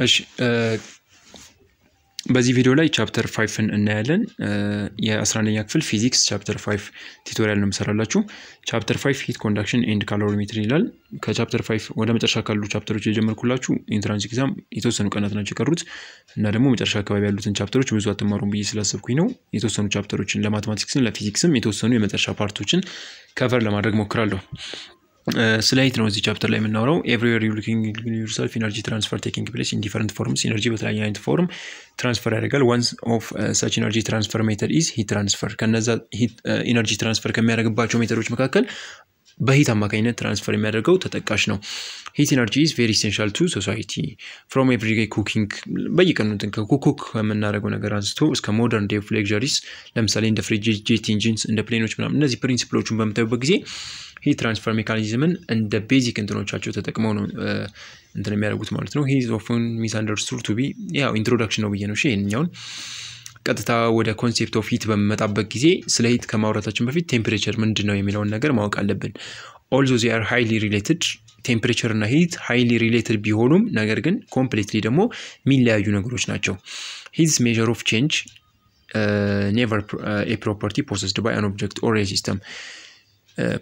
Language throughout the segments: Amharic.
እሺ በዚህ ቪዲዮ ላይ ቻፕተር 5ን እናያለን የ11ኛ ክፍል ፊዚክስ ቻፕተር 5 ቱቶሪያል ነው መሰራላችሁ ቻፕተር 5 ሂት ኮንዳክሽን ኤንድ ካሎሪሜትሪ ይላል ከቻፕተር 5 ወደ መጨረሻ ካሉ ቻፕተሮች የጀመርኩላችሁ ኢንትራንስ ኤግዛም የተወሰኑ ቀናት ናቸው የቀሩት እና ደግሞ መጨረሻ አካባቢ ያሉትን ቻፕተሮች ብዙ አትማሩም ብዬ ስላሰብኩኝ ነው የተወሰኑ ቻፕተሮችን ለማቴማቲክስም ለፊዚክስም የተወሰኑ የመጨረሻ ፓርቶችን ከቨር ለማድረግ ሞክራለሁ ስላይት ነው እዚህ ቻፕተር ላይ የምናወራው everywhere you looking yourself energy transfer taking place in different forms energy በተለያየ አይነት ፎርም ትራንስፈር ያደርጋል one of such energy transfer method is heat transfer ከነዛ heat energy transfer ከሚያደርግባቸው ሜተዶች መካከል በሂት አማካኝነት ትራንስፈር የሚያደርገው ተጠቃሽ ነው heat energy is very essential to society from everyday cooking በየቀኑ ከኩክ ከምናደርገው ነገር አንስቶ እስከ modern day luxuries ለምሳሌ እንደ ፍሪጅ ጄት ኢንጂንስ እንደ ፕሌኖች ምናምን እነዚህ ፕሪንሲፕሎቹን በመታየበት ጊዜ heat transfer mechanism and the basic እንትኖቻቸው ተጠቅመው ነው እንትን የሚያደርጉት ማለት ነው he is often misunderstood to be ያው ኢንትሮዳክሽን ነው ብዬ ነው ይሄኛውን ቀጥታ ወደ ኮንሴፕት ኦፍ ሂት በመጣበት ጊዜ ስለ ሂት ከማውራታችን በፊት ቴምፕሬቸር ምንድነው የሚለውን ነገር ማወቅ አለብን although they are highly related ቴምፕሬቸር እና ሂት highly related ቢሆኑም ነገር ግን completely ደግሞ የሚለያዩ ነገሮች ናቸው his measure of change never a property possessed by an object or a system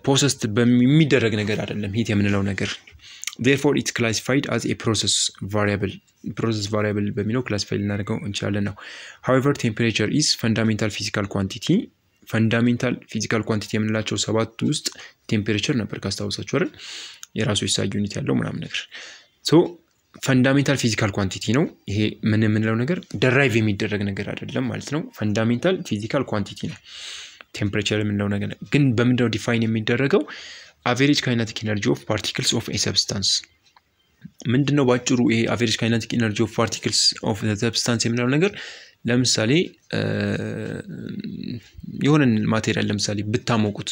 possessed በሚደረግ ነገር አይደለም ሂት የምንለው ነገር therefore it's classified as a process variable በሚለው classify ልናደርገው እንችላለን ነው however temperature is fundamental physical quantity የምንላቸው ሰባት ውስጥ ቴምፕሬቸር ነበር ካስታውሳችሁ አይደል የራሱ የሳይ ዩኒት ያለው ምናምን ነገር so fundamental physical quantity ነው ይሄ ምን የምንለው ነገር derive የሚደረግ ነገር አይደለም ማለት ነው fundamental physical quantity ነው temperature የምንለው ነገር ግን በምንድነው ዲፋይን የሚደረገው average kinetic energy of particles of a substance ምንድነው ባጭሩ ይሄ average kinetic energy of particles of the substance የምንለው ነገር ለምሳሌ የሆነ ማቴሪያል ለምሳሌ ብታሞቁት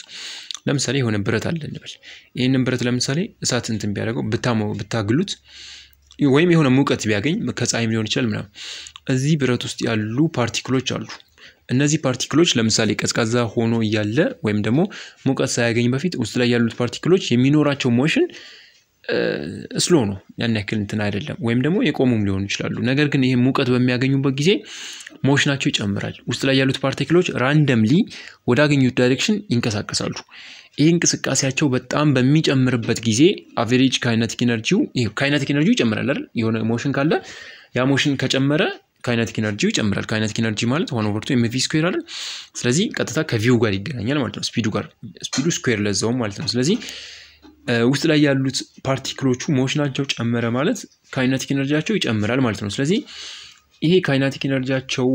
ለምሳሌ የሆነ ብረት አለ እንበል ይሄንን ብረት ለምሳሌ እሳት እንትን ቢያደርገው ብታግሉት ወይም የሆነ ሙቀት ቢያገኝ ከፀሐይም ሊሆን ይችላል ምናምን እዚህ ብረት ውስጥ ያሉ ፓርቲክሎች አሉ እነዚህ ፓርቲክሎች ለምሳሌ ቀዝቃዛ ሆኖ ያለ ወይም ደግሞ ሙቀት ሳያገኝ በፊት ውስጥ ላይ ያሉት ፓርቲክሎች የሚኖራቸው ሞሽን ስሎ ነው ያን ያክል እንትን አይደለም ወይም ደግሞ የቆሙም ሊሆኑ ይችላሉ ነገር ግን ይሄ ሙቀት በሚያገኙበት ጊዜ ሞሽናቸው ይጨምራል ውስጥ ላይ ያሉት ፓርቲክሎች ራንደምሊ ወዳገኙት ዳይሬክሽን ይንቀሳቀሳሉ ይሄ እንቅስቃሴያቸው በጣም በሚጨምርበት ጊዜ አቨሬጅ ካይነቲክ ኤነርጂው ይጨምራል አይደል የሆነ ሞሽን ካለ ያ ሞሽን ከጨመረ ካይነቲክ ኤነርጂው ይጨምራል ካይነቲክ ኤነርጂ ማለት 1/2 mv ስኩዌር አይደል ስለዚህ ቀጥታ ከቪው ጋር ይገናኛል ማለት ነው ስፒዱ ስኩዌር ለዛው ማለት ነው ስለዚህ ውስጥ ላይ ያሉት ፓርቲክሎቹ ሞሽናቸው ጨመረ ማለት ካይነቲክ ኤነርጂያቸው ይጨምራል ማለት ነው ስለዚህ ይሄ ካይነቲክ ኤነርጂያቸው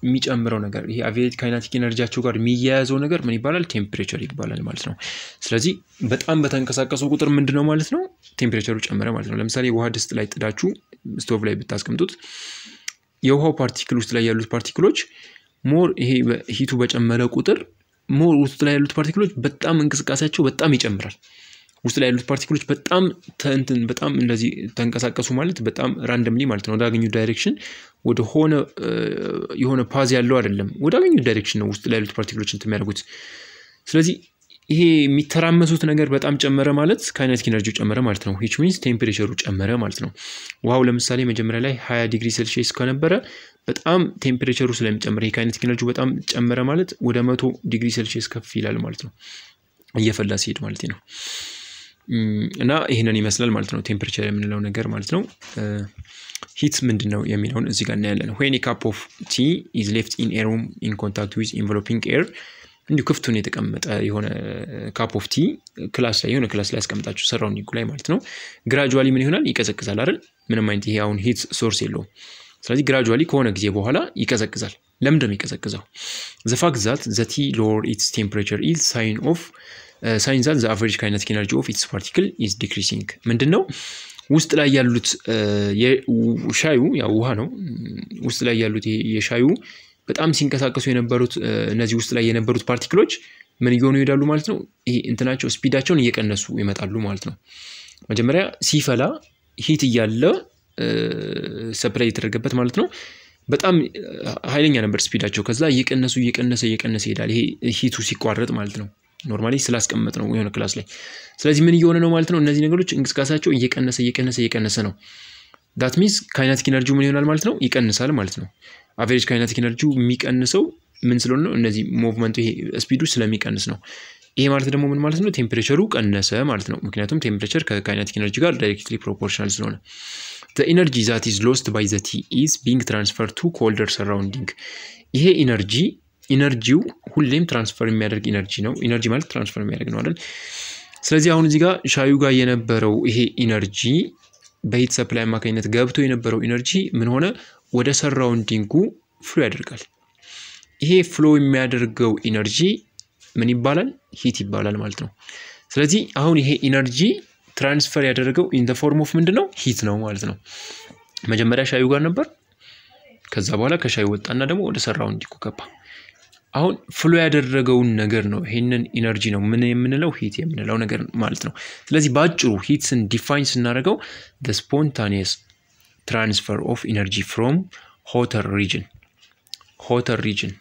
የሚጨምረው ነገር ይሄ አቨሬጅ ካይነቲክ ኤነርጂያቸው ጋር የሚያያዘው ነገር ምን ይባላል ቴምፕሬቸር ይባላል ማለት ነው ስለዚህ በጣም በተንቀሳቀሰው ቁጥር ምንድነው ማለት ነው ቴምፕሬቸሩ ጨመረ ማለት ነው ለምሳሌ ውሃ ድስት ላይ ጥዳችሁ ስቶቭ ላይ ብታስቀምጡት የውሃው ፓርቲክል ውስጥ ላይ ያሉት ፓርቲክሎች ሞር ይሄ ሂቱ በጨመረ ቁጥር ሞር ውስጥ ላይ ያሉት ፓርቲክሎች በጣም እንቅስቃሴያቸው በጣም ይጨምራል ውስጥ ላይ ያሉት ፓርቲክሎች በጣም እንደዚህ ተንቀሳቀሱ ማለት በጣም ራንደምሊ ማለት ነው ወዳገኙ ዳይሬክሽን ወደ የሆነ ፓዝ ያለው አይደለም ወዳገኙ ዳይሬክሽን ነው ውስጥ ላይ ያሉት ፓርቲክሎች እንትን የሚያደርጉት ስለዚህ ይሄ የሚተራመሱት ነገር በጣም ጨመረ ማለት ካይነቲክ ኤነርጂው ጨመረ ማለት ነው which means ቴምፕሬቸሩ ጨመረ ማለት ነው ውሃው ለምሳሌ መጀመሪያ ላይ 20 ዲግሪ ሴልሺየስ ከነበረ በጣም ቴምፕሬቸሩ ስለሚጨምር የካይነቲክ ኤነርጂው በጣም ጨመረ ማለት ወደ 100 ዲግሪ ሴልሺየስ ከፍ ይላል ማለት ነው እየፈላ ሲሄድ ማለት ነው እና ይሄንን ይመስላል ማለት ነው ቴምፕሬቸር የምንለው ነገር ማለት ነው ሂት ምንድነው የሚለውን እዚህ ጋር እናያለን when a cup of tea is left in a room in contact with enveloping air እንዲሁ ክፍቱን የተቀመጠ የሆነ ካፕ ኦፍ ቲ ክላስ ላይ አስቀምጣችሁ ሰራውንዲንግ ላይ ማለት ነው ግራጁዋሊ ምን ይሆናል ይቀዘቅዛል አይደል ምንም አይነት ይሄ አሁን ሂት ሶርስ የለውም ስለዚህ ግራጁዋሊ ከሆነ ጊዜ በኋላ ይቀዘቅዛል ለምን የሚቀዘቅዘው the fact that the tea lower its temperature is sign that the average kinetic energy of its particle is decreasing ምንድነው ውስጥ ላይ ያሉት የሻዩ ያው ውሃ ነው ውስጥ ላይ ያሉት የሻዩ በጣም ሲንቀሳቀሱ የነበሩት እነዚህ ውስጥ ላይ የነበሩት ፓርቲክሎች ምን ይሆኑ ይሄዳሉ ማለት ነው ይሄ እንትናቸው ስፒዳቸውን እየቀነሱ ይመጣሉ ማለት ነው መጀመሪያ ሲፈላ ሂት እያለ ሰፕላይ የተደረገበት ማለት ነው በጣም ኃይለኛ ነበር ስፒዳቸው ከዛ እየቀነሱ ይሄዳል ይሄ ሂቱ ሲቋረጥ ማለት ነው ኖርማሊ ስላስቀመጥ ነው የሆነ ክላስ ላይ ስለዚህ ምን ይሆነ ነው ማለት ነው እነዚህ ነገሮች እንቅስቃሴያቸው እየቀነሰ ነው that means ካይነቲክ ኢነርጂው ምን ይሆናል ማለት ነው ይቀንሳል ማለት ነው አቨሬጅ ካይነቲክ ኢነርጂው የሚቀንሰው ምን ስለሆነ ነው እነዚህ ሙቭመንቱ ይሄ ስፒዱ ስለሚቀንስ ነው ይሄ ማለት ደግሞ ምን ማለት ነው ቴምፕሬቸሩ ቀነሰ ማለት ነው ምክንያቱም ቴምፕሬቸር ከካይነቲክ ኢነርጂ ጋር ዳይሬክትሊ ፕሮፖርሽናል ስለሆነ the energy that is lost by the T is being transferred to colder surrounding ይሄ ኢነርጂው ሁሌም ትራንስፈር የሚያደርግ ኢነርጂ ነው ኢነርጂ ማለት ትራንስፈር የሚያደርግ ነው አይደል ስለዚህ አሁን እዚህ ጋር ሻዩ ጋር የነበረው ይሄ ኢነርጂ በሂት ሰፕላይ አማካኝነት ገብቶ የነበረው ኢነርጂ ምን ሆነ ወደ ሰራውንዲንጉ ፍሎ ያደርጋል ይሄ ፍሎ የሚያደርገው ኢነርጂ ምን ይባላል ሂት ይባላል ማለት ነው ስለዚህ አሁን ይሄ ኢነርጂ ትራንስፈር ያደረገው in the form of ምንድነው ሂት ነው ማለት ነው መጀመሪያ ሻዩ ጋር ነበር ከዛ በኋላ ከሻዩ ወጣና ደግሞ ወደ ሰራውንዲንጉ ገባ አሁን ፍሎ ያደረገው ነገር ነው ይሄንን ኢነርጂ ነው ምን የምንለው ሂት የምንለው ነገር ማለት ነው ስለዚህ ባጭሩ ሂትስን ዲፋይን ስናደርገው the spontaneous transfer of energy from hotter region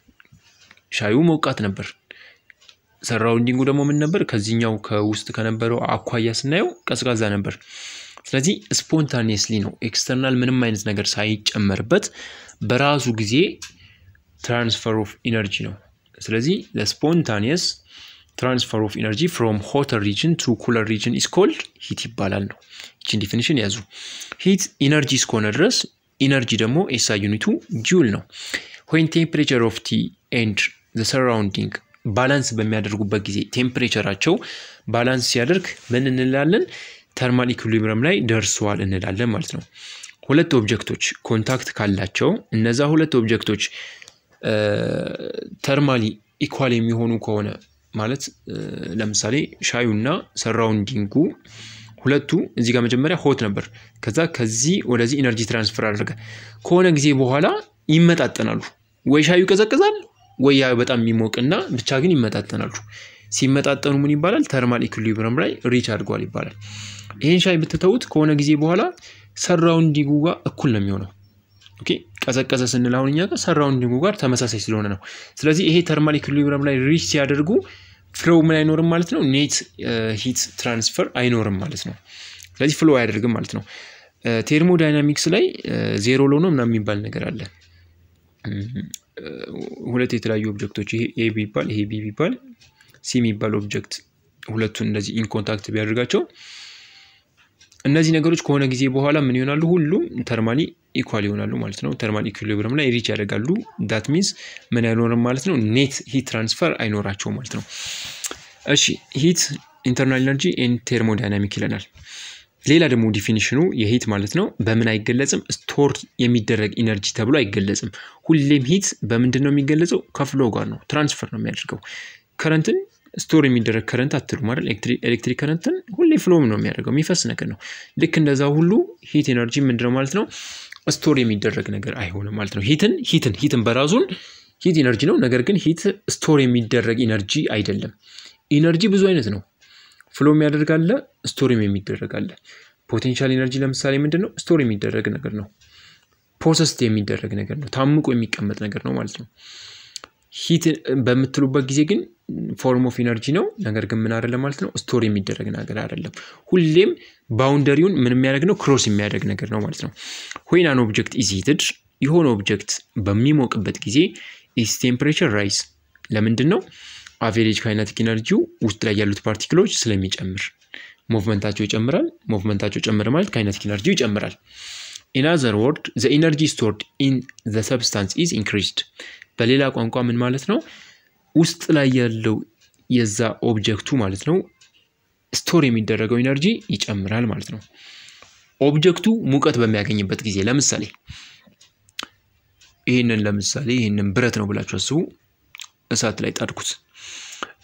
ሻዩ ሞቃት ነበር ሰራውንዲንጉ ደግሞ ምን ነበር ከዚህኛው ከውስጥ ከነበረው አኳያ ስናየው ቀዝቃዛ ነበር ስለዚህ ስፖንታኒየስሊ ነው ኤክስተርናል ምንም አይነት ነገር ሳይጨመርበት በራሱ ጊዜ transfer of energy ነው ስለዚህ the spontaneous transfer of energy from hotter region to cooler region is called heat ይባላል ነው እቺን ዲፊኒሽን ያዙ heat energy እስከሆነ ድረስ energy ደግሞ SI ዩኒቱ joule ነው when temperature of T and the surrounding ባላንስ በሚያደርጉበት ጊዜ ቴምፕሬቸራቸው ባላንስ ሲያደርግ ምን እንላለን ተርማል ኢኩሊብሪየም ላይ ደርሷል እንላለን ማለት ነው ሁለት ኦብጀክቶች ኮንታክት ካላቸው እነዛ ሁለት ኦብጀክቶች ተርማሊ ኢኳል የሚሆኑ ከሆነ ማለት ለምሳሌ ሻዩና ሰራውንዲንጉ ሁለቱ እዚህ ጋር መጀመሪያ ሆት ነበር ከዚህ ወደዚህ ኢነርጂ ትራንስፈር አደረገ ከሆነ ጊዜ በኋላ ይመጣጠናሉ ወይ ሻዩ ይቀዘቅዛል ወይ ያ በጣም የሚሞቅና ብቻ ግን ይመጣጠናሉ ሲመጣጠኑ ምን ይባላል ተርማል ኢኩሊብሪየም ላይ ሪች አድርጓል ይባላል ይሄን ሻይ ብትተውት ከሆነ ጊዜ በኋላ ሰራውንዲንጉ ጋር እኩል ነው የሚሆነው ኦኬ ቀዘቀዘ ስንል አሁንኛ ጋር ሰራውንዲንጉ ጋር ተመሳሳይ ስለሆነ ነው ስለዚህ ይሄ ተርማል ኢኩሊብሪየም ላይ ሪች ሲያደርጉ ፍሎ ምን አይኖርም ማለት ነው ኔት ሂት ትራንስፈር አይኖርም ማለት ነው ስለዚህ ፍሎ አያደርግም ማለት ነው ቴርሞዳይናሚክስ ላይ ዜሮ ሎ ነው ምናምን የሚባል ነገር አለ ሁለት የተለያዩ ኦብጀክቶች ይሄ A ቢባል ይሄ B ቢባል C የሚባል ኦብጀክት ሁለቱን እንደዚህ ኢን ኮንታክት ቢያደርጋቸው እነዚህ ነገሮች ከሆነ ጊዜ በኋላ ምን ይሆናሉ ሁሉም ተርማሊ ኢኳል ይሆናሉ ማለት ነው ተርማል ኢኩሊብሪየም ላይ ሪች ያደርጋሉ that means ምን አይኖርም ማለት ነው ኔት ሂት ትራንስፈር አይኖራቸው ማለት ነው እሺ ሂት ኢንተርናል ኤነርጂ ኤንድ ቴርሞዳይናሚክ ይለናል ሌላ ደግሞ ዲፊኒሽኑ የሂት ማለት ነው በምን አይገለጽም ስቶር የሚደረግ ኢነርጂ ተብሎ አይገለጽም ሁሌም ሂት በምንድነው የሚገለጸው ከፍሎ ጋር ነው ትራንስፈር ነው የሚያደርገው ከረንትን ስቶር የሚደረግ ከረንት አትሉም አይደል ኤሌክትሪክ ከረንትን ሁሌ ፍሎ ነው የሚያደርገው የሚፈስ ነገር ነው ልክ እንደዛ ሁሉ ሂት ኤነርጂ ምንድነው ማለት ነው ስቶር የሚደረግ ነገር አይሆንም ማለት ነው ሂትን በራሱን ሂት ኤነርጂ ነው ነገር ግን ሂት ስቶር የሚደረግ ኢነርጂ አይደለም ኢነርጂ ብዙ አይነት ነው ፍሎ የሚያደርግ አለ ስቶር የሚደረግ አለ ፖቴንሻል ኢነርጂ ለምሳሌ ምንድነው ስቶር የሚደረግ ነገር ነው ፕሮሰስ የሚደረግ ነገር ነው ታምቆ የሚቀመጥ ነገር ነው ማለት ነው ሂት በመትሉበት ጊዜ ግን ፎርም ኦፍ ኢነርጂ ነው ነገር ግን ምን አይደለም ማለት ነው ስቶር የሚደረግ ነገር አይደለም ሁሌም ባውንደሪውን ምን የሚያደርግ ነው ክሮስ የሚያደርግ ነገር ነው ማለት ነው when an object is heated የሆነ ኦብጀክት በሚሞቅበት ጊዜ its temperature rise ለምንድነው አቨሬጅ ካይነቲክ ኢነርጂው ውስጥ ላይ ያሉት ፓርቲክሎች ስለሚጨምር ሙቭመንታቸው ይጨምራል ሙቭመንታቸው ጨመረ ማለት ካይነቲክ ኢነርጂው ይጨምራል in other words the energy stored in the substance is increased በሌላ ቋንቋ ምን ማለት ነው ውስጥ ላይ ያለው የዛ ኦብጀክቱ ማለት ነው ስቶር የሚደረገው ኢነርጂ ይጨምራል ማለት ነው ኦብጀክቱ ሙቀት በሚያገኝበት ጊዜ ለምሳሌ ይሄንን ብረት ነው ብላችሁ አስቡ እሳት ላይ ጣድኩት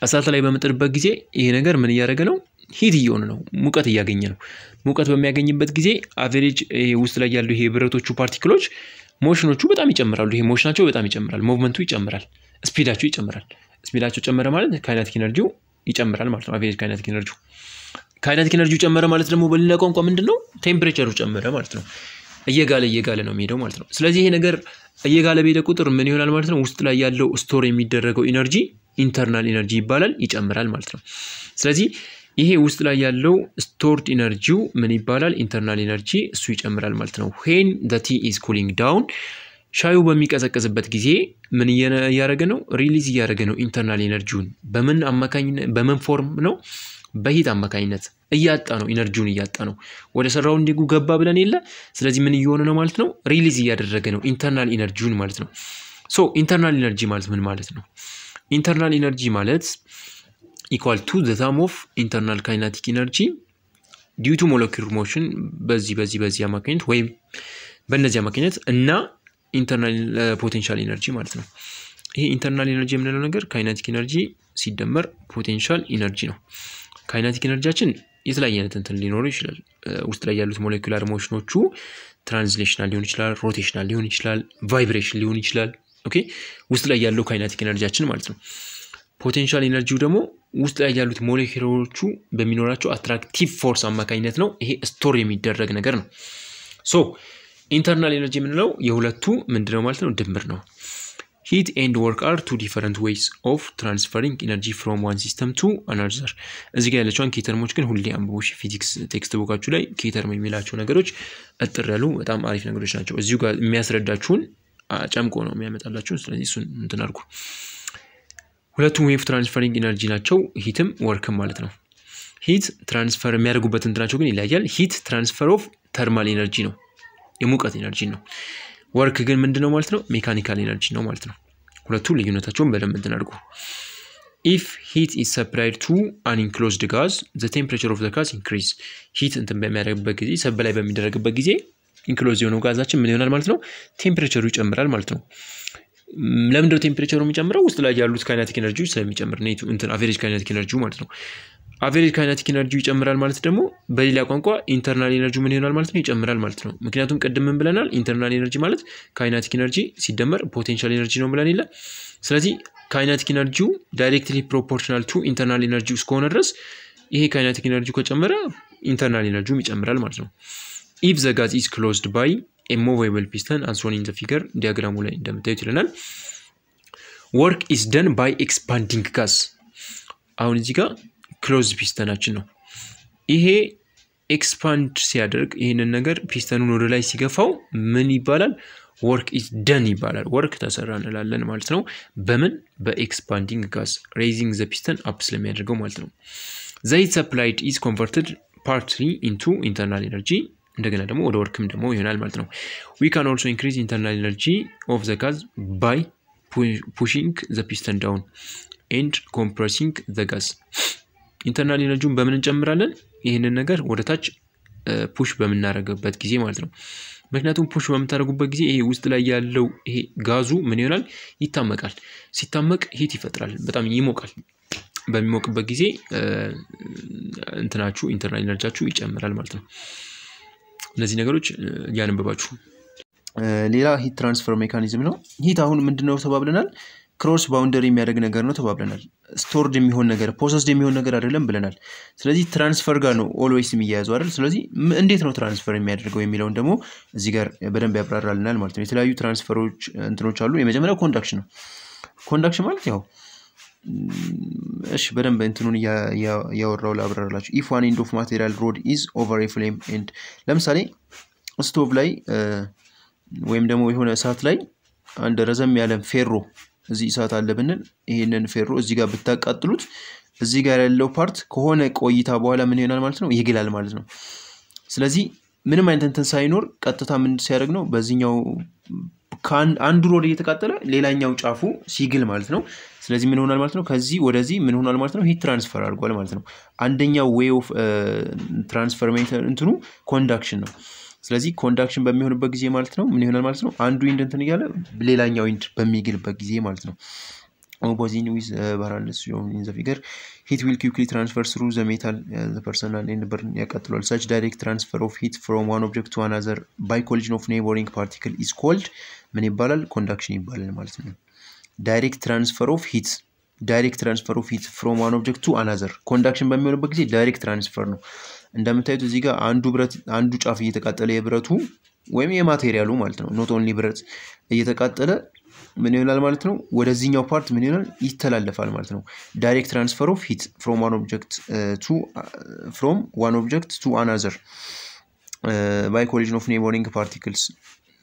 እሳት ላይ በመጥርበት ጊዜ ይሄ ነገር ምን ያደረገ ነው ሂት እየሆነ ነው ሙቀት እያገኘ ነው ሙቀት በሚያገኝበት ጊዜ አቨሬጅ ውስጥ ላይ ያለው ይሄ ብረቶቹ ፓርቲክሎች ሞሽኖቹ በጣም ይጨምራሉ ይሄ ሞሽናቸው በጣም ይጨምራል ሙቭመንቱ ይጨምራል ስፒዳቸው ይጨምራል ስፒዳቸው ጨመረ ማለት ካይነቲክ ኢነርጂው ይጨምራል ማለት ነው አቨሬጅ ካይነቲክ ኢነርጂው ጨመረ ማለት ደግሞ በሌላ ቋንቋ ምንድነው ቴምፕሬቸሩ ጨመረ ማለት ነው እየጋለ ነው የሚሄደው ማለት ነው ስለዚህ ይሄ ነገር እየጋለ በሄደ ቁጥር ምን ይሆናል ማለት ነው ውስጥ ላይ ያለው ስቶር የሚደረገው ኢነርጂ ኢንተርናል ኢነርጂ ይባላል ይጨምራል ማለት ነው ስለዚህ ይሄ ውስጥ ላይ ያለው stored ኢነርጂው ምን ይባላል ኢንተርናል ኢነርጂ እሱ ይጨምራል ማለት ነው when the tea is cooling down ሻዩ በሚቀዘቅዝበት ጊዜ ምን ያያረገ ነው ሪሊዝ ያያረገ ነው ኢንተርናል ኢነርጂውን በምን ፎርም ነው በሂት አማካኝነት እያጣ ነው ኢነርጂውን እያጣ ነው ወደ ሰራውንዲንጉ ገባ ብለን የለ ስለዚህ ምን ይሆነ ነው ማለት ነው ሪሊዝ ያያደረገ ነው ኢንተርናል ኢነርጂውን ማለት ነው ሶ ኢንተርናል ኢነርጂ ማለት ምን ማለት ነው ኢንተርናል ኢነርጂ ማለት equal to the sum of internal kinetic energy due to molecular motion በዚህ አማካኝነት ወይም በእነዚህ አማካኝነት እና internal potential energy ማለት ነው ይሄ internal energy የምንለው ነገር kinetic energy ሲደመር potential energy ነው kinetic energyያችን የተለያየ አይነት እንትን ሊኖር ይችላል ውስጥ ላይ ያሉት molecular motionዎቹ translational ሊሆን ይችላል rotational ሊሆን ይችላል vibration ሊሆን ይችላል ኦኬ ውስጥ ላይ ያለው kinetic energyያችን ማለት ነው ፖቴንሻል ኢነርጂው ደግሞ ውስጥ ላይ ያሉት ሞሌኪውሎቹ በሚኖራቸው አትራክቲቭ ፎርስ አማካኝነት ነው ይሄ ስቶር የሚደረግ ነገር ነው ሶ ኢንተርናል ኢነርጂ ምንለው የሁለቱ ምንድነው ማለት ነው ድምር ነው heat and work are two different ways of transferring energy from one system to another እዚህ ጋር ያለችውን ኬተርሞች ግን ሁሌ አንብቦሽ ፊዚክስ ቴክስት ቡካችሁ ላይ ኬተርም የሚላቸው ነገሮች አጥር ያሉ በጣም አሪፍ ነገሮች ናቸው እዚሁ ጋር የሚያስረዳችሁን ጨምቆ ነው የሚያመጣላችሁ ስለዚህ እሱን እንትን አድርጉ ሁለቱም ዌቭ ትራንስፈሪንግ ኢነርጂ ናቸው ሂትም ወርክም ማለት ነው ሂት ትራንስፈር የሚያደርጉበት እንትናቸው ግን ይለያያል ሂት ትራንስፈር ኦፍ ተርማል ኢነርጂ ነው የሙቀት ኢነርጂ ነው ወርክ ግን ምንድነው ማለት ነው ሜካኒካል ኢነርጂ ነው ማለት ነው ሁለቱ ልዩነታቸውን በደንብ እንትን አድርጉ if heat is supplied to an enclosed gas the temperature of the gas increase heat እንትን በሚያደርግበት ጊዜ ሰፕላይ በሚደረግበት ጊዜ ኢንክሎዝ የሆነው ጋዛችን ምን ይሆናል ማለት ነው ቴምፕሬቸሩ ይጨምራል ማለት ነው ለምንድነው ቴምፕሬቸሩ የሚጨምረው ውስጥ ላይ ያሉት ካይኔቲክ ኢነርጂ ስለሚጨምር ነው እንትን አቨሬጅ ካይኔቲክ ኢነርጂ ማለት ነው አቨሬጅ ካይኔቲክ ኢነርጂ ይጨምራል ማለት ደግሞ በሌላ ቋንቋ ኢንተርናል ኢነርጂ ምን ይሆናል ማለት ነው ይጨምራል ማለት ነው ምክንያቱም ቀደም ምን ብለናል ኢንተርናል ኢነርጂ ማለት ካይኔቲክ ኢነርጂ ሲደመር ፖቴንሻል ኢነርጂ ነው ብለን ይላል ስለዚህ ካይኔቲክ ኢነርጂው ዳይሬክትሊ ፕሮፖርሽናል ቱ ኢንተርናል ኢነርጂ እስከሆነ ድረስ ይሄ ካይኔቲክ ኢነርጂ ከጨመረ ኢንተርናል ኢነርጂው ይጨምራል ማለት ነው if the gas is closed by a movable piston as shown in the figure ዲያግራሙ ላይ እንደምታዩት ይለናል work is done by expanding gas አሁን እዚህ ጋር closed pistonናችን ነው ይሄ expand ሲያደርግ ይሄንን ነገር ፒስተኑን ወደ ላይ ሲገፋው ምን ይባላል work is done ይባላል work ተሰራ እንላለን ማለት ነው በምን በexpanding gas raising the piston up ስለሚያደርገው ማለት ነው the heat supplied is converted partly into internal energy እንደገና ደግሞ ወደ ወርክም ደግሞ ይሆናል ማለት ነው we can also increase internal energy of the gas by pushing the piston down and compressing the gas internal energy በምን እንጨምራለን ይሄንን ነገር ወደ ታች ፑሽ በመናረጋበት ጊዜ ማለት ነው ምክንያቱም ፑሽ በመታረጉበት ጊዜ ይሄ ውስጥ ላይ ያለው ይሄ ጋዙ ምን ይሆናል ይታመቃል ሲታመቅ ሂት ይፈጥራል በጣም ይሞቃል በሚሞቅበት ጊዜ እንትናችሁ ኢንተርናል ኢነርጂያችሁ ይጨምራል ማለት ነው እነዚህ ነገሮች ያንበባችሁ ሌላ ሂት ትራንስፈር ሜካኒዝም ነው ሂት አሁን ምንድነው ተባብለናል ክሮስ ባውንደሪ የሚያደርግ ነገር ነው ተባብለናል ስቶርድ የሚሆን ነገር ፕሮሰስድ የሚሆን ነገር አይደለም ብለናል ስለዚህ ትራንስፈር ጋር ነው ኦልዌይስ የሚያያዙ አይደል ስለዚህ እንዴት ነው ትራንስፈር የሚያደርገው የሚለውን ደግሞ እዚህ ጋር በደንብ ያብራራልናል ማለት ነው የተለያዩ ትራንስፈሮች እንትኖች አሉ የመጀመሪያው ኮንዳክሽን ነው ኮንዳክሽን ማለት ያው እሺ በደንብ እንትኑን ያወራው ላብራራላችሁ if one end of material rod is over a flame and ለምሳሌ ስቶቭ ላይ ወይም ደግሞ የሆነ እሳት ላይ አንድ ረዘም ያለ ፌሮ እዚህ እሳት አለ ብንል ይሄንን ፌሮ እዚህ ጋር ብታቃጥሉት እዚህ ጋር ያለው ፓርት ከሆነ ቆይታ በኋላ ምን ይሆናል ማለት ነው ይግላል ማለት ነው ስለዚህ ምንም አይነት እንትን ሳይኖር ቀጥታ ምን ሲያደርግ ነው በዚህኛው አንዱ ሮድ እየተቃጠለ ሌላኛው ጫፉ ሲግል ማለት ነው ስለዚህ ምን ሆናል ማለት ነው ከዚህ ወደዚህ ምን ሆናል ማለት ነው ሂት ትራንስፈር አድርጓል ማለት ነው አንደኛው ዌይ ኦፍ ትራንስፈርሜሽን እንትኑ ኮንዳክሽን ነው ስለዚህ ኮንዳክሽን በሚሆንበት ጊዜ ማለት ነው ምን ይሆናል ማለት ነው አንዱ ኢንድ እንትን ይያለ ሌላኛው ኢንድ በሚግልበት ጊዜ ማለት ነው opposing with barrels shown in the figure heat will quickly transfer through the metal the personal and burn ያቃጥላል such direct transfer of heat from one object to another by collision of neighboring particle is called ምን ይባላል ኮንዳክሽን ይባላል ማለት ነው direct transfer of heat from one object to another ኮንዳክሽን በሚሆንበት ጊዜ direct transfer ነው እንደምታዩት እዚህ ጋር አንዱ ጫፍ እየተቃጠለ የብረቱ ወይም የማቴሪያሉ ማለት ነው not only ብረት እየተቃጠለ ምን ይሆናል ማለት ነው ወደዚህኛው ፓርት ምን ይሆናል ይተላለፋል ማለት ነው ዳይሬክት ትራንስፈር ኦፍ ሂት from one object to another by collision of neighboring particles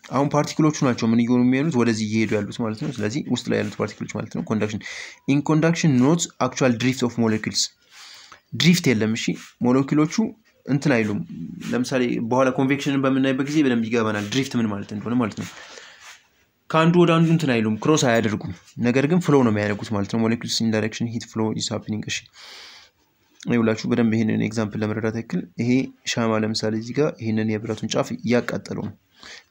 አሁን ፓርቲክሎቹ ናቸው ምን ይሆኑ የሚሆኑት ወደዚህ እየሄዱ ያሉት ማለት ነው ስለዚህ ውስጥ ላይ ያሉት ፓርቲክሎች ማለት ነው ኮንዳክሽን in conduction not actual drift of molecules drift የለም እሺ ሞለኪውሎቹ እንትን አይሉም ለምሳሌ በኋላ ኮንቬክሽንን በመናይበት ጊዜ በደንብ ይገባናል ድሪፍት ምን ማለት እንደሆነ ማለት ነው ካንዱ ወደ አንዱ እንትን አይሉም ክሮስ አያደርጉም ነገር ግን ፍሎ ነው የሚያደርጉት ማለት ነው molecules in direction heat flow is happening እሺ ይኸውላችሁ በደንብ ይሄንን ኤግዛምፕል ለመረዳት ያክል ይሄ ሻማ ለምሳሌ እዚህ ጋር ይሄንን የብረቱን ጫፍ ያቃጠለው ነው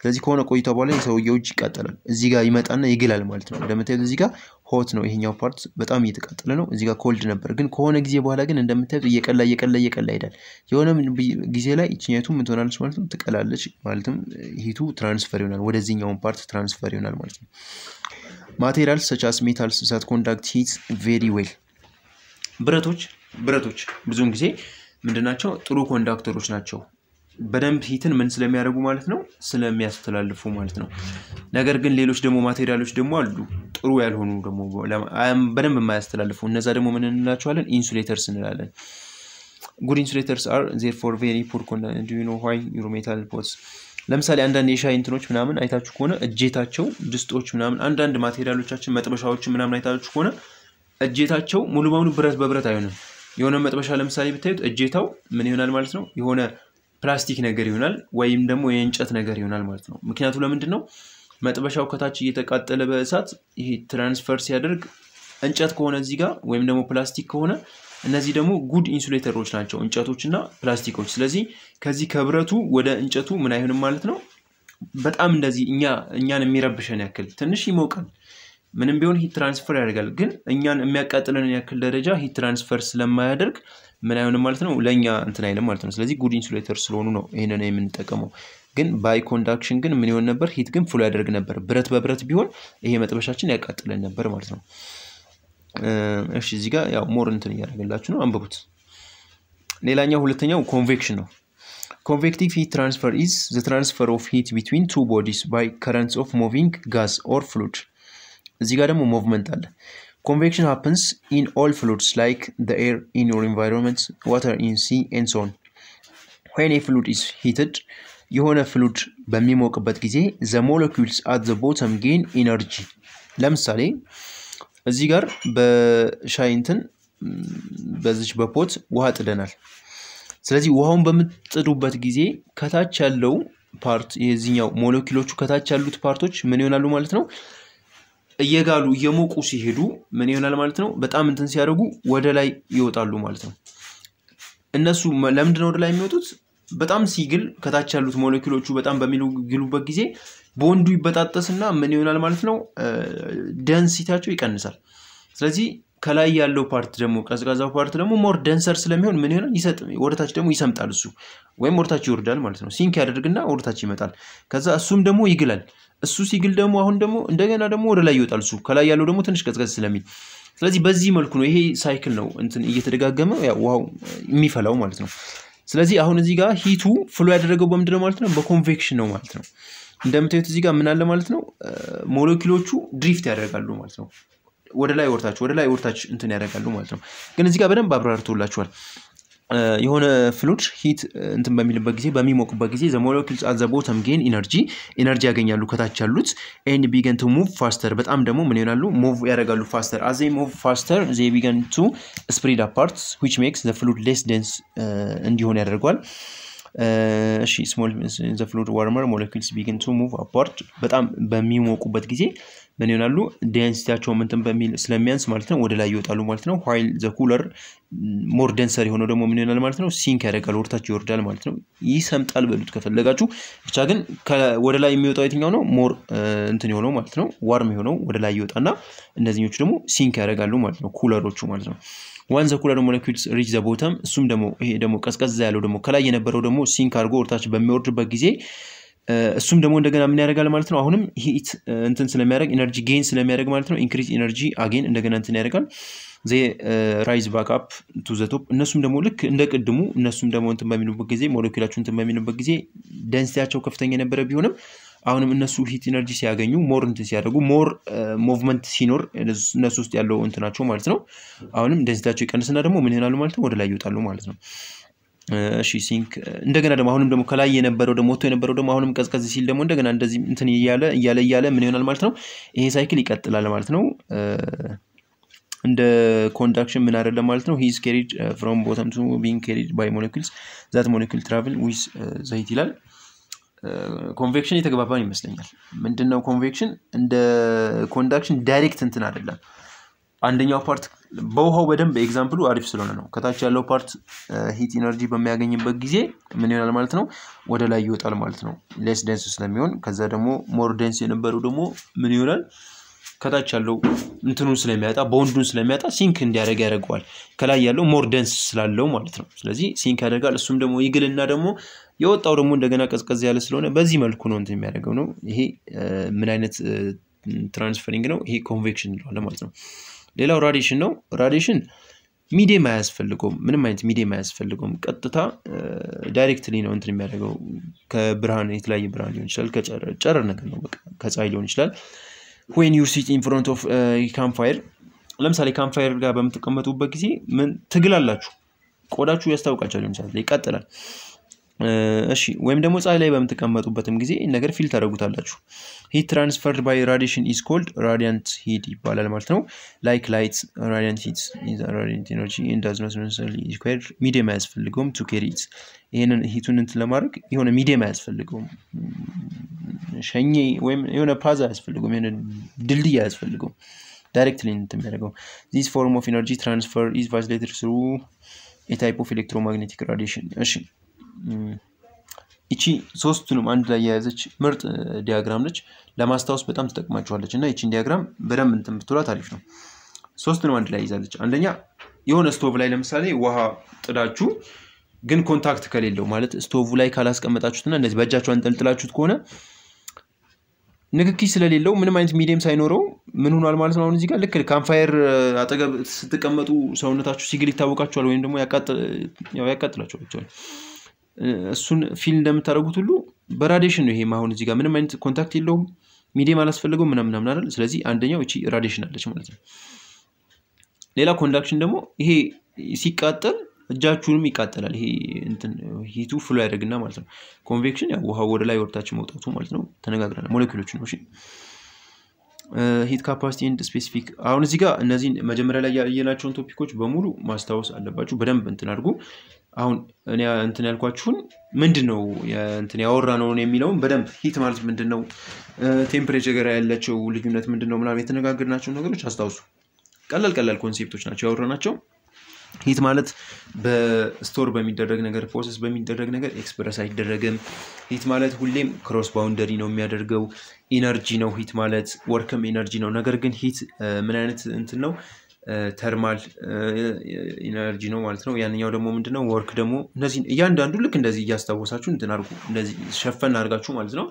ስለዚህ ከሆነ ቆይታ በኋላ የሰውየው እጅ ይቃጠላል እዚህ ጋር ይመጣና ይግላል ማለት ነው እንደምታዩት እዚህ ጋር ሆት ነው ይሄኛው ፓርት በጣም እየተቃጠለ ነው እዚህ ጋር ኮልድ ነበር ግን ከሆነ ጊዜ በኋላ ግን እንደምታዩት እየቀላ ይሄዳል የሆነ ጊዜ ላይ እቺኛቱ ምን ትሆናለች ማለት ነው ትቀላለች ማለትም ሂቱ ትራንስፈር ይሆናል ወደዚህኛው ፓርት ትራንስፈር ይሆናል ማለት ነው materials such as metals that conduct heat very well ብረቶች ብዙውን ጊዜ ምንድናቸው ጥሩ ኮንዳክተሮች ናቸው በደንብ ሂትን ምን ስለሚያደርጉ ማለት ነው ስለሚያስተላልፉ ማለት ነው ነገር ግን ሌሎች ደግሞ ማቴሪያሎች ደግሞ አሉ ጥሩ ያልሆኑ ደግሞ በደንብ የማያስተላልፉ እነዛ ደግሞ ምን እንላቸዋለን ኢንሱሌተርስ እንላለን good insulators are therefore very poor conductors do you know why your metal pots ለምሳሌ አንዳንድ የሻይ እንትኖች ምናምን አይታችሁ ከሆነ እጄታቸው ድስቶች ምናምን አንዳንድ ማቴሪያሎቻችን መጥበሻዎች ምናምን አይታችሁ ከሆነ እጄታቸው ሙሉ በሙሉ ብረት በብረት አይሆንም የሆነ መጥበሻ ለምሳሌ ብታዩት እጄታው ምን ይሆናል ማለት ነው የሆነ ፕላስቲክ ነገር ይሆናል ወይም ደግሞ የእንጨት ነገር ይሆናል ማለት ነው ምክንያቱም ለምንድነው መጥበሻው ከታች እየተቃጠለ በእሳት ይሄ ትራንስፈር ሲያደርግ እንጨት ከሆነ እዚህ ጋር ወይም ደግሞ ፕላስቲክ ከሆነ እነዚህ ደግሞ ጉድ ኢንሱሌተሮች ናቸው እንጨቶችና ፕላስቲኮች ስለዚህ ከዚህ ከብረቱ ወደ እንጨቱ ምን አይሆንም ማለት ነው በጣም እንደዚህ እኛን የሚረብሸን ያክል ትንሽ ይሞቃል ምንም ቢሆን ሂት ትራንስፈር ያደርጋል ግን እኛን የሚያቃጥለን ያክል ደረጃ ሂት ትራንስፈር ስለማያደርግ ምን አይሆንም ማለት ነው ለኛ እንትን አይልም ማለት ነው ስለዚህ ጉድ ኢንሱሌተር ስለሆኑ ነው ይሄንን የምንጠቀመው ግን ባይ ኮንዳክሽን ግን ምን ይሆን ነበር ሂት ግን ፍሎ ያደርግ ነበር ብረት በብረት ቢሆን ይሄ መጥበሻችን ያቃጥለን ነበር ማለት ነው እሺ እዚህ ጋር ያው ሞር እንትን ያደርግላችሁ ነው አንብቡት ሌላኛው ሁለተኛው ኮንቬክሽን ነው convective heat transfer is the transfer of heat between two bodies by currents of moving gas or fluid እዚህ ጋር ደግሞ movement አለ convection happens in all fluids like the air in your environment water in sea and so on when a fluid is heated የሆነ fluid በሚሞቅበት ጊዜ the molecules at the bottom gain energy ለምሳሌ እዚህ ጋር በሻይ እንትን በዚች በፖት ውሃ ጥደናል ስለዚህ ውሃውን በመጥዱበት ጊዜ ከታች ያለው ፓርት የዚህኛው ሞለኪውሎቹ ከታች ያሉት ፓርቶች ምን ይሆናሉ ማለት ነው እየጋሉ እየሞቁ ሲሄዱ ምን ይሆናል ማለት ነው በጣም እንትን ሲያደርጉ ወደ ላይ ይወጣሉ ማለት ነው እነሱ ለምንድነው ወደ ላይ የሚወጡት በጣም ሲግል ከታች ያሉት ሞለኪውሎቹ በጣም በሚግሉበት ጊዜ ቦንዱ ይበጣጠስና ምን ይሆናል ማለት ነው ዴንሲቲያቸው ይቀንሳል ስለዚህ ከላይ ያለው ፓርት ደግሞ ቀዝቃዛው ፓርት ደግሞ ሞር ዴንሰር ስለሚሆን ምን ይሆናል ወደታች ደግሞ ይሰምጣል እሱ ወይም ወደታች ይወርዳል ማለት ነው ሲንክ ያደርግና ወደታች ይመጣል ከዛ እሱም ደግሞ ይግላል እሱ ሲግል ደግሞ አሁን ደግሞ እንደገና ደግሞ ወደ ላይ ይወጣል እሱ ከላይ ያለው ደግሞ ትንሽ ቀዝቀዝ ስለሚል ስለዚህ በዚህ መልኩ ነው ይሄ ሳይክል ነው እንትን እየተደጋገመ ያው ዋው የሚፈላው ማለት ነው ስለዚህ አሁን እዚህ ጋር ሂቱ ፍሎ ያደረገው በመድረው ማለት ነው በኮንቬክሽን ነው ማለት ነው እንደምታዩት እዚህ ጋር ምን አለ ማለት ነው ሞለኪውሎቹ ድሪፍት ያደርጋሉ ማለት ነው ወደ ላይ ወርታች እንትን ያደርጋሉ ማለት ነው ግን እዚህ ጋር በደንብ አብራርቶላችኋል የሆነ ፍሉድ ሂት እንትን በሚልበት ጊዜ በሚሞቅበት ጊዜ the molecules at the bottom gain energy ያገኛሉ ከታች ያሉት and begin to move faster በጣም ደግሞ ምን ይሆናሉ move ያደርጋሉ faster as they move faster they begin to spread apart which makes the fluid less dense እንዲሆን ያደርጋል እሺ small the fluid warmer molecules begin to move apart በጣም በሚሞቁበት ጊዜ ምን ይሆናሉ ዴንሲቲያቸው እንትን በሚል ስለሚያንስ ማለት ነው ወደ ላይ ይወጣሉ ማለት ነው while the cooler more denser ሆኖ ደግሞ ምን ይሆናል ማለት ነው ሲንክ ያደርጋል ወርታች ይወርዳል ማለት ነው ይሰምጣል በሉት ከፈለጋችሁ ብቻ ግን ወደ ላይ የሚወጣው የትኛው ነው ሞር እንትን ሆኖ ማለት ነው ዋርም ሆኖ ወደ ላይ ይወጣና እነዚህኞቹ ደግሞ ሲንክ ያደርጋሉ ማለት ነው ኩለሮቹ ማለት ነው once the cooler molecules reach the bottom እሱም ደግሞ ይሄ ደግሞ ቀዝቀዝ ያለው ደግሞ ከላይ የነበረው ደግሞ ሲንክ አድርጎ ወርታች በሚወርድበት ጊዜ እሱም ደግሞ እንደገና ምን ያደርጋል ማለት ነው አሁንም ሂት እንትን ስለሚያደርግ ኤነርጂ ጌን ስለሚያደርግ ማለት ነው ኢንክሪዝ ኤነርጂ አጌን እንደገና እንትን ያደርጋል they rise back up to the top እነሱም ደግሞ ልክ እንደቀድሙ እነሱም ደግሞ እንትን በሚሉበት ጊዜ ሞለኪውላቸው እንትን በሚሉበት ጊዜ ዴንሲቲያቸው ከፍተኛ የነበረ ቢሆንም አሁንም እነሱ ሂት ኢነርጂ ሲያገኙ ሞር እንትን ሲያደርጉ ሞር ሙቭመንት ሲኖር እነሱ ውስጥ ያለው እንትናቸው ማለት ነው አሁንም ዴንሲቲያቸው ይቀንስና ደግሞ ምን ይሆናሉ ማለት ነው ወደ ላይ ይወጣሉ ማለት ነው እሺ ሲንክ እንደገና ደግሞ አሁንም ደግሞ ከላይ የነበረው ደግሞ ወጥቶ የነበረው ደግሞ አሁንም ቀዝቀዝ ሲል ደግሞ እንደገና እንደዚህ እንትን እያለ ምን ይሆናል ማለት ነው ይሄ ሳይክል ይቀጥላል ማለት ነው እንደ ኮንዳክሽን ምን አይደለም ማለት ነው he is carried from bottom to being carried by molecules that molecule travel with the heat ይላል ኮንቬክሽን የተገባባን ይመስለኛል ምንድነው ኮንቬክሽን እንደ ኮንዳክሽን ዳይሬክት እንትን አይደለም አንደኛው ፓርት በውሃው በደንብ ኤግዛምፕሉ አሪፍ ስለሆነ ነው ከታች ያለው ፓርት ሂት ኢነርጂ በሚያገኝበት ጊዜ ምን ይሆናል ማለት ነው ወደ ላይ ይወጣል ማለት ነው ሌስ ዴንስ ስለሚሆን ከዛ ደግሞ ሞር ዴንስ የነበረው ደግሞ ምን ይሆናል ከታች ያለው እንትኑን ስለሚያጣ ቦንዱን ስለሚያጣ ሲንክ እንዲያደርግ ያደርጋል ከላይ ያለው ሞር ዴንስ ስላለው ማለት ነው ስለዚህ ሲንክ ያደርጋል እሱም ደግሞ ይግልና ደግሞ የወጣው ደግሞ እንደገና ቀዝቀዝ ያለ ስለሆነ በዚህ መልኩ ነው እንትን የሚያደርገው ነው ይሄ ምን አይነት ትራንስፈሪንግ ነው ይሄ ኮንቬክሽን ነው ማለት ነው ሌላው ራዲዬሽን ነው ራዲዬሽን ሚዲየም አያስፈልገውም ምንም አይነት ሚዲየም አያስፈልገውም ቀጥታ ዳይሬክትሊ ነው እንትን የሚያደርገው ከብርሃን የተለያየ ብርሃን ሊሆን ይችላል ከጨረር ነገር ነው በቃ ከፀሐይ ሊሆን ይችላል when you sit in front of a campfire ለምሳሌ ካምፕፋየር ጋር በመተቀመጡበት ጊዜ ምን ትግላላችሁ ቆዳችሁ ያስታውቃችኋል ለምሳሌ ይቀጥላል እሺ ወይም ደግሞ ፀሐይ ላይ በመተቀመጡበትም ጊዜ ነገር ፊል ታደርጉታላችሁ heat transferred by radiation is called radiant heat ይባላል ማለት ነው like light radiant heat is radiant energy and does not necessarily require medium አያስፈልገውም to carry it ይሄንን ሂቱን እንትን ለማድረግ የሆነ ሚዲየም አያስፈልገውም ሸኚ ወይም የሆነ ፓዝ አያስፈልገውም የሆነ ድልድይ አያስፈልገውም directly እንትን የሚያደርገው this form of energy transfer is facilitated through a type of electromagnetic radiation እሺ እቺ ሶስቱንም አንድ ላይ ያያዘች ምርጥ ዲያግራም ነች ለማስታወስ በጣም ተጠቅማችኋለች እና እቺን ዲያግራም በደንብ እንትን ብትሏት አሪፍ ነው ሶስቱንም አንድ ላይ ይዛለች አንደኛ የሆነ ስቶቭ ላይ ለምሳሌ ውሃ ጥዳችሁ ግን ኮንታክት ከሌለው ማለት ስቶቭ ላይ ካላስቀመጣችሁትና እንደዚህ በእጃችሁ አንጠልጥላችሁት ከሆነ ንክኪ ስለሌለው ምንም አይነት ሚዲየም ሳይኖረው ምን ሆኗል ማለት ነው አሁን እዚህ ጋር ልክ ካምፕፋየር አጠገብ ስትቀመጡ ሰውነታችሁ ሲግል ይታወቃችኋል ወይም ደግሞ ያቃጥላችኋል እሱን ፊል እንደምታደርጉት ሁሉ በራዲዬሽን ነው ይሄ አሁን እዚህ ጋር ምንም አይነት ኮንታክት የለውም ሚዲየም አላስፈልገው ምናምን አይደል ስለዚህ አንደኛው እቺ ራዲዬሽን አለች ማለት ነው ሌላ ኮንዳክሽን ደግሞ ይሄ ሲቃጠል እጃችሁንም ይቃጠላል ይሄ እንትን ሂቱ ፍሎ ያደርግና ማለት ነው ኮንቬክሽን ያው ውሃው ወደ ላይ ወርታች መውጣቱ ማለት ነው ተነጋግረናል ሞለኪውሎች ነው እሺ ሂት ካፓሲቲ ኤንድ ስፔሲፊክ አሁን እዚህ ጋር እነዚህ መጀመሪያ ላይ ያየናቸውን ቶፒኮች በሙሉ ማስታወስ አለባችሁ በደንብ እንትን አድርጉ አሁን እኔ እንትን ያልኳችሁን ምንድነው እንትን ያወራነው የሚለው በደንብ ሂት ማለት ምንድነው ቴምፕሬቸር ጋር ያላቸው ልዩነት ምንድነው ምናምን የተነጋገርናቸው ነገሮች አስታውሱ ቀላል ኮንሴፕቶች ናቸው ያወራናቸው ሂት ማለት በስቶር በሚደረግ ነገር ፕሮሰስ በሚደረግ ነገር ኤክስፕረስ አይደረግም ሂት ማለት ሁሌም ክሮስ ባውንደሪ ነው የሚያደርገው ኢነርጂ ነው ሂት ማለት ወርክም ኢነርጂ ነው ነገር ግን ሂት ምን አይነት እንትን ነው ተርማል ኢነርጂ ነው ማለት ነው ያንኛው ደግሞ ምንድነው ወርክ ደግሞ እነዚህ እያንዳንዱ ልክ እንደዚህ ያስታወሳችሁ እንትን አድርጉ እንደዚህ ሸፈን አድርጋችሁ ማለት ነው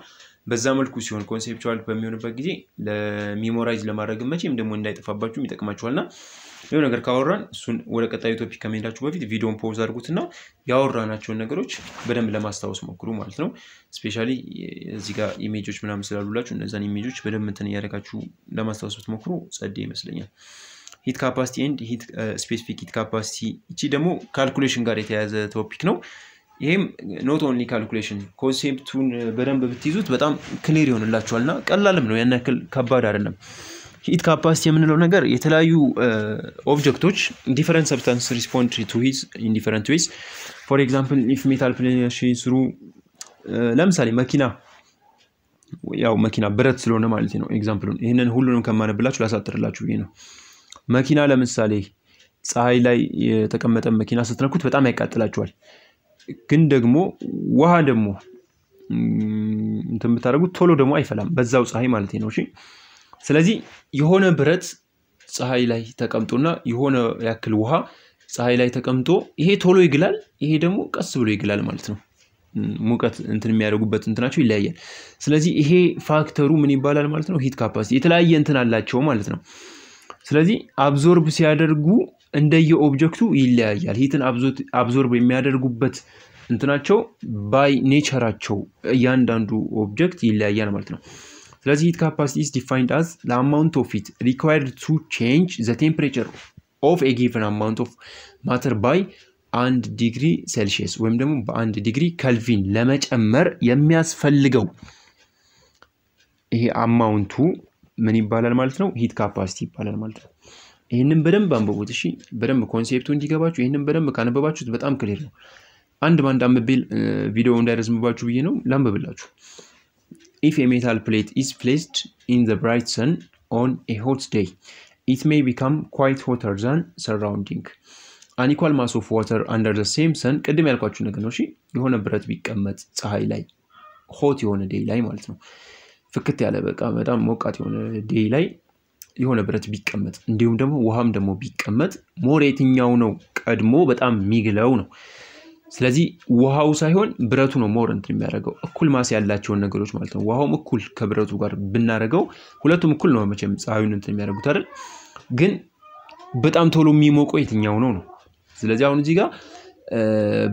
በዛ መልኩ ሲሆን ኮንሴፕቹዋል በሚሆንበት ጊዜ ለሜሞራይዝ ለማድረግ መቼም ደግሞ እንዳይጠፋባችሁ ይጠቅማችኋልና ይሄ ነገር ካወራን እሱን ወደ ቀጣዩ ቶፒክ ከመሄዳችሁ በፊት ቪዲዮን ፖዝ አድርጉትና ያወራናቸው ነገሮች በደንብ ለማስታወስ ሞክሩ ማለት ነው ስፔሻሊ እዚህ ጋር ኢሜጆች ምናምን ስላሉላችሁ እነዛን ኢሜጆች በደንብ እንትን ያደርጋችሁ ለማስታወስ ብትሞክሩ ጸዴ ይመስለኛል ሂት ካፓሲቲ ኤንድ ሂት ስፔሲፊክ ሂት ካፓሲቲ እቺ ደግሞ ካልኩሌሽን ጋር የተያያዘ ቶፒክ ነው ይሄም ኖት ኦንሊ ካልኩሌሽን ኮንሴፕቱን በደንብ ብትይዙት በጣም ክሊር ይሆንላችኋልና ቀላልም ነው ያን ያክል ከባድ አይደለም ሂት ካፓሲቲ የምንለው ነገር የተለያዩ ኦብጀክቶች ዲፈረንት ሰብስታንስ ሪስፖንድ ቱ ሂት ኢን ዲፈረንት ዌይስ ፎር ኤግዛምፕል ኢፍ ሜታል ፕሌሽን ስሩ ለምሳሌ መኪና ብረት ስለሆነ ማለት ነው ኤግዛምፕሉን ይሄንን ሁሉንም ከማነብላችሁ ላሳጥርላችሁ ይሄ ነው መኪና ለምሳሌ ፀሐይ ላይ የተቀመጠ መኪና ስትነኩት በጣም ያቃጥላችኋል ግን ደግሞ ውሃ ደግሞ እንትን ብታደርጉት ቶሎ ደግሞ አይፈላም በዛው ፀሐይ ማለት ነው እሺ ስለዚህ የሆነ ብረት ፀሐይ ላይ ተቀምጦና የሆነ ያክል ውሃ ፀሐይ ላይ ተቀምጦ ይሄ ቶሎ ይግላል ይሄ ደግሞ ቀስ ብሎ ይግላል ማለት ነው ሙቀት እንትን የሚያደርጉበት እንትናቸው ይለያያል ስለዚህ ይሄ ፋክተሩ ምን ይባላል ማለት ነው ሂት ካፓሲቲ የተለያየ እንትን አላቸው ማለት ነው ስለዚህ አብዞርብ ሲያደርጉ እንደየ ኦብጀክቱ ይለያያል ሂትን አብዞርብ የሚያደርጉበት እንትናቸው ባይ ኔቸራቸው እያንዳንዱ ኦብጀክት ይለያያል ማለት ነው ስለዚህ heat capacity is defined as the amount of heat required to change the temperature of a given amount of matter by 1 degree Celsius ወይም ደግሞ በ1 ዲግሪ ኬልቪን ለመጨመር የሚያስፈልገው ይሄ አማውንቱ ምን ይባላል ማለት ነው heat capacity ይባላል ማለት ነው ይሄንን በደንብ አንብቡት እሺ በደንብ ኮንሴፕቱ እንዲገባችሁ ይሄንን በደንብ ካነበባችሁት በጣም ክሊር ነው አንድ ባንድ አንብቤል ቪዲዮ እንዳይረዝምባችሁ ብዬ ነው ላንብብላችሁ if a metal plate is placed in the bright sun on a hot day it may become quite hotter than surrounding an equal mass of water under the same sun ቀደም ያልኳችሁ ነገር ነው እሺ የሆነ ብረት ቢቀመጥ ፀሐይ ላይ ሆት የሆነ ዴይ ላይ ማለት ነው ፍክት ያለ በቃ በጣም ሞቃት የሆነ ዴይ ላይ የሆነ ብረት ቢቀመጥ እንዲሁም ደግሞ ውሃም ደግሞ ቢቀመጥ ሞር የትኛው ነው ቀድሞ በጣም ሚግለው ነው ስለዚህ ውሃው ሳይሆን ብረቱ ነው ሞር እንትን የሚያደርገው እኩል ማስ ያላቸው ነገሮች ማለት ነው ውሃውም እኩል ከብረቱ ጋር ብናረጋው ሁለቱም እኩል ነው መቼም ፀሐዩን እንትን የሚያደርጉት አይደል ግን በጣም ቶሎ የሚሞቀው የትኛው ነው ስለዚህ አሁን እዚህ ጋር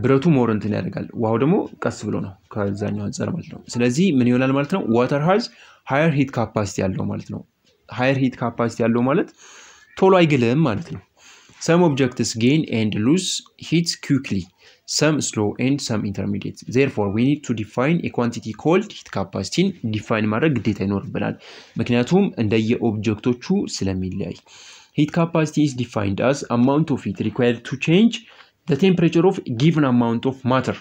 ብረቱ ሞር እንትን ያደርጋል ውሃው ደግሞ ቀስ ብሎ ነው ከዛኛው አንፃር ማለት ነው ስለዚህ ምን ይሆናል ማለት ነው water has higher heat capacity ያለው ማለት ነው higher heat capacity ያለው ማለት ቶሎ አይግልም ማለት ነው some objects gain and lose heat quickly some slow and some intermediate therefore we need to define a quantity called heat capacity define ማድረግ ግዴታ ይኖርብናል ምክንያቱም እንደየ ኦብጀክቶቹ ስለሚለያይ heat capacity is defined as amount of heat required to change the temperature of given amount of matter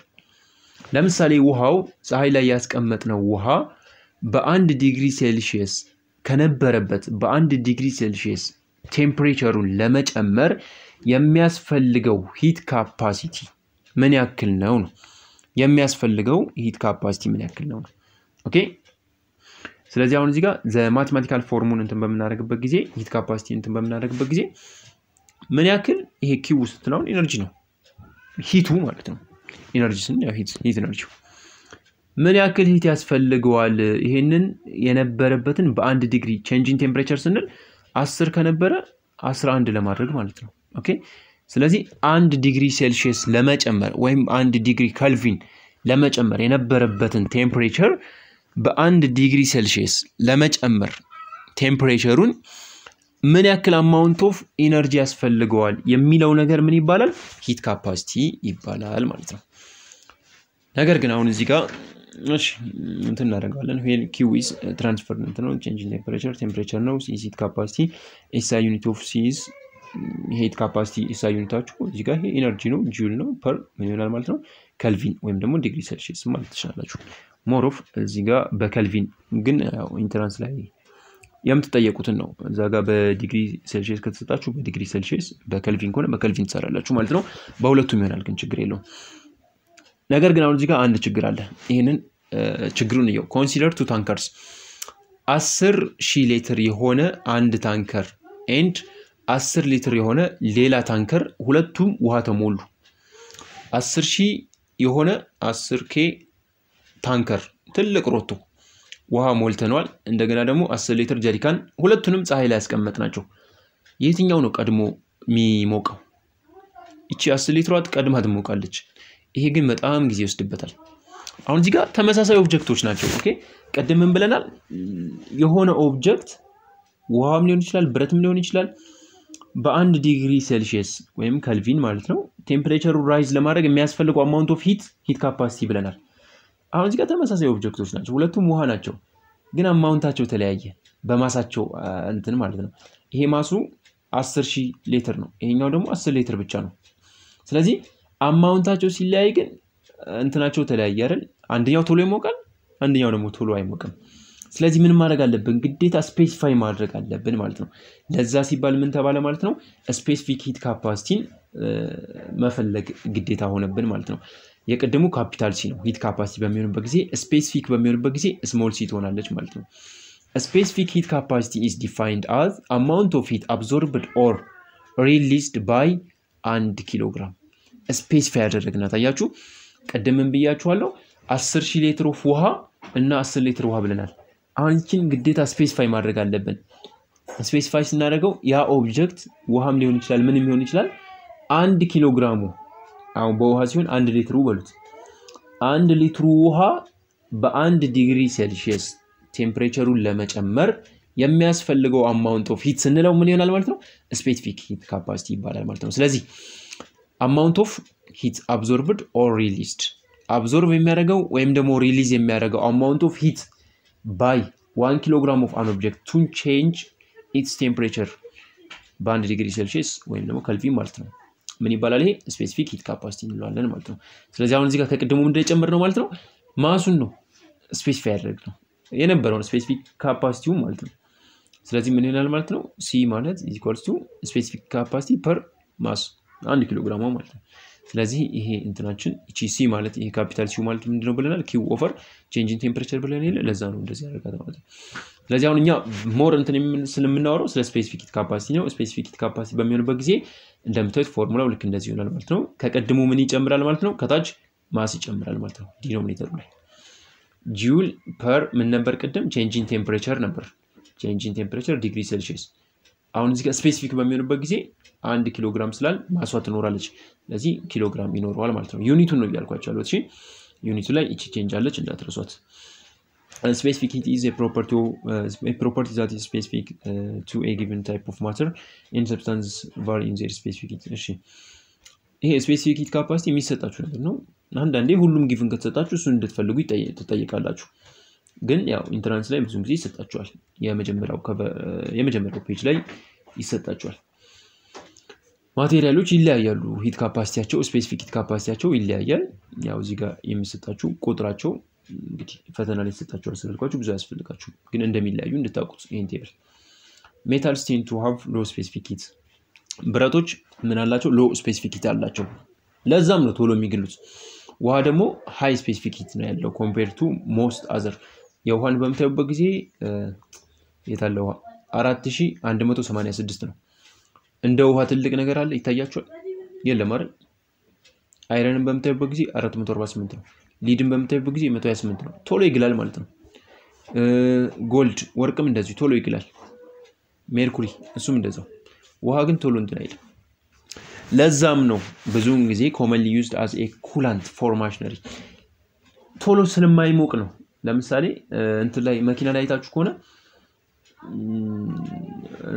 ለምሳሌ ውሃው ፀሐይ ላይ ያስቀመጥነው ውሃ በ1 ዲግሪ ሴልሺየስ ከነበረበት በ1 ዲግሪ ሴልሺየስ ቴምፕሬቸሩን ለመጨመር የሚያስፈልገው ሂት ካፓሲቲ ምን ያክል ነው የሚያስፈልገው ሂት ካፓሲቲ ምን ያክል ነው ኦኬ ስለዚህ አሁን እዚህ ጋር ዘ ማቴማቲካል ፎርሙን እንትን በመናደርግበት ጊዜ ሂት ካፓሲቲ እንትን በመናደርግበት ጊዜ ምን ያክል ይሄ ኪው ውስጥ ነው ኢነርጂ ነው ሂቱ ማለት ነው ኢነርጂ ስን ያው ሂት ኢነርጂ ምን ያክል ሂት ያስፈልገዋል ይሄንን የነበረበትን በ1 ዲግሪ ቼንጅ ኢን ቴምፕሬቸር ስንል 10 ከነበረ 11 ለማድረግ ማለት ነው ኦኬ ስለዚህ 1 ዲግሪ ሴልሺየስ ለመጨመር ወይም 1 ዲግሪ ኬልቪን ለመጨመር የነበረበትን ቴምፕሬቸር በ1 ዲግሪ ሴልሺየስ ለመጨመር ቴምፕሬቸሩን ምን ያክል አማውንት ኦፍ ኢነርጂ ያስፈልገዋል የሚለው ነገር ምን ይባላል ሂት ካፓሲቲ ይባላል ማለት ነው ነገር ግን አሁን እዚህ ጋር እሺ እንትን እናደርጋለን q is transfer ነው change in temperature ነው c is heat capacity SI unit of c is heat capacity SI ዩኒታችሁ እዚህ ጋር ይሄ ኢነርጂ ነው ጁል ነው ፐር ምን ይሆናል ማለት ነው ኬልቪን ወይም ደግሞ ዲግሪ ሴልሺየስ ማለት ትችላላችሁ ሞር ኦፍ እዚህ ጋር በኬልቪን ግን ኢንትራንስ ላይ የምትጠየቁትን ነው እዛ ጋር በዲግሪ ሴልሺየስ ከተሰጣችሁ በዲግሪ ሴልሺየስ በኬልቪን ከሆነ በኬልቪን ትሰራላችሁ ማለት ነው በሁለቱም ይሆናል ግን ችግር የለውም ነገር ግን አሁን እዚህ ጋር አንድ ችግር አለ ይሄንን ችግሩን ነው ኮንሲደር ቱ ታንከርስ 10,000 ሊትር የሆነ አንድ ታንከር ኤንድ 10 ሊትር የሆነ ሌላ ታንከር ሁለቱም ውሃ ተሞሉ 10,000 የሆነ 10k ታንከር ትልቅ ሮቶ ውሃ ሞልተናል እንደገና ደግሞ 10 ሊትር ጀሪካን ሁለቱንም ፀሐይ ላይ ያስቀመጥናቸው የትኛው ነው ቀድሞ የሚሞቀው እቺ 10 ሊትሯት ቀድማ ትሞቃለች ይሄ ግን በጣም ጊዜ ይወስድበታል አሁን እዚህ ጋር ተመሳሳይ ኦብጀክቶች ናቸው ኦኬ ቀደምን ብለናል የሆነ ኦብጀክት ውሃም ሊሆን ይችላል ብረትም ሊሆን ይችላል በ1 ዲግሪ ሴልሺየስ ወይም ኬልቪን ማለት ነው ቴምፕሬቸሩ ራይዝ ለማድረግ የሚያስፈልገው አማውንት ኦፍ ሂት ካፓሲቲ ብለናል አሁን እዚህ ጋር ተመሳሳይ ኦብጀክቶች ናቸው ሁለቱም ውሃ ናቸው ግን አማውንታቸው ተለያየ በማሳቸው እንትን ማለት ነው ይሄ ማሱ 10,000 ሊትር ነው ይሄኛው ደግሞ 10 ሊትር ብቻ ነው ስለዚህ አማውንታቸው ሲለያይ ግን እንትናቸው ተለያየ አይደል አንደኛው ቶሎ ይሞቃል አንደኛው ደግሞ ቶሎ አይሞቅም ስለዚህ ምን ማድረግ አለብን ግዴታ ስፔሲፋይ ማድረግ አለብን ማለት ነው ለዛ ሲባል ምን ተባለ ማለት ነው ስፔሲፊክ ሂት ካፓሲቲን መፈለግ ግዴታ ሆነብን ማለት ነው የቀደሙ ካፒታል ሲ ነው ሂት ካፓሲቲ በሚሆንበት ጊዜ ስፔሲፊክ በሚሆንበት ጊዜ ስሞል ሲ ትሆናለች ማለት ነው ስፔሲፊክ ሂት ካፓሲቲ is defined as amount of heat absorbed or released by 1 ኪሎግራም ስፔሲፋይ ያደረግና ታያችሁ ቀደምን ብያችኋለሁ 10,000 ሊትር ውሃ እና 10 ሊትር ውሃ ብለናል አሁን እቺን ግዴታ ስፔሲፋይ ማድረግ አለብን ስፔሲፋይ ስናደርገው ያ ኦብጀክት ውሃም ሊሆን ይችላል ምንም ሊሆን ይችላል 1 ኪሎግራሙ አሁን በውሃ ሲሆን 1 ሊትሩ በሉት 1 ሊትር ውሃ በ1 ዲግሪ ሴልሺየስ ቴምፕሬቸሩን ለመጨመር የሚያስፈልገው አማውንት ኦፍ ሂት ስንለው ምን ይሆናል ማለት ነው ስፔሲፊክ ሂት ካፓሲቲ ይባላል ማለት ነው ስለዚህ አማውንት ኦፍ ሂት አብዞርብድ ኦር ሪሊዝድ አብዞርብ የሚያደርገው ወይም ደግሞ ሪሊዝ የሚያደርገው አማውንት ኦፍ ሂት ባይ 1 ኪሎግራም ኦፍ አን ኦብጀክት ቱ ቼንጅ ኢትስ ቴምፕሬቸር በ1 ዲግሪ ሴልሺየስ ወይም ደግሞ ከልቪን ማለት ነው ምን ይባላል ይሄ ስፔሲፊክ ሂት ካፓሲቲ እንለዋለን ማለት ነው ስለዚህ አሁን እዚህ ጋር ከቀድሞ ምን እንደጨመር ነው ማለት ነው ማሱን ነው ስፔሲፋይ ያደርግነው የነበረው ስፔሲፊክ ካፓሲቲው ማለት ነው ስለዚህ ምን ይሆናል ማለት ነው C ማለት = ስፔሲፊክ ካፓሲቲ ፐር ማስ 1 ኪሎ ግራም ማለት ነው ስለዚህ ይሄ እንትናችን እቺ C ማለት ይሄ ካፒታል C ማለት ምንድነው ብለናል Q ኦቨር ቼንጅ ኢን ቴምፕሬቸር ብለን ይለ ለዛ ነው እንደዚህ ያደርጋል ማለት ነው ስለዚህ አሁን እኛ ሞር እንትን ስለምናወራው ስለ ስፔሲፊክ ሂት ካፓሲቲ ነው ስፔሲፊክ ሂት ካፓሲቲ በሚሆንበት ጊዜ እንደምታዩት ፎርሙላው ልክ እንደዚህ ይሆናል ማለት ነው ከቀድሞ ምን ይጨምራል ማለት ነው ከታች ማስ ይጨምራል ማለት ነው ዲኖሚኔተሩ ላይ ጁል ፐር ምን ነበር ቀደም ቼንጅ ኢን ቴምፕሬቸር ነበር ቼንጅ ኢን ቴምፕሬቸር ዲግሪ ሴልሺየስ አሁን እዚህ ጋር ስፔሲፊክ በሚሆንበት ጊዜ 1 ኪሎ ግራም ስላል ማሷ ትኖራለች ስለዚህ ኪሎ ግራም ይኖረዋል ማለት ነው ዩኒቱን ነው ያልኳችሁ አሉት እሺ ዩኒቱ ላይ እቺ ቼንጅ አለች እንዳትረሷት specific heat is a property that is specific to a given type of matter in substance vary in their specific heat እሺ ይሄ ስፔሲፊክ ሂት ካፓሲቲ የሚሰጣችሁ ነገር ነው አንዳንዴ ሁሉም ጊቭን ከተሰጣችሁ እሱን እንድትፈልጉ ተጠይቃላችሁ ግን ያው ኢንትራንስ ላይ ብዙ ጊዜ ይሰጣችኋል የመጀመሪያው ፔጅ ላይ ይሰጣችኋል ማቴሪያሎች ይለያያሉ ሂት ካፓሲቲያቸው ስፔሲፊክ ሂት ካፓሲቲያቸው ይለያያል ያው እዚህ ጋር የሚሰጣችሁ ቁጥራቸው እንግዲህ ፈተና ላይ ይሰጣችኋል ስለልኳችሁ ብዙ ያስፈልጋችሁ ግን እንደሚለያዩ እንድታውቁት ይሄን ቴብል metals tend to have low specific heat ብረቶች ምን አላቸው ሎ ስፔሲፊክ ሂት አላቸው ለዛም ነው ቶሎ የሚግሉት ውሃ ደግሞ ሃይ ስፔሲፊክ ሂት ነው ያለው compared to most other የውሃን በመታዩበት ጊዜ የታለው 4186 ነው እንደ ውሃ ትልቅ ነገር አለ ይታያችኋል የለም አይደል አይረንን በመታዩበት ጊዜ 448 ነው ሊድን በመታዩበት ጊዜ 128 ነው ቶሎ ይግላል ማለት ነው ጎልድ ወርቅም እንደዚህ ቶሎ ይግላል ሜርኩሪ እሱም እንደዛው ውሃ ግን ቶሎ እንትን አይልም ለዛም ነው ብዙውን ጊዜ commonly used as a coolant for machinery ቶሎ ስለማይሞቅ ነው ለምሳሌ እንትን ላይ መኪና ላይ አይታችሁ ከሆነ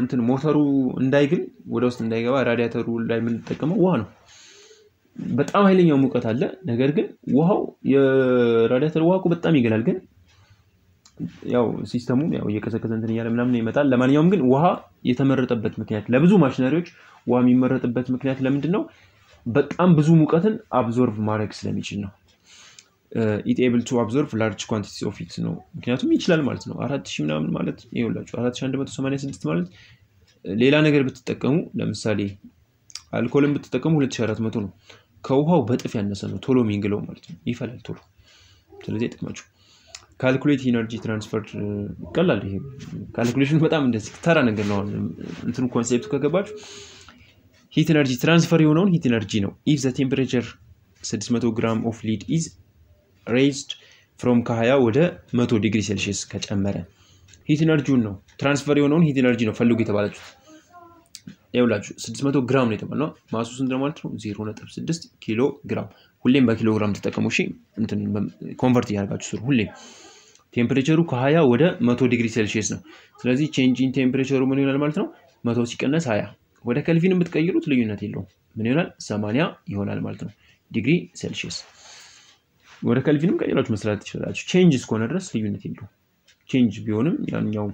እንትን ሞተሩ እንዳይግል ወደ ውስጥ እንዳይገባ ራዲያተሩ ላይ ምን ተጠቀመው ውሃ ነው በጣም ኃይለኛው ሙቀት አለ ነገር ግን ውሃው የራዲያተር ውሃው በጣም ይገላል ግን ያው ሲስተሙ ያው እየከሰከሰ እንትን ያለ ምናምን ይመጣል ለማንኛውም ግን ውሃ የተመረጠበት ምክንያት ለብዙ ማሽነሪዎች ውሃ የሚመረጥበት ምክንያት ለምንድነው በጣም ብዙ ሙቀትን አብዞርብ ማድረግ ስለሚችል ነው it able to absorb large quantities of heat ነው ምክንያቱም ይችላል ማለት ነው 4000 ምናምን ማለት ይኸውላችሁ 4186 ማለት ሌላ ነገር ብትጠቀሙ ለምሳሌ አልኮልን ብትጠቀሙ 2400 ነው ከውሃው በጥፍ ያነሰ ነው ቶሎ ሚንግለው ማለት ነው ይፈላል ቶሎ ስለዚህ ጥቅማችሁ ካልኩሌት ኢነርጂ ትራንስፈር ቀላል ይሄ ካልኩሌሽን በጣም እንደዚህ ተራ ነገር ነው እንትኑ ኮንሴፕቱ ከገባችሁ ሂት ኢነርጂ ትራንስፈር የሆነውን ሂት ኢነርጂ ነው if the temperature 600 gram of lead is raised from ከ20 ወደ 100 ዲግሪ ሴልሺየስ ከጨመረ ሂት ኢነርጂውን ነው ትራንስፈር የሆነውን ሂት ኢነርጂ ነው ፈልጉ የተባላችሁ ይኸውላችሁ 600 ግራም ነው የተባለው ማሱ ስንት ነው ማለት ነው 0.6 ኪሎ ግራም ሁሌም በኪሎ ግራም ተጠቀሙ እሺ እንትን ኮንቨርት ያርጋችሁ ስሩ ሁሌም ቴምፕሬቸሩ ከ20 ወደ 100 ዲግሪ ሴልሺየስ ነው ስለዚህ ቼንጅ ኢን ቴምፕሬቸሩ ምን ይሆናል ማለት ነው 100 ሲቀነስ 20 ወደ ከልቪን የምትቀይሩት ልዩነት የለውም ምን ይሆናል 80 ይሆናል ማለት ነው ዲግሪ ሴልሺየስ ወደ ከልቪንም ቀይራችሁ መስራት ትችላላችሁ ቼንጅ እስኮነ ድረስ ልዩነት የለውም ቼንጅ ቢሆንም ያንኛው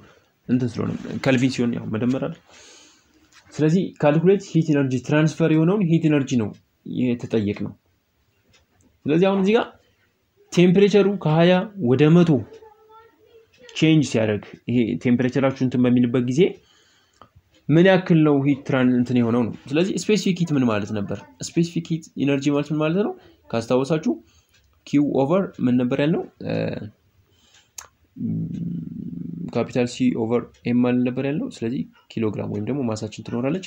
እንትን ስለሆነ ከልቪን ሲሆን ያው መደመር አይደል ስለዚህ ካልኩሌት ሂት ኢነርጂ ትራንስፈር የሆነውን ሂት ኢነርጂ ነው የተጠየቅ ነው ስለዚህ አሁን እዚህ ጋር ቴምፕሬቸሩ ከ20 ወደ 100 ቼንጅ ሲያደርግ ይሄ ቴምፕሬቸራችሁ እንትን በሚልበት ጊዜ ምን ያክል ነው ሂት ትራን እንትን የሆነው ነው ስለዚህ ስፔሲፊክ ሂት ምን ማለት ነበር ስፔሲፊክ ሂት ኢነርጂ ማለት ምን ማለት ነው ካስታወሳችሁ Q over ምን ነበር ያለው ካፒታል C over M ማለት ነበር ያለው ስለዚህ ኪሎ ግራም ወይም ደግሞ ማሳችን ትኖራለች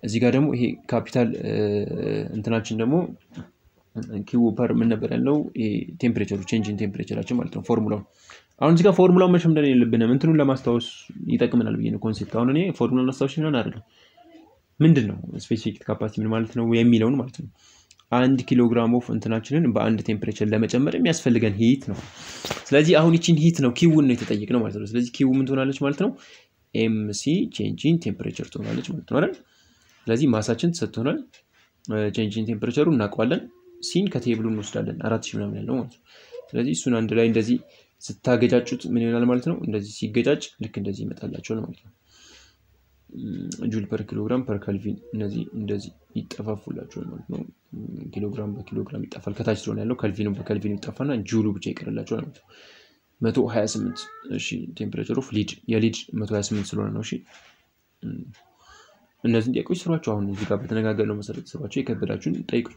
እዚህ ጋር ደግሞ ይሄ ካፒታል እንትናችን ደግሞ Q per ምን ነበር ያለው ይሄ ቴምፕሬቸሩ ቼንጅ ኢን ቴምፕሬቸራችን ማለት ነው ፎርሙላው አሁን እዚህ ጋር ፎርሙላው መሸምደል የለብንም እንትኑን ለማስታወስ ይጠቅመናል ብዬ ነው ኮንሴፕት አሁን እኔ ፎርሙላውን አስታውሽ ነው አይደል ምንድነው ስፔሲፊክ ካፓሲቲ ምን ማለት ነው የሚለውን ማለት ነው 1 ኪሎ ግራም ኦፍ እንትናችንን በአንድ ቴምፕሬቸር ለመጨመር የሚያስፈልገን ሂት ነው ስለዚህ አሁን እቺን ሂት ነው ኪውን ነው የተጠየቅነው ማለት ነው ስለዚህ ኪው ምን ትሆናለች ማለት ነው ኤምሲ ቼንጅ ኢን ቴምፕሬቸር ትሆናለች ማለት ነው አይደል ስለዚህ ማሳችን ተሰጥቶናል ቼንጅ ኢን ቴምፕሬቸሩን እናውቀዋለን ሲን ከቴብሉን እንወስዳለን 4000 ምናምን ያለው ማለት ነው ስለዚህ እሱን አንድ ላይ እንደዚህ ስታገጫጩት ምን ይሆናል ማለት ነው እንደዚህ ሲገጫጭ ልክ እንደዚህ ይመጣላችኋል ማለት ነው ጁል ፐር ኪሎግራም ፐር ኬልቪን እነዚህ እንደዚህ ይጠፋፉላችኋል ማለት ነው ኪሎግራም በኪሎግራም ይጠፋል ከታች ስለሆነ ያለው ኬልቪኑ በኬልቪኑ ይጠፋና ጁሉ ብቻ ይቀርላችኋል ማለት ነው 128 እሺ ቴምፕሬቸር ኦፍ ሊድ የሊድ 128 ስለሆነ ነው እሺ እነዚህ ጥያቄዎች ስሯቸው አሁን እዚህ ጋር በተነጋገርነው መሰረት ስሯቸው የከበዳችሁን ጠይቁ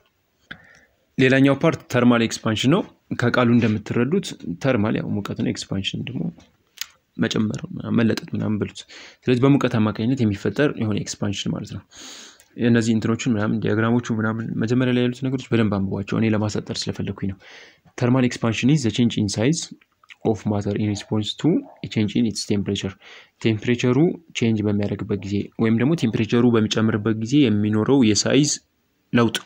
ሌላኛው ፓርት ተርማል ኤክስፓንሽን ነው ከቃሉ እንደምትረዱት ተርማል ያው ሙቀት ነው ኤክስፓንሽን ደግሞ መጨመር መለጠጥ ምናምን ብሉት ስለዚህ በሙቀት አማካኝነት የሚፈጠር የሆነ ኤክስፓንሽን ማለት ነው እነዚህ እንትኖችን ምናምን ዲያግራሞቹ ምናምን መጀመሪያ ላይ ያሉት ነገሮች በደንብ አንብቧቸው እኔ ለማሳጠር ስለፈለኩኝ ነው ተርማል ኤክስፓንሽን is the change in size of matter in response to a change in its temperature ቴምፕሬቸሩ ቼንጅ በሚያደርግበት ጊዜ ወይም ደግሞ ቴምፕሬቸሩ በሚጨምርበት ጊዜ የሚኖረው የሳይዝ ለውጥ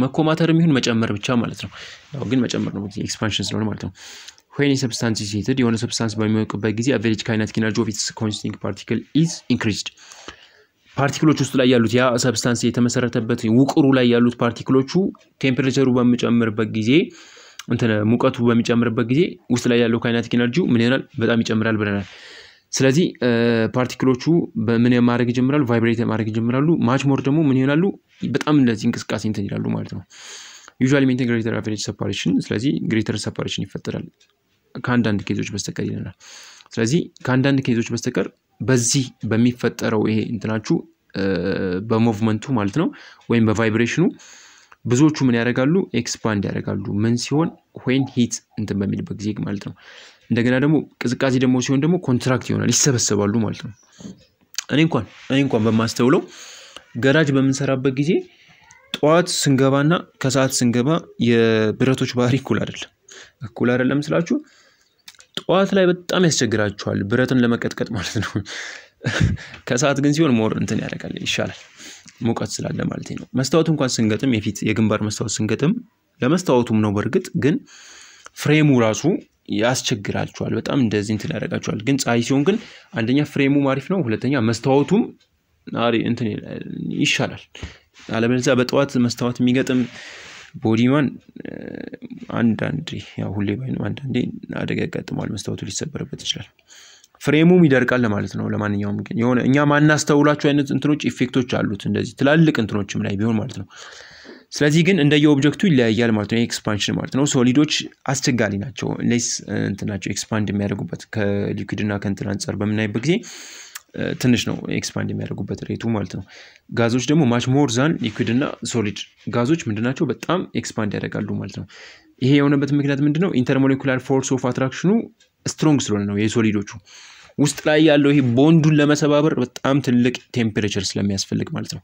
መኮማተርም ይሁን መጨመር ብቻ ማለት ነው ያው ግን መጨመር ነው ኤክስፓንሽን ስለሆነ ማለት ነው when a substance is heated የሆነ substance በሚሞቅበት ጊዜ average kinetic energy of its constituting particle is increased ፓርቲክሎች ውስጥ ላይ ያሉት ያ ሰብስታንስ የተመሰረተበት ውቅሩ ላይ ያሉት ፓርቲክሎቹ ቴምፕሬቸሩ በሚጨምርበት ጊዜ እንተ ሙቀቱ በሚጨምርበት ጊዜ ውስጥ ላይ ያለው ካይናቲክ ኤነርጂው ምን ይሆናል በጣም ይጨምራል ብለናል ስለዚህ ፓርቲክሎቹ በምን ማድረግ ይጀምራሉ ቫይብሬት ማድረግ ይጀምራሉ ማች ሞር ደግሞ ምን ይሆናሉ በጣም እንደዚህ እንቅስቃሴ እንትን ይላሉ ማለት ነው usually maintain greater average separation ስለዚህ greater separation ይፈጠራል ከአንዳንድ ኬዞች በስተቀር ይለናል ስለዚህ ከአንዳንድ ኬዞች በስተቀር በዚህ በሚፈጠረው ይሄ እንትናችሁ በሙቭመንቱ ማለት ነው ወይም በቫይብሬሽኑ ብዙዎቹ ምን ያደርጋሉ ኤክስፓንድ ያደርጋሉ ምን ሲሆን when heat እንትን በሚልበት ጊዜ ማለት ነው እንደገና ደግሞ ቅዝቃዜ ደግሞ ሲሆን ደግሞ ኮንትራክት ይሆናል ይሰበሰባሉ ማለት ነው እኔ እንኳን በማስተውለው ገራጅ በመንሰራበት ጊዜ ጧት ስንገባና ከሰዓት ስንገባ የብረቶች ባህሪ እኩል አይደለም ስላችሁ ጧት ላይ በጣም ያስቸግራቸዋል ብረትን ለመቀጥቀጥ ማለት ነው ከሰዓት ግን ሲሆን ሞር እንትን ያደርጋል ይሻላል ሙቀት ስላለ ማለት ነው መስታወት እንኳን ስንገጥም የፊት የግንባር መስታወት ስንገጥም ለመስታወቱም ነው በርግጥ ግን ፍሬሙ ራሱ ያስቸግራቸዋል በጣም እንደዚህ እንትን ያደርጋቸዋል ግን ፀሐይ ሲሆን ግን አንደኛ ፍሬሙ አሪፍ ነው ሁለተኛ መስታወቱም እንትን ይሻላል አለበለዚያ በጠዋት መስታወት የሚገጥም ቦዲማን አንዳንዴ ያው ሁሌ ባይሆንም አንዳንዴ አደጋ ያጋጥማል መስታወቱ ሊሰበርበት ይችላል ፍሬሙም ይደርቃል ማለት ነው ለማንኛውም ግን የሆነ እኛ ማናስተውላቸው አይነት እንትኖች ኢፌክቶች አሉት እንደዚህ ትላልቅ እንትኖችም ላይ ቢሆን ማለት ነው ስለዚህ ግን እንደየ ኦብጀክቱ ይለያያል ማለት ነው ኤክስፓንሽን ማለት ነው ሶሊዶች አስቸጋሪ ናቸው ሌስ እንትናቸው ኤክስፓንድ የሚያደርጉበት ከሊኩዊድ እና ከእንትን አንፃር በመናይበት ጊዜ ትንሽ ነው ኤክስፓንድ የሚያደርጉበት ሬቱ ማለት ነው ጋዞች ደግሞ ማች ሞር ዛን ሊኩዊድ እና ሶሊድ ጋዞች ምንድናቸው በጣም ኤክስፓንድ ያደርጋሉ ማለት ነው ይሄ የሆነበት ምክንያት ምንድነው ኢንተርሞሌኩላር ፎርስ ኦፍ አትራክሽኑ ስትሮንግ ስለሆነ ነው የሶሊዶቹ ውስጥ ላይ ያለው ይሄ ቦንዱን ለመሰባበር በጣም ትልቅ ቴምፕሬቸር ስለሚያስፈልግ ማለት ነው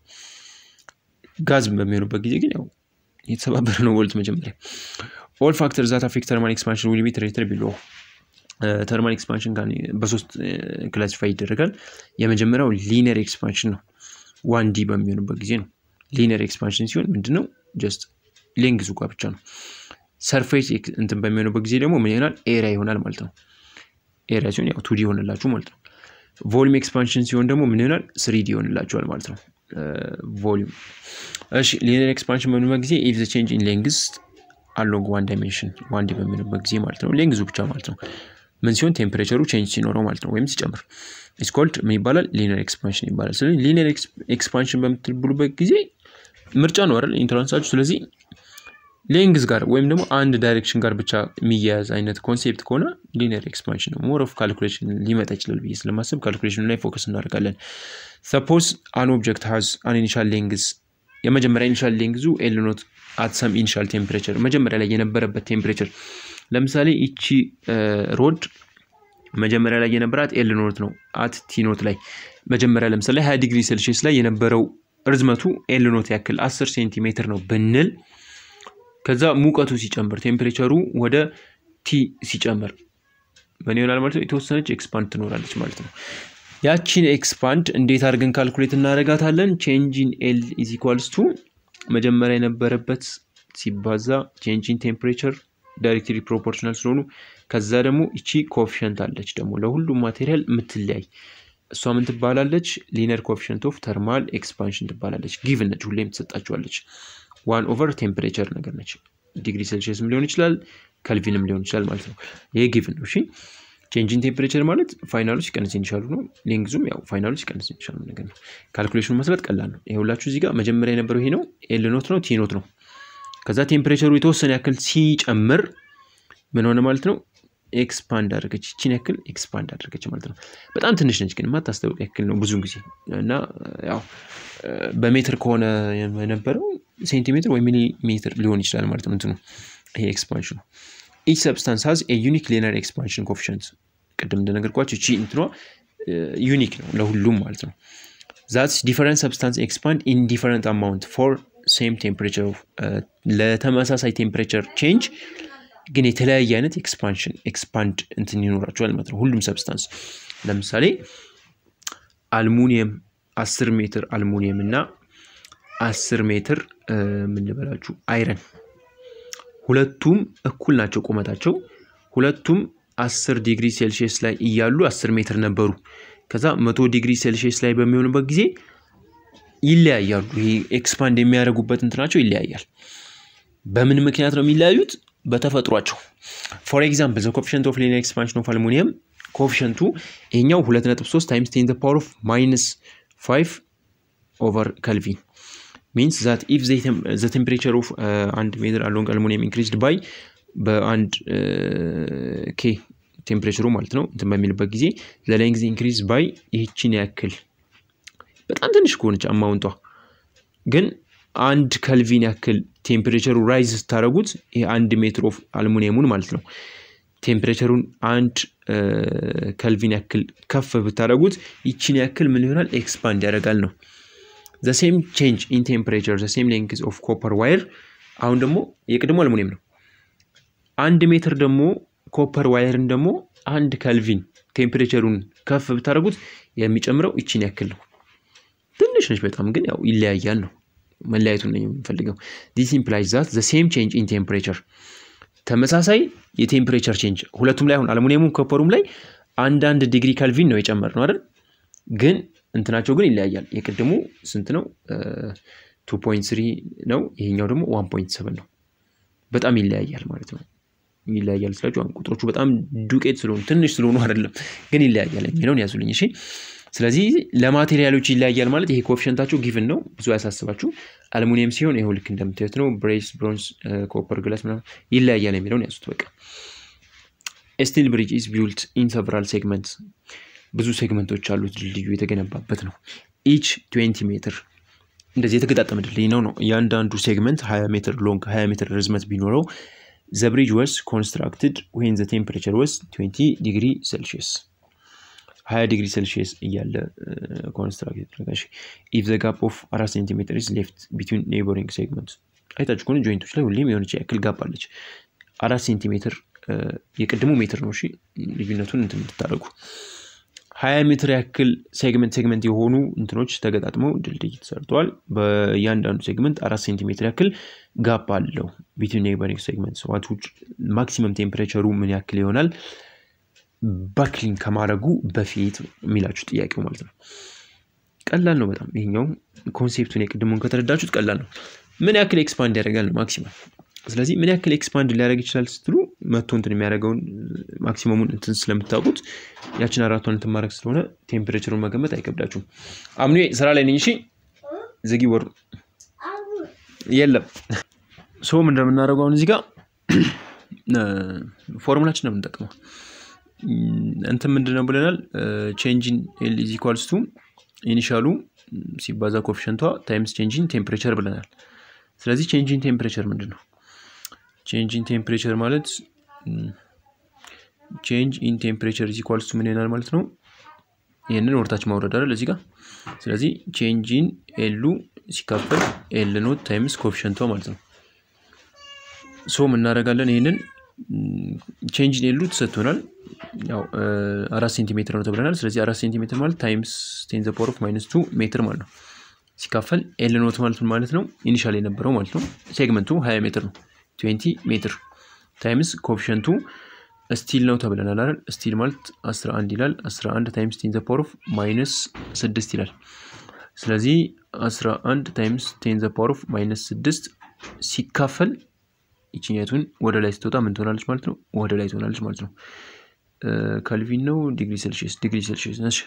ጋዝ በሚሆንበት ጊዜ ግን ያው የተሰባበረ ነው ቮልት መጀመሪያ all factors that affect thermal expansion will be treated below thermal expansion ጋር በሶስት ክላሲፋይ ይደረጋል የመጀመሪያው ሊኒየር ኤክስፓንሽን ነው 1D በሚሆንበት ጊዜ ነው ሊኒየር ኤክስፓንሽን ሲሆን ምንድነው just ሌንግዙ ጋር ብቻ ነው ሰርፌስ እንትን በሚሆንበት ጊዜ ደግሞ ምን ይሆናል ኤሪያ ይሆናል ማለት ነው ኤሪያ ሲሆን ያው 2D ይሆንላችሁ ማለት ነው ቮሊዩም ኤክስፓንሽን ሲሆን ደግሞ ምን ይሆናል 3D ይሆንላችኋል ማለት ነው volume እሺ linear expansion በሚሆንበት ጊዜ if the change in length along one dimension 1D በሚሆንበት ጊዜ ማለት ነው ሌንግዙ ብቻ ማለት ነው ምን ሲሆን ቴምፕሬቸሩ ቼንጅ ሲኖረው ማለት ነው ወይም ሲጨምር is called ምን ይባላል linear expansion ይባላል ስለዚህ linear expansion በምትሉበት ጊዜ ምርጫ ነው አይደል ኢንትራንሳችሁ ስለዚህ ሌንግዝ ጋር ወይም ደግሞ አንድ ዳይሬክሽን ጋር ብቻ የሚያያዝ አይነት ኮንሴፕት ከሆነ linear expansion ነው more of calculation ሊመጣ ይችላል ብዬ ስለማስብ ካልኩሌሽን ላይ ፎከስ እናደርጋለን suppose an object has an initial length የመጀመሪያ ኢኒሻል ሌንግዙ L not at some initial temperature መጀመሪያ ላይ የነበረበት ቴምፕሬቸር ለምሳሌ እቺ ሮድ መጀመሪያ ላይ የነበራት L not ነው at T not ላይ መጀመሪያ ለምሳሌ 20 ዲግሪ ሴልሺየስ ላይ የነበረው ርዝመቱ L not ያክል 10 ሴንቲሜትር ነው ብንል ከዛ ሙቀቱ ሲጨምር ቴምፕሬቸሩ ወደ T ሲጨምር ምን ይሆናል ማለት ነው የተወሰነች ኤክስፓንድ ትኖራለች ማለት ነው ያቺን ኤክስፓንድ እንዴት አድርገን ካልኩሌት እናደርጋታለን change in L is equals to መጀመሪያ የነበረበት ሲባዛ ቼንጅ ኢን ቴምፕሬቸር ዳይሬክትሊ ፕሮፖርሽናል ስለሆኑ ከዛ ደግሞ እቺ ኮኤፊሽንት አለች ደግሞ ለሁሉም ማቴሪያል የምትለያይ እሷ ምን ትባላለች ሊኒየር ኮኤፊሽንት ኦፍ ተርማል ኤክስፓንሽን ትባላለች ጊቭን ነች ሁሌም ተሰጣችኋለች 1 / ቴምፕሬቸር ነገር ነች ዲግሪ ሴልሺየስም ሊሆን ይችላል ከልቪንም ሊሆን ይችላል ማለት ነው ይሄ ጊቭን ነው እሺ ቼንጅ ኢን ቴምፕሬቸር ማለት ፋይናሎች ቀንስ ይችላሉ ነው ሌንግዙም ያው ፋይናሎች ቀንስ ይችላሉ ነገር ነው ካልኩሌሽኑ መስራት ቀላል ነው ይሄውላችሁ እዚህ ጋር መጀመሪያ የነበረው ይሄ ነው ኤል ኖት ነው ቲ ኖት ነው ከዛ ቴምፕሬቸሩ የተወሰነ ያክል ሲጨምር ምን ሆነ ማለት ነው ኤክስፓንድ አድርገች እቺን ያክል ኤክስፓንድ አድርገች ማለት ነው በጣም ትንሽ ነች ግን ማታስተውቅ ያክል ነው ብዙ ጊዜ እና ያው በሜትር ከሆነ የነበረው ሴንቲሜትር ወይ ሚሊሜትር ሊሆን ይችላል ማለት ነው እንትኑ ይሄ ኤክስፓንሽኑ each substance has a unique linear expansion coefficient ቀደም እንደነገርኳችሁ እቺ እንትኗ ዩኒክ ነው ለሁሉም ማለት ነው that different substance expand in different amount for same temperature ለተመሳሳይ ቴምፕሬቸር ቼንጅ ግን የተለያየ አይነት ኤክስፓንድ እንትን ይኖራቸዋል ማለት ነው ሁሉም ሰብስታንስ ለምሳሌ አልሙኒየም 10 ሜትር አልሙኒየም እና 10 ሜትር ምን ልበላችሁ አይረን ሁለቱም እኩል ናቸው ቁመታቸው ሁለቱም 10 ዲግሪ ሴልሺየስ ላይ ይያሉ 10 ሜትር ነበሩ ከዛ 100 ዲግሪ ሴልሺየስ ላይ በሚሆንበት ጊዜ ይለያያሉ ይሄ ኤክስፓንድ የሚያደርጉበት እንትናቸው ይለያያል በምን ምክንያት ነው የሚለያዩት በተፈጥሯቸው for example the coefficient of linear expansion of aluminum coefficient ይሄኛው 2.3 times 10 to the power of -5 over Kelvin means that if the temperature of and meter along aluminum increased by and k temperature ማለት ነው እንትን በሚልበት ጊዜ the length increased by ይህችን ያክል በጣም ትንሽ ከሆነች አማውንቷ ግን አንድ ከልቪን ያክል ቴምፕሬቸሩ ራይዝ ስታረጉት ይሄ 1 ሜትር ኦፍ አሉሚኒየሙን ማለት ነው ቴምፕሬቸሩን አንድ ከልቪን ያክል ከፍ ብታረጉት ይችን ያክል ምን ይሆናል ኤክስፓንድ ያደርጋል ነው the same change in temperature the same length of copper wire አሁን ደግሞ የቅድሞ አሉሚኒየም ነው 1 ሜትር ደግሞ ኮፐር ዋየርን ደግሞ አንድ ከልቪን ቴምፕሬቸሩን ከፍ ብታረጉት የሚጨምረው ይችን ያክል ነው ትንሽ ነች በጣም ግን ያው ይለያያል ነው መለያየቱን ነው የምፈልገው this implies that the same change in temperature ተመሳሳይ የቴምፕሬቸር ቼንጅ ሁለቱም ላይ አሁን አሉሚኒየሙም ኮፐሩም ላይ አንድ ዲግሪ ኬልቪን ነው የጨመርነው አይደል ግን እንትናቸው ግን ይለያያል የቅድሙ ስንት ነው 2.3 ነው ይሄኛው ደግሞ 1.7 ነው በጣም ይለያያል ማለት ነው ይለያያል ስለዚህ አሁን ቁጥሮቹ በጣም ዱቄት ስለሆኑ ትንሽ ስለሆኑ አይደለም ግን ይለያያል የሚለውን ያዙልኝ እሺ ስለዚህ ለማቴሪያሎች ይለያያል ማለት ይሄ ኮኤፊሽንታቸው ጊቭን ነው ብዙ ያሳስባችሁ አሉሚኒየም ሲሆን ይሄው ልክ እንደምታዩት ነው ብሬስ ብሮንዝ ኮፐር ግላስ ምናምን ይለያያል የሚለውን ያዙት በቃ a steel bridge is built in several segments ብዙ ሴግመንቶች አሉት ድልድዩ የተገነባበት ነው each 20 ሜትር እንደዚህ የተገጣጠመ ድልድይ ነው ያንዳንዱ ሴግመንት 20 ሜትር ሎንግ 20 ሜትር ርዝመት ቢኖረው the bridge was constructed when the temperature was 20 degree Celsius 20 degree Celsius እያለ constructed ተደረገ if the gap of 4 cm is left between neighboring segments አይታችሁ ከሆነ ጆይንቶች ላይ ሁሌም የሆነች ያክል ጋፕ አለች 4 ሴንቲሜትር የቅድሙ ሜትር ነው እሺ ልዩነቱን እንትን ተታረጉ 20 ሜትር ያክል ሴግመንት የሆኑ እንትኖች ተገጣጥመው ድልድይ ተሰርቷል በእያንዳንዱ ሴግመንት 4 ሴንቲሜትር ያክል ጋፕ አለው between neighboring segments what would maximum temperature ምን ያክል ይሆናል ባክሊንግ ከማረጉ በፊት የሚላችሁ ጥያቄው ማለት ነው ቀላል ነው በጣም ይሄኛው ኮንሴፕቱን የቅድሙን ከተረዳችሁት ቀላል ነው ምን ያክል ኤክስፓንድ ያደርጋል ማክሲመም ስለዚህ ምን ያክል ኤክስፓንድ ሊያደርግ ይችላል ስትሉ መጥቶ እንትን የሚያደርገው ማክሲመሙን እንትን ስለምታውቁት ያችን አራቷን እንትን ማድረግ ስለሆነ ቴምፕሬቸሩን መገመት አይከብዳችሁም አምኑ ስራ ላይ ነኝ እሺ ዘጊ ወር የለም ሶ ምን እንደምናደርገው አሁን እዚህ ጋር ፎርሙላችን ነው የምንጠቀመው እንትን ምንድነው ብለናል change in L is equals to ኢኒሻሉ ሲባዛ ኮኤፊሽንቷ ታይምስ change in temperature ብለናል ስለዚህ change in temperature ምንድነው change in temperature ማለት change in temperature is equals to ምን ይሆናል ማለት ነው ይሄንን ወርታች ማውረድ አይደል እዚህ ጋር ስለዚህ change in L ሲካፈል L ኖት ታይምስ ኮኤፊሽንቷ ማለት ነው ሶ ምን እናደርጋለን ይሄንን change in L ተሰጥቶናል ያው 4 ሴንቲሜትር ነው ተብለናል ስለዚህ 4 ሴንቲሜትር ማለት ታይምስ 10 to the power of -2 ሜትር ማለት ነው ሲካፈል ኤል ኖት ማለት ነው ኢኒሻሊ የነበረው ማለት ነው ሴግመንቱ 20 ሜትር ነው 20 ሜትር ታይምስ ኮኤፊሺየንቱ ስቲል ነው ተብለናል አይደል ስቲል ማለት 11 ይላል 11 ታይምስ 10 ዘ ፓወር ኦፍ -6 ይላል ስለዚህ 11 ታይምስ 10 ዘ ፓወር ኦፍ -6 ሲካፈል ይችኛቱን ወደ ላይ ስትወጣ ምን ትሆናለች ማለት ነው ወደ ላይ ትሆናለች ማለት ነው ካልቪን ነው ዲግሪ ሴልሺየስ ነሽ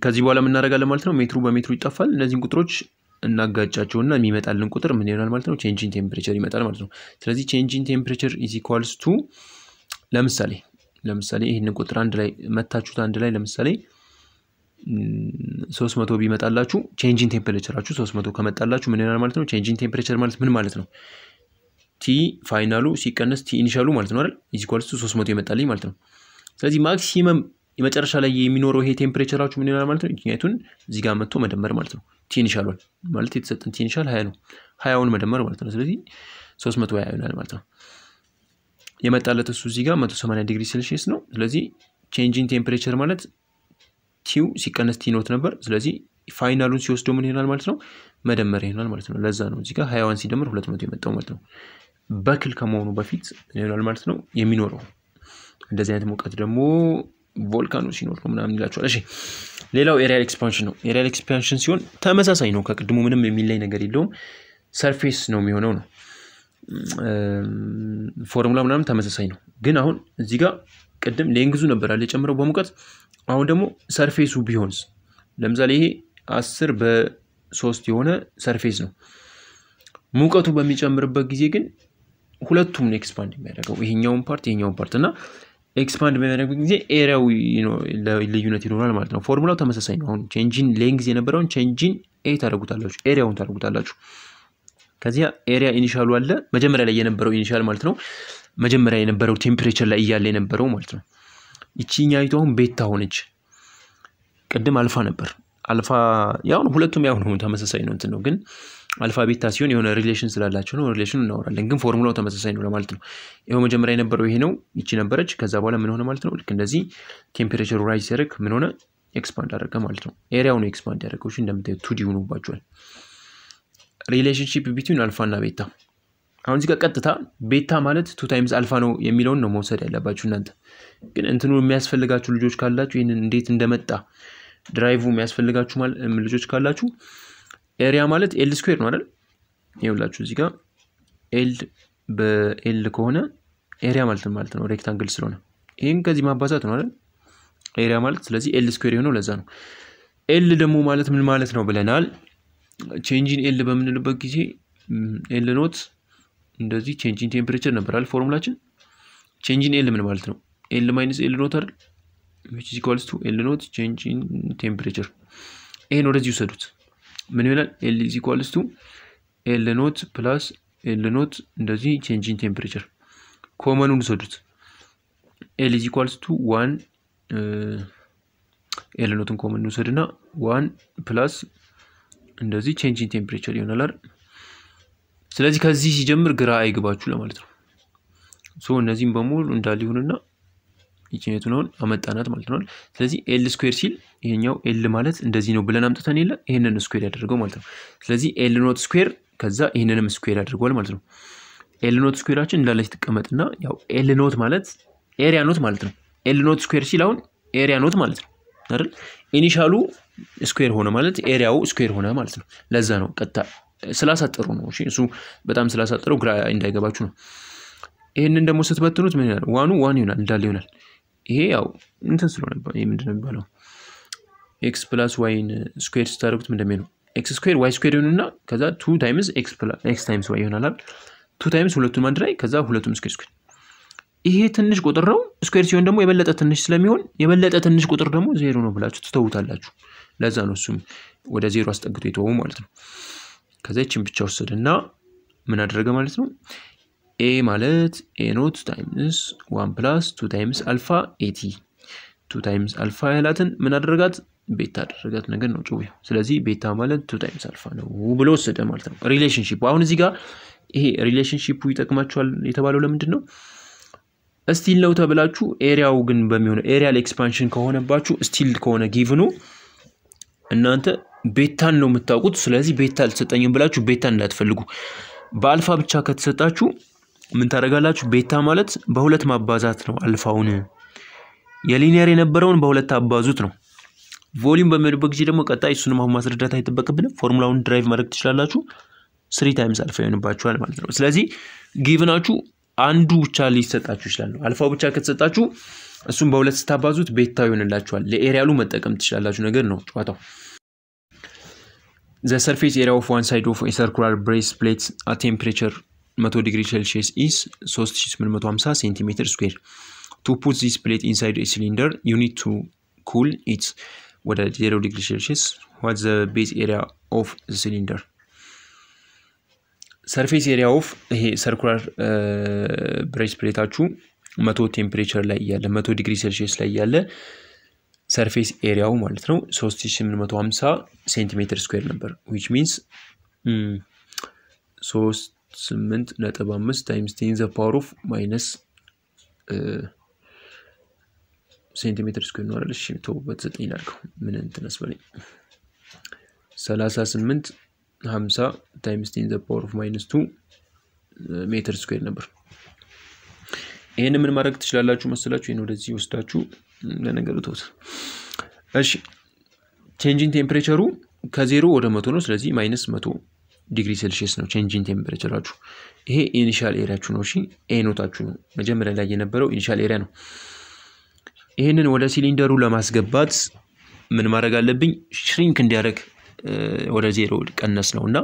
ከዚህ በኋላ ምን እናደርጋለን ማለት ነው ሜትሩ በሜትሩ ይጣፋል እነዚህን ቁጥሮች እናጋጫቸውና የሚመጣልን ቁጥር ምን ይሆናል ማለት ነው ቼንጅ ኢን ቴምፕሬቸር ይመጣል ማለት ነው ስለዚህ ቼንጅ ኢን ቴምፕሬቸር ኢዝ ኢኳልስ ቱ ለምሳሌ ይሄንን ቁጥር አንድ ላይ መታችሁት አንድ ላይ ለምሳሌ 300 ቢመጣላችሁ ቼንጅ ኢን ቴምፕሬቸራችሁ 300 ከመጣላችሁ ምን ይሆናል ማለት ነው ቼንጅ ኢን ቴምፕሬቸር ማለት ምን ማለት ነው ቲ ፋይናሉ ሲቀነስ ቲ ኢኒሻሉ ማለት ነው አይደል ኢዝ ኢኳልስ ቱ 300 ይመጣልኝ ማለት ነው ስለዚህ ማክሲመም የመጨረሻ ላይ የሚኖረው ይሄ ቴምፕሬቸራችሁ ምን ይሆናል ማለት ነው እኛቱን እዚህ ጋር መጥቶ መደመር ማለት ነው ቲ ኢኒሻሉን ማለት የተሰጠን ቲ ኢኒሻል 20 ነው 20ውን መደመር ማለት ነው ስለዚህ 320 ይሆናል ማለት ነው የመጣለት እሱ እዚህ ጋር 180 ዲግሪ ሴልሺየስ ነው ስለዚህ ቼንጅ ኢን ቴምፕሬቸር ማለት ቲው ሲቀነስ ቲ ኖት ነበር ስለዚህ ፋይናሉን ሲወስደው ምን ይሆናል ማለት ነው መደመር ይሆናል ማለት ነው ለዛ ነው እዚህ ጋር 20 ሲደመር 200 የመጣው ማለት ነው በክል ከመሆኑ በፊት ይሆናል ማለት ነው የሚኖረው እንደዚህ አይነት ሙቀት ደግሞ ቮልካኖ ሲኖር ነው ምናምን ይላችኋል እሺ ሌላው ኤሪያል ኤክስፓንሽን ነው ኤሪያል ኤክስፓንሽን ሲሆን ተመሳሳይ ነው ከቅድሙ ምንም የሚለይ ነገር የለውም ሰርፌስ ነው የሚሆነው ነው ፎርሙላ ምናምን ተመሳሳይ ነው ግን አሁን እዚህ ጋር ቅድም ሌንግዙ ነበር አለ ጨምረው በሙቀት አሁን ደግሞ ሰርፌሱ ቢሆንስ ለምሳሌ ይሄ 10 በ3 የሆነ ሰርፌስ ነው ሙቀቱ በሚጨምርበት ጊዜ ግን ሁለቱም ነው ኤክስፓንድ የሚያደርገው ይሄኛውን ፓርት እና ኤክስፓንድ በሚያደርግ ጊዜ ኤሪያው ልዩነት ይኖራል ማለት ነው ፎርሙላው ተመሳሳይ ነው አሁን ቼንጅ ኢን ሌንግዝ የነበረውን ቼንጅ ኢን ኤ ታደርጉታላችሁ ኤሪያውን ታደርጉታላችሁ ከዚያ ኤሪያ ኢኒሻሉ አለ መጀመሪያ ላይ የነበረው ኢኒሻል ማለት ነው መጀመሪያ የነበረው ቴምፕሬቸር ላይ ያለ የነበረው ማለት ነው ይቺኛይቱ አሁን ቤታ ሆነች ቅድም አልፋ ነበር አልፋ ያው ሁለቱም ያው ነው ተመሳሳይ ነው እንትን ነው ግን አልፋ ቤታ ሲሆን የሆነ ሪሌሽን ስላላቸው ነው ሪሌሽን እናወራለን ግን ፎርሙላው ተመሳሳይ ነው ለማለት ነው ይሄው መጀመሪያ የነበረው ይሄ ነው ይቺ ነበረች ከዛ በኋላ ምን ሆነ ማለት ነው ልክ እንደዚህ ቴምፕሬቸሩ ራይዝ ያደርግ ምን ሆነ ኤክስፓንድ አደረገ ማለት ነው ኤሪያው ነው ኤክስፓንድ ያደረገው እሺ እንደምታዩት 2D ሆኖባችኋል ሪሌሽንሺፕ ቢትዊን አልፋ እና ቤታ አሁን እዚህ ጋር ቀጥታ ቤታ ማለት 2 ታይምስ አልፋ ነው የሚለውን ነው መውሰድ ያለባችሁ እናንተ ግን እንትኑ የሚያስፈልጋችሁ ልጆች ካላችሁ ይሄንን እንዴት እንደመጣ ድራይቭ የሚያስፈልጋችሁ ልጆች ካላችሁ ኤሪያ ማለት ኤል ስኩዌር ነው አይደል ይኸውላችሁ እዚህ ጋር ኤል በኤል ከሆነ ኤሪያ ማለት ነው ሬክታንግል ስለሆነ ይሄን ከዚህ ማባዛት ነው አይደል ኤሪያ ማለት ስለዚህ ኤል ስኩዌር የሆነው ለዛ ነው ኤል ደግሞ ማለት ምን ማለት ነው ብለናል ቼንጅ ኢን ኤል በምንልበት ጊዜ ኤል ኖት እንደዚህ ቼንጅ ኢን ቴምፕሬቸር ነበር አይደል ፎርሙላችን ቼንጅ ኢን ኤል ምን ማለት ነው ኤል ማይነስ ኤል ኖት አይደል which is equals to L naught change in temperature ይሄን ወደዚህ ወሰዱት ምን ይሆናል L is equals to L naught plus L naught እንደዚህ change in temperature ኮመኑን ወሰዱት L is equals to 1 L naught ኮመኑን ወሰድና 1 plus እንደዚህ change in temperature ይሆናል አይደል ስለዚህ ከዚህ ሲጀምር ግራ አይግባችሁ ለማለት ነው ሶ እነዚህም በሙሉ እንዳል ይሁንና ይችኔቱን አሁን አመጣናት ማለት ነው ስለዚህ ኤል ስኩዌር ሲል ይሄኛው ኤል ማለት እንደዚህ ነው ብለን አምጥተን ይለ ይሄንን ስኩዌር ያደርገው ማለት ነው ስለዚህ ኤል ኖት ስኩዌር ከዛ ይሄንንም ስኩዌር ያደርጋል ማለት ነው ኤል ኖት ስኩዌራችን እንዳለች ተቀመጥና ያው ኤል ኖት ማለት ኤሪያ ኖት ማለት ነው ኤል ኖት ስኩዌር ሲል አሁን ኤሪያ ኖት ማለት ነው አይደል ኢኒሻሉ ስኩዌር ሆነ ማለት ኤሪያው ስኩዌር ሆነ ማለት ነው ለዛ ነው ቀጥታ ስላሳጠሩ ነው እሺ እሱ በጣም ስላሳጠሩ ግራ እንዳይገባችሁ ነው ይሄንን ደግሞ ስትበትኑት ምን ይላል ዋኑ ዋን ይሆናል እንዳለ ይሆናል ይሄ ያው እንትን ስለሆነ ይሄ ምንድነው የሚባለው x + y ስኩዌር ስታደርጉት ምን እንደሚሆነው x ስኩዌር y ስኩዌር ይሆንና ከዛ 2 ታይምስ x ታይምስ y ይሆናል 2 ታይምስ ሁለቱም አንድ ላይ ከዛ ሁለቱም ስኩዌር ይሄ ትንሽ ቁጥር ነው ስኩዌር ሲሆን ደግሞ የበለጠ ትንሽ ስለሚሆን የበለጠ ትንሽ ቁጥር ደግሞ 0 ነው ብላችሁ ትተውታላችሁ ለዛ ነው እሱም ወደ 0 አስጠግቶ ይተው ማለት ነው ከዛ እቺን ብቻ ወሰደና ምን አደረገ ማለት ነው a ማለት a naught times 1 plus 2 times alpha at 2 times alpha ያላትን ምን አደረጋት ቤታ አደረጋት ነገር ነው ጩው ስለዚህ ቤታ ማለት 2 times alpha ነው ብሎ ወሰደ ማለት ነው ሪሌሽንሺፕ አሁን እዚህ ጋር ይሄ ሪሌሽንሺፑ ይጠቅማችኋል የተባለው ለምንድን ነው ስቲል ነው ተብላችሁ ኤሪያው ግን በሚሆነው ኤሪያል ኤክስፓንሽን ከሆነባችሁ ስቲል ከሆነ ጊቭኑ እናንተ ቤታን ነው የምታውቁት ስለዚህ ቤታ አልተሰጠኝም ብላችሁ ቤታ እንዳትፈልጉ በአልፋ ብቻ ከተሰጣችሁ ምን ታደርጋላችሁ ቤታ ማለት በሁለት ማባዛት ነው አልፋውን የሊኒየር የነበረውን በሁለት አባዙት ነው ቮሊዩም በሚሆንበት ጊዜ ደግሞ ቀጣይ እሱንም አሁን ማስረዳት አይተበቅብንም ፎርሙላውን ድራይቭ ማድረግ ትችላላችሁ 3 ታይምስ አልፋ ይሆንባችኋል ማለት ነው ስለዚህ ጊቭናችሁ አንዱ ብቻ ሊሰጣችሁ ይችላል አልፋው ብቻ ከተሰጣችሁ እሱም በሁለት ስታባዙት ቤታ ይሆንላችኋል ለኤሪያሉ መጠቀም ትችላላችሁ ነገር ነው ጨዋታው The surface area of one side of a circular brace plate at temperature 100 degrees Celsius is 3850 cm square. To put this plate inside a cylinder, you need to cool it with 0 degrees Celsius. What's the base area of the cylinder? Surface area of a circular brace plate አችሁ 100 ቴምፕሬቸር ላይ ያለ 100 ዲግሪ ሴልሺየስ ላይ ያለ surface area ማለት ነው 3850 cm square ነበር which means 38.5 times 10 the power of minus centimeter square ነው አይደል እሺ ተውበት 9 አድርገው ምን እንትነስበለኝ 38 50 times 10 the power of minus 2 meter square ነበር ይሄን ምን ማድረግ ትችላላችሁ መስላችሁ ይሄን ወደዚህ ወስዳችሁ ለነገሩ ተውት እሺ changing temperature ከ0 ወደ 100 ነው ስለዚህ -100 ዲግሪ ሴልሺየስ ነው changing temperature አችሁ ይሄ ኢኒሻል ኤሪያችሁ ነው እሺ ኤ ኖታችሁ ነው መጀመሪያ ላይ የነበረው ኢኒሻል ኤሪያ ነው ይሄንን ወደ ሲሊንደሩ ለማስገባት ምን ማድረግ አለብኝ ሽሪንክ እንዲያደርግ ወደ 0 ቀነስ ነውና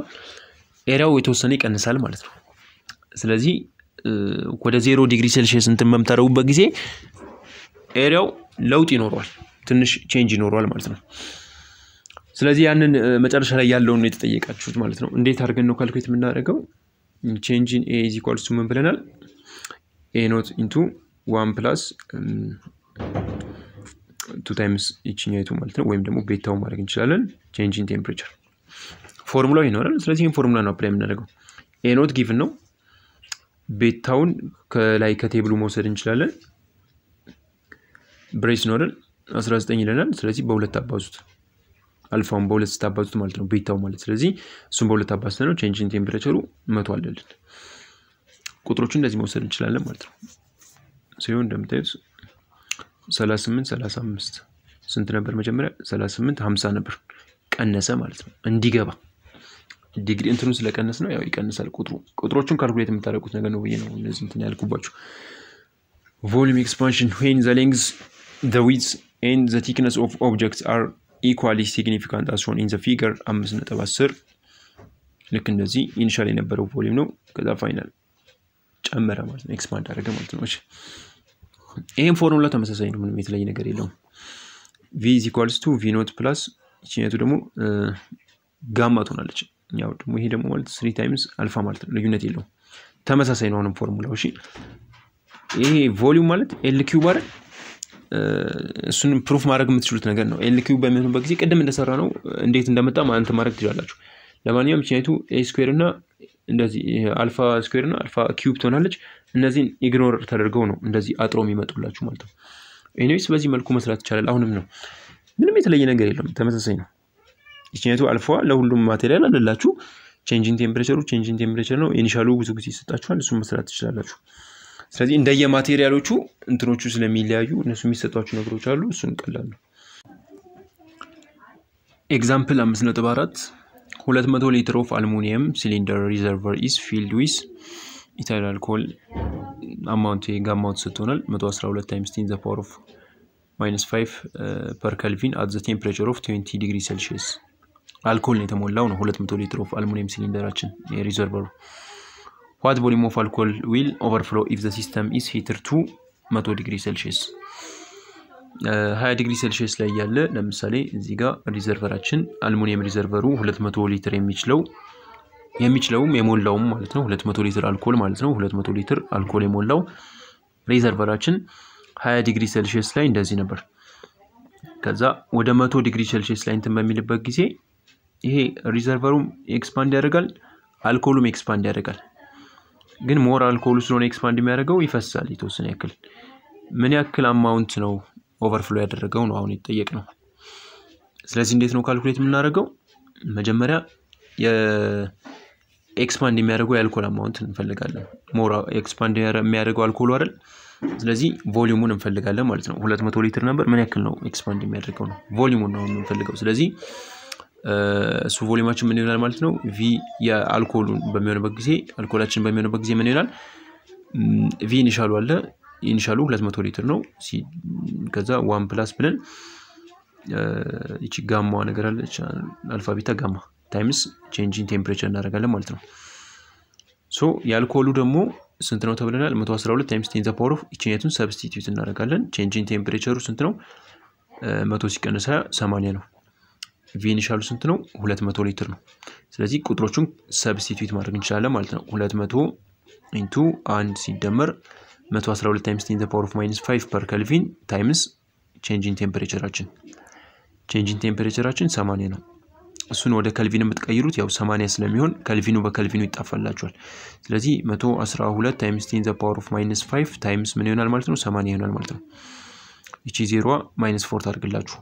ኤሪያው የተወሰነ ይቀንሳል ማለት ነው ስለዚህ ወደ 0 ዲግሪ ሴልሺየስ እንትን መምታረውበት ጊዜ ኤሪያው ለውጥ ይኖራል ትንሽ ቼንጅ ይኖራል ማለት ነው ስለዚህ ያንን መጨረሻ ላይ ያለውን ነው የተጠየቃችሁት ማለት ነው እንዴት አድርገን ነው ካልኩሌት የምናደርገው change in a is equals to ምን ብለናል a not into 1 plus 2 times እቺኛይቱ ማለት ነው ወይም ደግሞ ቤታው ማድረግ እንችላለን change in temperature ፎርሙላው ይኖራል ስለዚህ ይሄን ፎርሙላ ነው አፕላይ የምናደርገው a not given ነው ቤታውን ከላይ ከቴብሉ መውሰድ እንችላለን ብሬስ ነው አይደል 19 ይለናል ስለዚህ በሁለት አባዙት አልፋውን በሁለት ስታባዙት ማለት ነው ቤታው ማለት ስለዚህ እሱን በሁለት አባዝተ ነው change in temperature 100 አለልን ቁጥሮቹን እንደዚህ መውሰድ እንችላለን ማለት ነው ሲሆን እንደምታዩት 38 35 ስንት ነበር መጀመሪያ 38 50 ነበር ቀነሰ ማለት ነው እንዲገባ ዲግሪ እንትኑ ስለቀነስ ነው ያው ይቀንሳል ቁጥሮቹን ካልኩሌት የምታደርጉት ነገር ነው ብዬ ነው እንደዚህ እንትን ያልኩባችሁ volume expansion when the length the width and the thickness of objects are equally significant as shown in the figure 5.10 ልክ እንደዚህ ኢኒሻሊ የነበረው ቮሊዩም ነው ከዛ ፋይናል ጨመረ ማለት ነው ኤክስፓንድ አደረገ ማለት ነው እሺ ይሄን ፎርሙላ ተመሳሳይ ነው ምንም የተለየ ነገር የለውም v = v naught plus እቺኛቱ ደግሞ ጋማ ትሆናለች ያው ደግሞ ይሄ ደግሞ ማለት 3 times አልፋ ማለት ነው ልዩነት የለውም ተመሳሳይ ነው አሁንም ፎርሙላው እሺ ይሄ ቮሊዩም ማለት LQ ባረ እሱን ፕሩፍ ማድረግ የምትችሉት ነገር ነው LQ በሚሆንበት ጊዜ ቀደም እንደሰራ ነው እንዴት እንደመጣ ማለት ማድረግ ትችላላችሁ ለማንኛውም እቺኛቱ a square እና እንደዚህ አልፋ ስኩዌር እና አልፋ ኪዩብ ትሆናለች እነዚህን ኢግኖር ተደርገው ነው እንደዚህ አጥሮ የሚመጡላችሁ ማለት ነው ኤኒዌይስ በዚህ መልኩ መስራት ይቻላል አሁንም ነው ምንም የተለየ ነገር የለም ተመሳሳይ ነው እቺኛቱ አልፋ ለሁሉም ማቴሪያል አለላችሁ changing temperature ነው ኢኒሻሉ ብዙ ጊዜ ይሰጣችኋል እሱን መስራት ትችላላችሁ ስለዚህ እንደየ ማቴሪያሎቹ እንትኖቹ ስለሚለያዩ እነሱ የሚሰጣችሁ ነገሮች አሉ እሱን ቀላል ነው ኤግዛምፕል 5.4 200 ሊትር ኦፍ አሉሚኒየም ሲሊንደር ሪዘርቨር is filled with ethyl alcohol amount ሰጥቶናል 112 times 10 the power of -5 per Kelvin at the temperature of 20 degrees Celsius alcohol ነው የተሞላው ነው 200 ሊትር ኦፍ አሉሚኒየም ሲሊንደራችን የሪዘርቨሩ what volume of alcohol will overflow if the system is heated to 100 degrees Celsius 20 ዲግሪ ሴልሺየስ ላይ ያለ ለምሳሌ እዚህ ጋር ሪዘርቨራችን አሉሚኒየም ሪዘርቨሩ 200 ሊትር የሚችለውም የሞላውም ማለት ነው 200 ሊትር አልኮል ማለት ነው 200 ሊትር አልኮል የሞላው ሪዘርቨራችን 20 ዲግሪ ሴልሺየስ ላይ እንደዚህ ነበር ከዛ ወደ 100 ዲግሪ ሴልሺየስ ላይ እንትን በሚልበት ጊዜ ይሄ ሪዘርቨሩም ኤክስፓንድ ያደርጋል አልኮሉም ኤክስፓንድ ያደርጋል ግን ሞር አልኮሉ ስለሆነ ኤክስፓንድ የሚያደርገው ይፈሳል የተወሰነ ያክል ምን ያክል አማውንት ነው ኦቨርፍሎ ያደረገው ነው አሁን ይጠየቅ ነው ስለዚህ እንዴት ነው ካልኩሌት የምናደርገው መጀመሪያ የኤክስፓንድ የሚያደርገው የአልኮል አማውንት እንፈልጋለን ሞር ኤክስፓንድ የሚያደርገው አልኮሉ አይደል ስለዚህ ቮሊዩሙን እንፈልጋለን ማለት ነው 200 ሊትር ነበር ምን ያክል ነው ኤክስፓንድ የሚያደርገው ነው ቮሊዩሙን ነው የምንፈልገው ስለዚህ እሱ ቮሊዩማችን ምን ይሆናል ማለት ነው ቪ የአልኮሉን በሚሆንበት ጊዜ አልኮላችን በሚሆንበት ጊዜ ምን ይሆናል ቪ ኢኒሻሉ አለ ኢኒሻሉ 200 ሊትር ነው ከዛ 1 ፕላስ ብለን እቺ ጋማዋ ነገር አለች አልፋ ቢታ ጋማ ታይምስ ቼንጅ ኢን ቴምፕሬቸር እናደርጋለን ማለት ነው ሶ የአልኮሉ ደግሞ ስንት ነው ተብለናል 112 ታይምስ 10 ፓወር ኦፍ ኢቺኔቱን ሰብስቲቲዩት እናደርጋለን ቼንጅ ኢን ቴምፕሬቸሩ ስንት ነው 100 ሲቀነስ 80 ነው ቪ ኢኒሻሉ ስንት ነው 200 ሊትር ነው ስለዚህ ቁጥሮቹን ሰብስቲቲዩት ማድረግ እንችላለን ማለት ነው 200 ኢንቱ 1 ሲደመር 112 ታይምስ 10 ፓወር ኦፍ -5 ፐር ኬልቪን ታይምስ ቼንጅ ኢን ቴምፕሬቸራችን ቼንጅ ኢን ቴምፕሬቸራችን 80 ነው እሱን ወደ ኬልቪን የምትቀይሩት ያው 80 ስለሚሆን ኬልቪኑ በኬልቪኑ ይጣፋላችኋል ስለዚህ 112 ታይምስ 10 ፓወር ኦፍ -5 ታይምስ ምን ይሆናል ማለት ነው 80 ይሆናል ማለት ነው እቺ 0 -4 ታርግላችሁ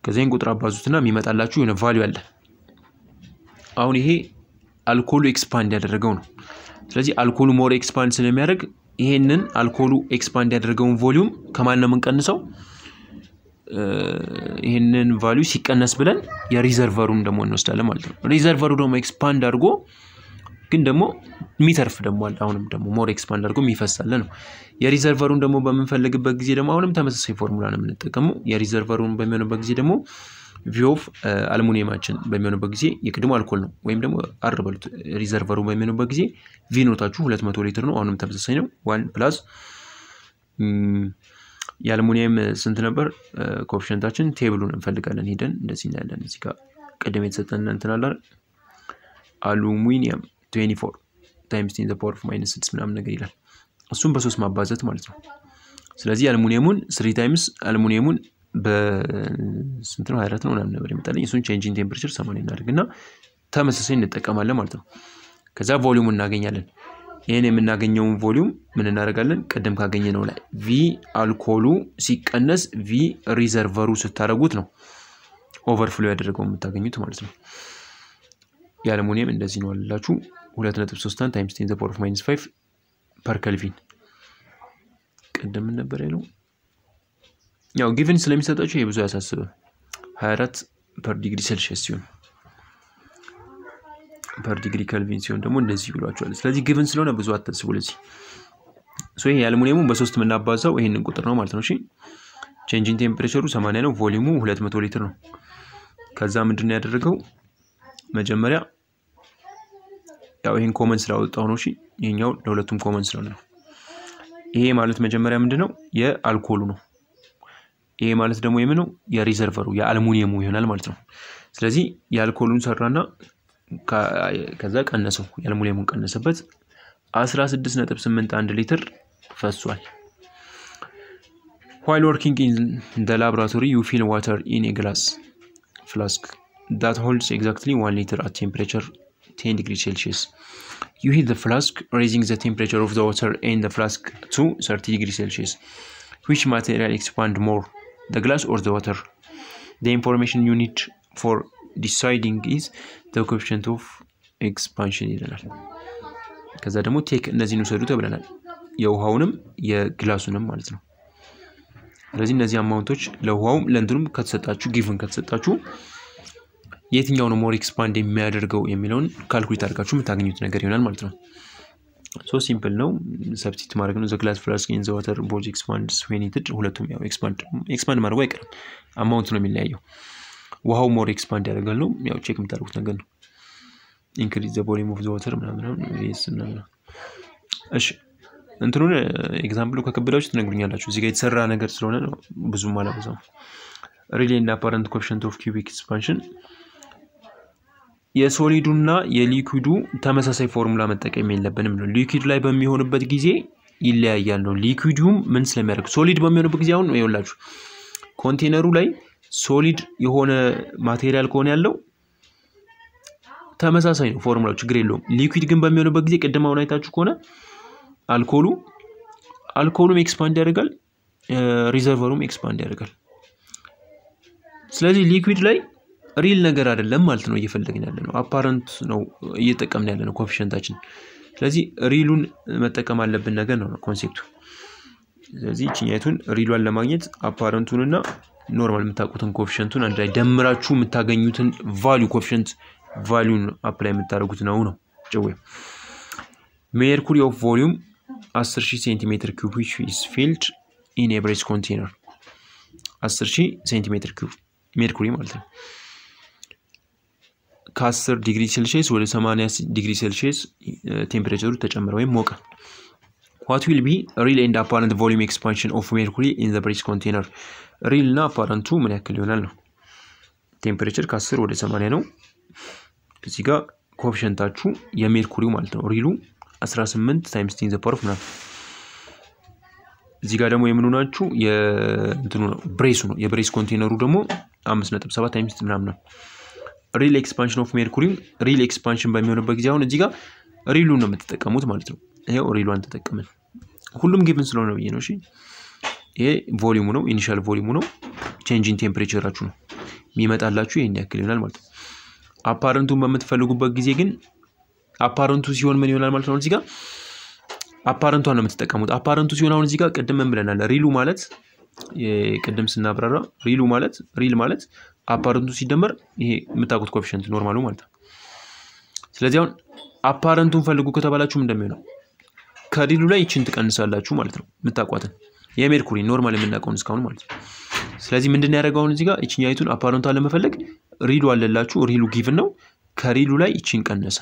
ከዛን ቁጥር አባዙትና የሚመጣላችሁ የሆነ ቫልዩ አለ አሁን ይሄ አልኮሉ ኤክስፓንድ ያደረገው ነው ስለዚህ አልኮሉ ሞር ኤክስፓንድ ስለሚያደርግ ይሄንን አልኮሉ ኤክስፓንድ ያደረገውን ቮሊዩም ከማን ነው የምንቀንሰው ይሄንን ቫልዩ ሲቀነስ ብለን የሪዘርቨሩን ደግሞ እንወስዳለን ማለት ነው ሪዘርቨሩ ደግሞ ኤክስፓንድ አድርጎ ግን ደግሞ ሚተርፍ ደግሞ አለ አሁንም ደግሞ ሞር ኤክስፓንድ አድርጎ የሚፈሳል ነው የሪዘርቨሩን ደግሞ በመንፈልግበት ጊዜ ደግሞ አሁንም ተመሳሳይ ፎርሙላ ነው የምንጠቀመው የሪዘርቨሩን በሚሆንበት ጊዜ ደግሞ ቪ ኦፍ አልሙኒየማችን በሚሆንበት ጊዜ የቅድሞ አልኮል ነው ወይም ደግሞ አርበሉት ሪዘርቨሩ በሚሆንበት ጊዜ ቪ ኖታችሁ 200 ሊትር ነው አሁንም ተመሳሳይ ነው 1 ፕላስ የአልሙኒየም ስንት ነበር ኮኤፊሺየንታችን ቴብሉን እንፈልጋለን ሄደን እንደዚህ እናያለን እዚህ ጋር ቀደም የተሰጠን እንትን አለ አሉሚኒየም 24 ታይምስ 10 ፓወር ኦፍ -6 ምናምን ነገር ይላል እሱም በ3 ማባዛት ማለት ነው ስለዚህ አልሙኒየሙን 3 ታይምስ አልሙኒየሙን በስንት ነው 24 ነው ምናምን ነበር ይመጣልኝ እሱን ቼንጅ ኢን ቴምፕሬቸር 80 እናደርግና ተመሳሳይ እንጠቀማለን ማለት ነው ከዛ ቮሊዩሙን እናገኛለን ይሄን የምናገኘውን ቮሊዩም ምን እናደርጋለን ቀደም ካገኘነው ላይ ቪ አልኮሉ ሲቀነስ ቪ ሪዘርቨሩ ስታረጉት ነው ኦቨርፍሎ ያደረገው የምታገኙት ማለት ነው የአልሙኒየም እንደዚህ ነው አላችሁ 2.3 ታይምስ 10 ፓወር ኦፍ -5 ፐር ኬልቪን ቀደም ነበር ያለው ያው ጊቭን ስለሚሰጣችሁ ይሄ ብዙ ያሳስበ 24 ፐር ዲግሪ ሴልሺየስ ሲሆን ፐር ዲግሪ ኬልቪን ሲሆን ደግሞ እንደዚህ ብሏቸዋል ስለዚህ ጊቭን ስለሆነ ብዙ አታስቡ ለዚህ ሶ ይሄ የአልሙኒየሙን በ3 ምናባዛው ይሄንን ቁጥር ነው ማለት ነው እሺ ቼንጅ ኢን ቴምፕሬቸሩ 80 ነው ቮሊዩሙ 200 ሊትር ነው ከዛ ምንድነው ያደረገው መጀመሪያ ያው ይሄን ኮመን ስላወጣው ነው እሺ ይሄኛው ለሁለቱም ኮመን ስለሆነ ነው ይሄ ማለት መጀመሪያ ምንድነው የአልኮሉ ነው ይሄ ማለት ደግሞ የምነው የሪዘርቨሩ የአልሙኒየሙ ይሆናል ማለት ነው ስለዚህ የአልኮሉን ሰራና ከዛ ቀነሰው የአልሙኒየሙን ቀነሰበት 16.81 ሊትር ፈሷል while working in the laboratory you fill water in a glass flask that holds exactly 1 liter at temperature 10 degrees Celsius you heat the flask raising the temperature of the water in the flask to 30 degrees Celsius which material expand more the glass or the water the information you need for deciding is the coefficient of expansion ይላል ከዛ ደግሞ ቴክ እነዚህ ነው ሰዱ ተብለናል የውሃውንም የግላሱንም ማለት ነው ስለዚህ እነዚህ አማውንቶች ለውሃውም ለእንትኑም ከተሰጣችሁ ጊቭን ከተሰጣችሁ የትኛው ነው ሞር ኤክስፓንድ የሚያደርገው የሚለውን ካልኩሌት አድርጋችሁ የምታገኙት ነገር ይሆናል ማለት ነው ሶ ሲምፕል ነው ሰብስቲት ማድረግ ነው the glass flask in the water both expands when heated ሁለቱም ያው ኤክስፓንድ ማድረጉ አይቀርም አማውንት ነው የሚለያየው ውሃው ሞር ኤክስፓንድ ያደርጋል ነው ያው ቼክ የምታደርጉት ነገር ነው increase the volume of the water ምናምን ነው እሺ እንትኑን ኤግዛምፕሉ ከከበዳችሁ ትነግሩኛላችሁ እዚህ ጋር የተሰራ ነገር ስለሆነ ነው ብዙም አላበዛም really and apparent coefficient of cubic expansion የሶሊዱና የሊኩዊዱ ተመሳሳይ ፎርሙላ መጠቀም የለብንም ነው ሊኩዊድ ላይ በሚሆንበት ጊዜ ይለያያል ነው ሊኩዊዱም ምን ስለሚያደርግ ሶሊድ በሚሆንበት ጊዜ አሁን ይኸውላችሁ ኮንቴነሩ ላይ ሶሊድ የሆነ ማቴሪያል ከሆነ ያለው ተመሳሳይ ነው ፎርሙላው ችግር የለውም ሊኩዊድ ግን በሚሆንበት ጊዜ ቀደማውን አይታችሁ ከሆነ አልኮሉም ኤክስፓንድ ያደርጋል ሪዘርቨሩም ኤክስፓንድ ያደርጋል ስለዚህ ሊኩዊድ ላይ ሪል ነገር አይደለም ማለት ነው እየፈለግን ያለ ነው አፓረንት ነው እየተጠቀምን ያለ ነው ኮኤፊሺየንታችን ስለዚህ ሪሉን መጠቀም አለብን ነገር ነው ኮንሴፕቱ ስለዚህ እቺኛይቱን ሪሏን ለማግኘት አፓረንቱንና ኖርማል የምታውቁትን ኮኤፊሺየንቱን አንድ ላይ ደምራችሁ የምታገኙትን ቫልዩ ኮኤፊሺየንት ቫልዩን አፕላይ የምታደርጉት ነው ጨው ሜርኩሪ ኦፍ ቮሊዩም 10000 ሴንቲሜትር ኪዩብ which is filled in a brass container 10000 ሴንቲሜትር ኪዩብ ሜርኩሪ ማለት ነው ከ10 ዲግሪ ሴልሺየስ ወደ 80 ዲግሪ ሴልሺየስ ቴምፕሬቸሩ ተጨመረ ወይም ሞቀ what will be real and apparent volume expansion of mercury in the brass container real እና apparent ምን ያክል ይሆናል ነው ቴምፕሬቸር ከ10 ወደ 80 ነው እዚህ ጋር ኮኤፊሺየንታችሁ የሜርኩሪው ማለት ነው ሪሉ 18 times 10 the power of 9 እዚህ ጋር ደግሞ የምንሆናችሁ የእንትኑ ነው ብሬሱ ነው የብሬስ ኮንቴነሩ ደግሞ 5.7 times ምናምን ነው real expansion of mercury real expansion በሚሆንበት ጊዜ አሁን እዚህ ጋር ሪሉን ነው የምትጠቀሙት ማለት ነው ይሄው ሪሉን ተጠቅመን ሁሉም ጊቭን ስለሆነ ነው እሺ ይሄ ቮሊዩሙ ነው ኢኒሺያል ቮሊዩሙ ነው ቼንጅ ኢን ቴምፕሬቸራችሁ ነው የሚመጣላችሁ ይሄን ያክል ይሆናል ማለት ነው አፓረንቱን በመትፈልጉበት ጊዜ ግን አፓረንቱ ሲሆን ምን ይሆናል ማለት ነው እዚህ ጋር አፓረንቷን ነው የምትጠቀሙት አፓረንቱ ሲሆን አሁን እዚህ ጋር ቀደም ብለናል ሪሉ ማለት የቀደም ስናብራራ ሪል ማለት አፓረንቱ ሲደመር ይሄ የምታውቁት ኮኤፊሺየንት ኖርማሉ ማለት ነው ስለዚህ አሁን አፓረንቱን ፈልጉ ከተባላችሁ ምን እንደሚሆነው ከሪሉ ላይ እቺን ትቀንሳላችሁ ማለት ነው የምታውቋትን የሜርኩሪ ኖርማል የምናውቀውን እስካሁን ማለት ነው ስለዚህ ምንድነው ያደርጋው እዚህ ጋር እቺኛይቱን አፓረንቷን ለመፈለግ ሪሉ አለላችሁ ሪሉ ጊቭን ነው ከሪሉ ላይ እቺን ቀነሰ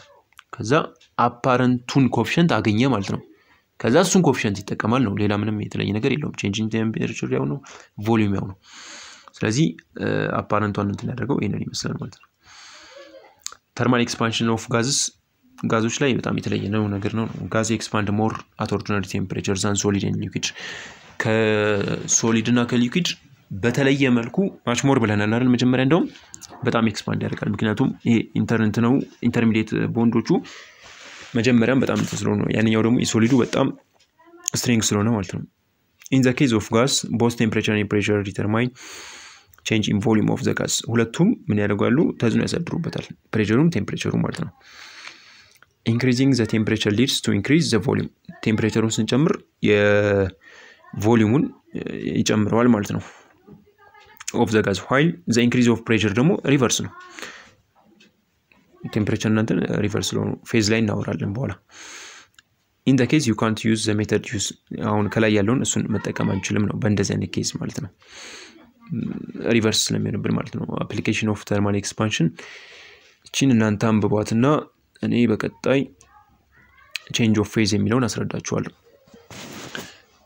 ከዛ አፓረንቱን ኮኤፊሺየንት አገኘ ማለት ነው ከዛ እሱን ኮኤፊሺየንት ይጠቀማል ነው ሌላ ምንም የተለየ ነገር የለውም ቼንጂንግ ቴምፕሬቸር ያው ነው ቮሊዩም ያው ነው ስለዚህ አፓረንቷን እንትን ያደርገው ይሄንን ይመስላል ማለት ነው ተርማል ኤክስፓንሽን ኦፍ ጋዞች ላይ በጣም የተለየ ነው ነገር ነው ጋዝ ኤክስፓንድ ሞር አት ኦርዲናሪ ቴምፕሬቸር ዛን ሶሊድ ኤንድ ሊኩዊድ ከሶሊድ እና ከሊኩዊድ በተለየ መልኩ ማች ሞር ብለናል አይደል መጀመሪያ እንደውም በጣም ኤክስፓንድ ያደርጋል ምክንያቱም ይሄ ኢንተርንት ነው ኢንተርሚዲየት ቦንዶቹ መጀመሪያም በጣም ተስሎ ነው ያንኛው ደግሞ የሶሊዱ በጣም ስትሪንግ ስለሆነ ማለት ነው in the case of gas both temperature and pressure determine change in volume of the gas ሁለቱም ምን ያደርጋሉ ተጽዕኖ ያሳድሩበታል ፕሬሸሩም ቴምፕሬቸሩም ማለት ነው increasing the temperature leads to increase the volume ቴምፕሬቸሩን ስንጨምር የቮሊዩሙን ይጨምራል ማለት ነው of the gas while the increase of pressure ደግሞ ሪቨርስ ነው ቴምፕሬቸር እናንተ ሪቨርስ ነው ፌዝ ላይ እናወራለን በኋላ in the case you can't use the method use አሁን ከላይ ያለውን እሱን መጠቀም አንችልም ነው በእንደዚህ አይነት ኬስ ማለት ነው ሪቨርስ ስለሚሆንብን ማለት ነው application of thermal expansion እቺን እናንተ አንብቧትና እኔ በቀጣይ change of phase የሚለውን አስረዳችኋለሁ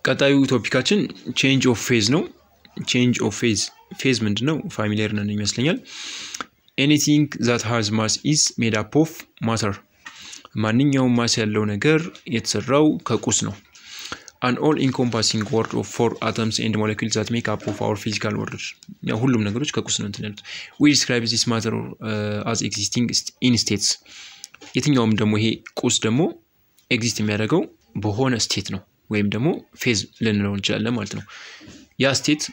ቀጣዩ ቶፒካችን change of phase ነው change of phase ምንድነው ፋሚሊየር ነን ይመስለኛል anything that has mass is made up of matter ማንኛውም ማስ ያለው ነገር የተሰራው ከቁስ ነው an all encompassing world of four atoms and molecules that make up of our physical world ያው ሁሉም ነገሮች ከቁስ ነው እንትነሉት we describe this matter as existing in states የትኛውም ደግሞ ይሄ ቁስ ደግሞ ኤግዚስት የሚያደርገው በሆነ ስቴት ነው ወይም ደግሞ ፌዝ ልንለው እንችላለን ማለት ነው ያ ስቴት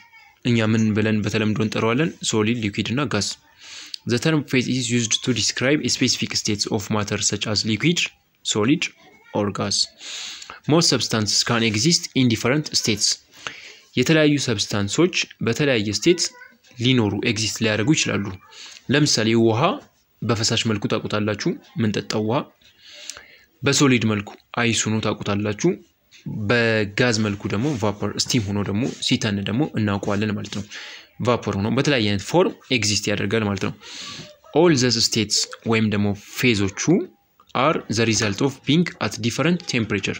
እኛ ምን ብለን በተለምዶ እንጠራዋለን ሶሊድ ሊኩዊድ እና ጋዝ The term phase is used to describe a specific states of matter such as liquid, solid, or gas. Most substances can exist in different states. የተለያዩ ሰብስታንሶች በተለያየ ስቴት ሊኖሩ ኤግዚስት ሊያደርጉ ይችላሉ ለምሳሌ ውሃ በፈሳሽ መልኩ ታቁታላችሁ ምን ጠጣው ውሃ በሶሊድ መልኩ አይስ ሆኖ ታቁታላችሁ በጋዝ መልኩ ደግሞ ቫፖር ስቲም ሆኖ ደግሞ ሲተን ደግሞ እናውቀዋለን ማለት ነው ቫፖር ሆኖ በተለያየ አይነት ፎርም ኤግዚስት ያደርጋል ማለት ነው all these states ወይም ደግሞ ፌዞቹ are the result of being at different temperature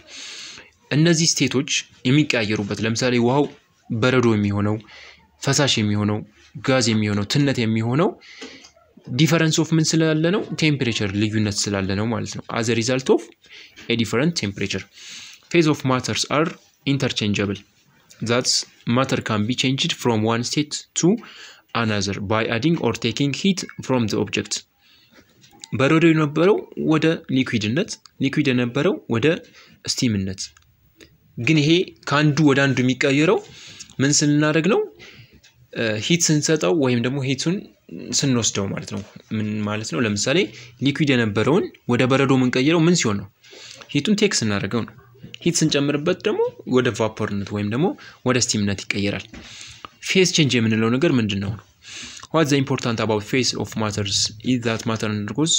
እነዚህ ስቴቶች የሚቀያየሩበት ለምሳሌ ውሃው በረዶ የሚሆነው ፈሳሽ የሚሆነው ጋዝ የሚሆነው ትነት የሚሆነው difference of ምን ስላለ ነው ቴምፕሬቸር ልዩነት ስላለ ነው ማለት ነው as a result of a different temperature phase of matters are interchangeable that's matter can be changed from one state to another by adding or taking heat from the object በረዶ የነበረው ወደ ሊኩዊድነት ሊኩዊድ የነበረው ወደ ስቲምነት ግን ይሄ ካንዱ ወደ አንዱ የሚቀየረው ምን ስናደርግ ነው ሂት ስንሰጠው ወይም ደግሞ ሂቱን ስንወስደው ማለት ነው ምን ማለት ነው ለምሳሌ ሊኩዊድ የነበረውን ወደ በረዶ ምንቀይረው ምን ሲሆን ነው ሂቱን ቴክ ስናደርገው ነው ሂት ስንጨምርበት ደግሞ ወደ ቫፖርነት ወይም ደግሞ ወደ ስቲምነት ይቀየራል ፌዝ ቼንጅ የምንለው ነገር ምንድነው What's the important about phase of matters is that matter undergoes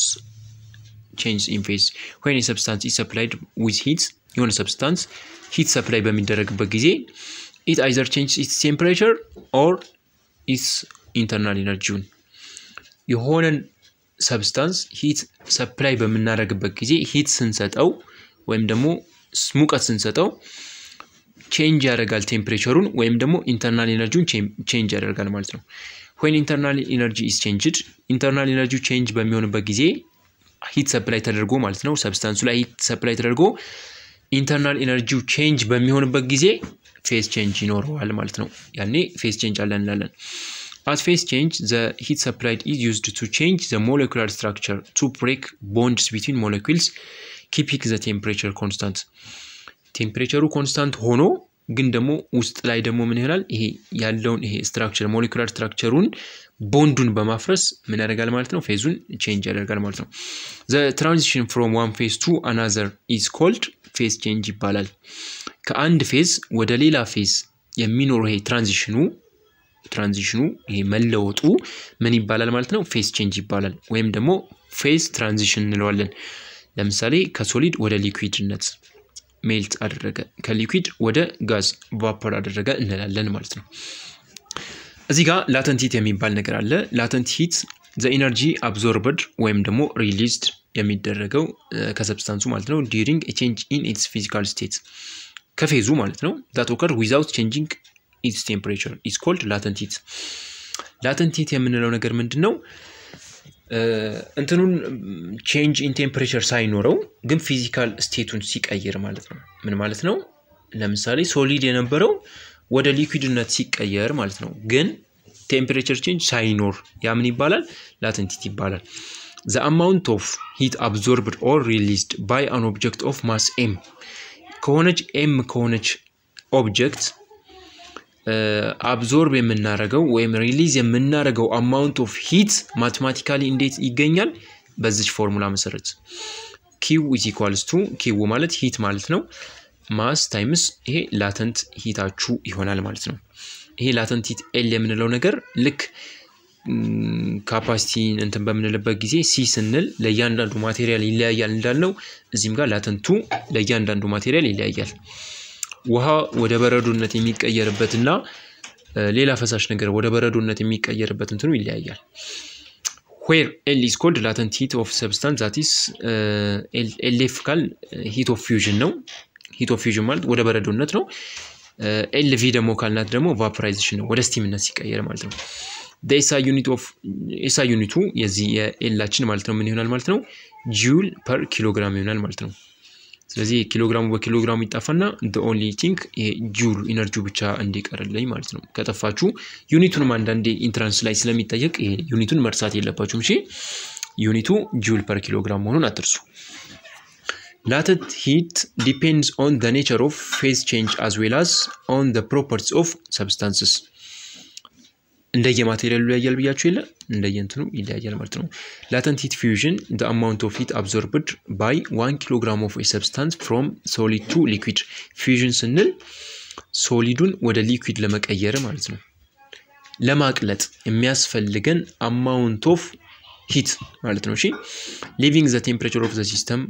change in phase when a substance is supplied with heat የሆነ substance heat supply በሚደረግበት ጊዜ it either changes its temperature or its internal energy የሆነ substance heat supply በምናደርግበት ጊዜ heat ስንሰጠው ወይም ደግሞ ሙቀት ስንሰጠው change ያደርጋል ቴምፕሬቸሩን ወይም ደግሞ internal energy change ያደርጋል ማለት ነው when internal energy is changed internal energy change በሚሆንበት ጊዜ heat supply ተደርጎ ማለት ነው substance ላይ heat supply ተደርጎ internal energy change በሚሆንበት ጊዜ phase change ይኖረዋል ማለት ነው ያኔ phase change አለ እንላለን As phase change the heat supplied is used to change the molecular structure to break bonds between molecules keeping the temperature constant temperature constant ሆኖ ግን ደግሞ ውስጥ ላይ ደግሞ ምን ይሆናል ይሄ ያለውን ይሄ ስትራክቸር ሞለኪውላር ስትራክቸሩን ቦንዱን በማፍረስ ምን ያደርጋል ማለት ነው ፌዙን ቼንጅ ያደርጋል ማለት ነው the transition from one phase to another is called phase change ይባላል ከአንድ ፌዝ ወደ ሌላ ፌዝ የሚኖረው ይሄ ትራንዚሽኑ ይሄ መለወጡ ምን ይባላል ማለት ነው ፌዝ ቼንጅ ይባላል ወይም ደግሞ ፌዝ ትራንዚሽን እንለዋለን ለምሳሌ ከሶሊድ ወደ ሊኩዊድነት ሜልት አደረገ ከሊኩዊድ ወደ ጋዝ ቫፖር አደረገ እንላለን ማለት ነው እዚህ ጋር ላተንት ሂት የሚባል ነገር አለ ላተንት ሂት the energy absorbed ወይም ደግሞ released የሚደረገው ከሰብስታንሱ ማለት ነው during a change in its physical state ከፌዙ ማለት ነው that occur without changing its temperature is called latent heat latent heat የምንለው ነገር ምንድነው እንትኑን change in temperature ሳይኖረው ግን physical state-ን ሲቀየር ማለት ነው ምን ማለት ነው ለምሳሌ ሶሊድ የነበረው ወደ ሊኩዊድነት ሲቀየር ማለት ነው ግን temperature change ሳይኖር ያ ምን ይባላል latent heat ይባላል the amount of heat absorbed or released by an object of mass m ከሆነች ኦብጀክት absorb የምናረጋው ወይም ሪሊዝ የምናረጋው amount of heat mathematically እንዴት ይገኛል በዚህ ፎርሙላ መሰረት q is equals to q ማለት heat ማለት ነው mass times ይሄ latent heatአችሁ ይሆናል ማለት ነው ይሄ latent heat L የምንለው ነገር ልክ ካፓሲቲ እንትን በምንልበት ጊዜ C ስንል ለእያንዳንዱ ማቴሪያል ይለያያል እንዳልነው እዚህም ጋር ላተንቱ ለእያንዳንዱ ማቴሪያል ይለያያል ውሃ ወደ በረዶነት የሚቀየርበትና ሌላ ፈሳሽ ነገር ወደ በረዶነት የሚቀየርበት እንትኑ ይለያያል where L is called latent heat of substance that is LF ካል heat of fusion ነው heat of fusion ማለት ወደ በረዶነት ነው LV ደግሞ ካልናት ደግሞ vaporization ነው ወደ ስቲምነት ሲቀየር ማለት ነው the SI unit of SI ዩኒቱ የዚህ የኤላችን ማለት ነው ምን ይሆናል ማለት ነው ጁል per kilogram ይሆናል ማለት ነው ስለዚህ ኪሎግራሙ በኪሎግራሙ ይጣፋና the only thing ጁል ኢነርጂ ብቻ እንዲቀርልኝ ማለት ነው ከጠፋችሁ ዩኒቱን አንዳንዴ ኢንትራንስ ላይ ስለሚጠየቅ ይሄ ዩኒቱን መርሳት የለባችሁም እሺ ዩኒቱ ጁል per kilogram መሆኑን አትርሱ latent heat depends on the nature of phase change as well as on the properties of substances እንደየ ማቴሪያሉ ይለያያል ብያችሁ ይለ እንደየንትኑ ይለያያል ማለት ነው latent heat fusion the amount of heat absorbed by 1 kilogram of a substance from solid to liquid fusion ስንል ሶሊዱን ወደ ሊኩዊድ ለመቀየር ማለት ነው ለማቅለጥ የሚያስፈልገን amount of heat ማለት ነው እሺ leaving the temperature of the system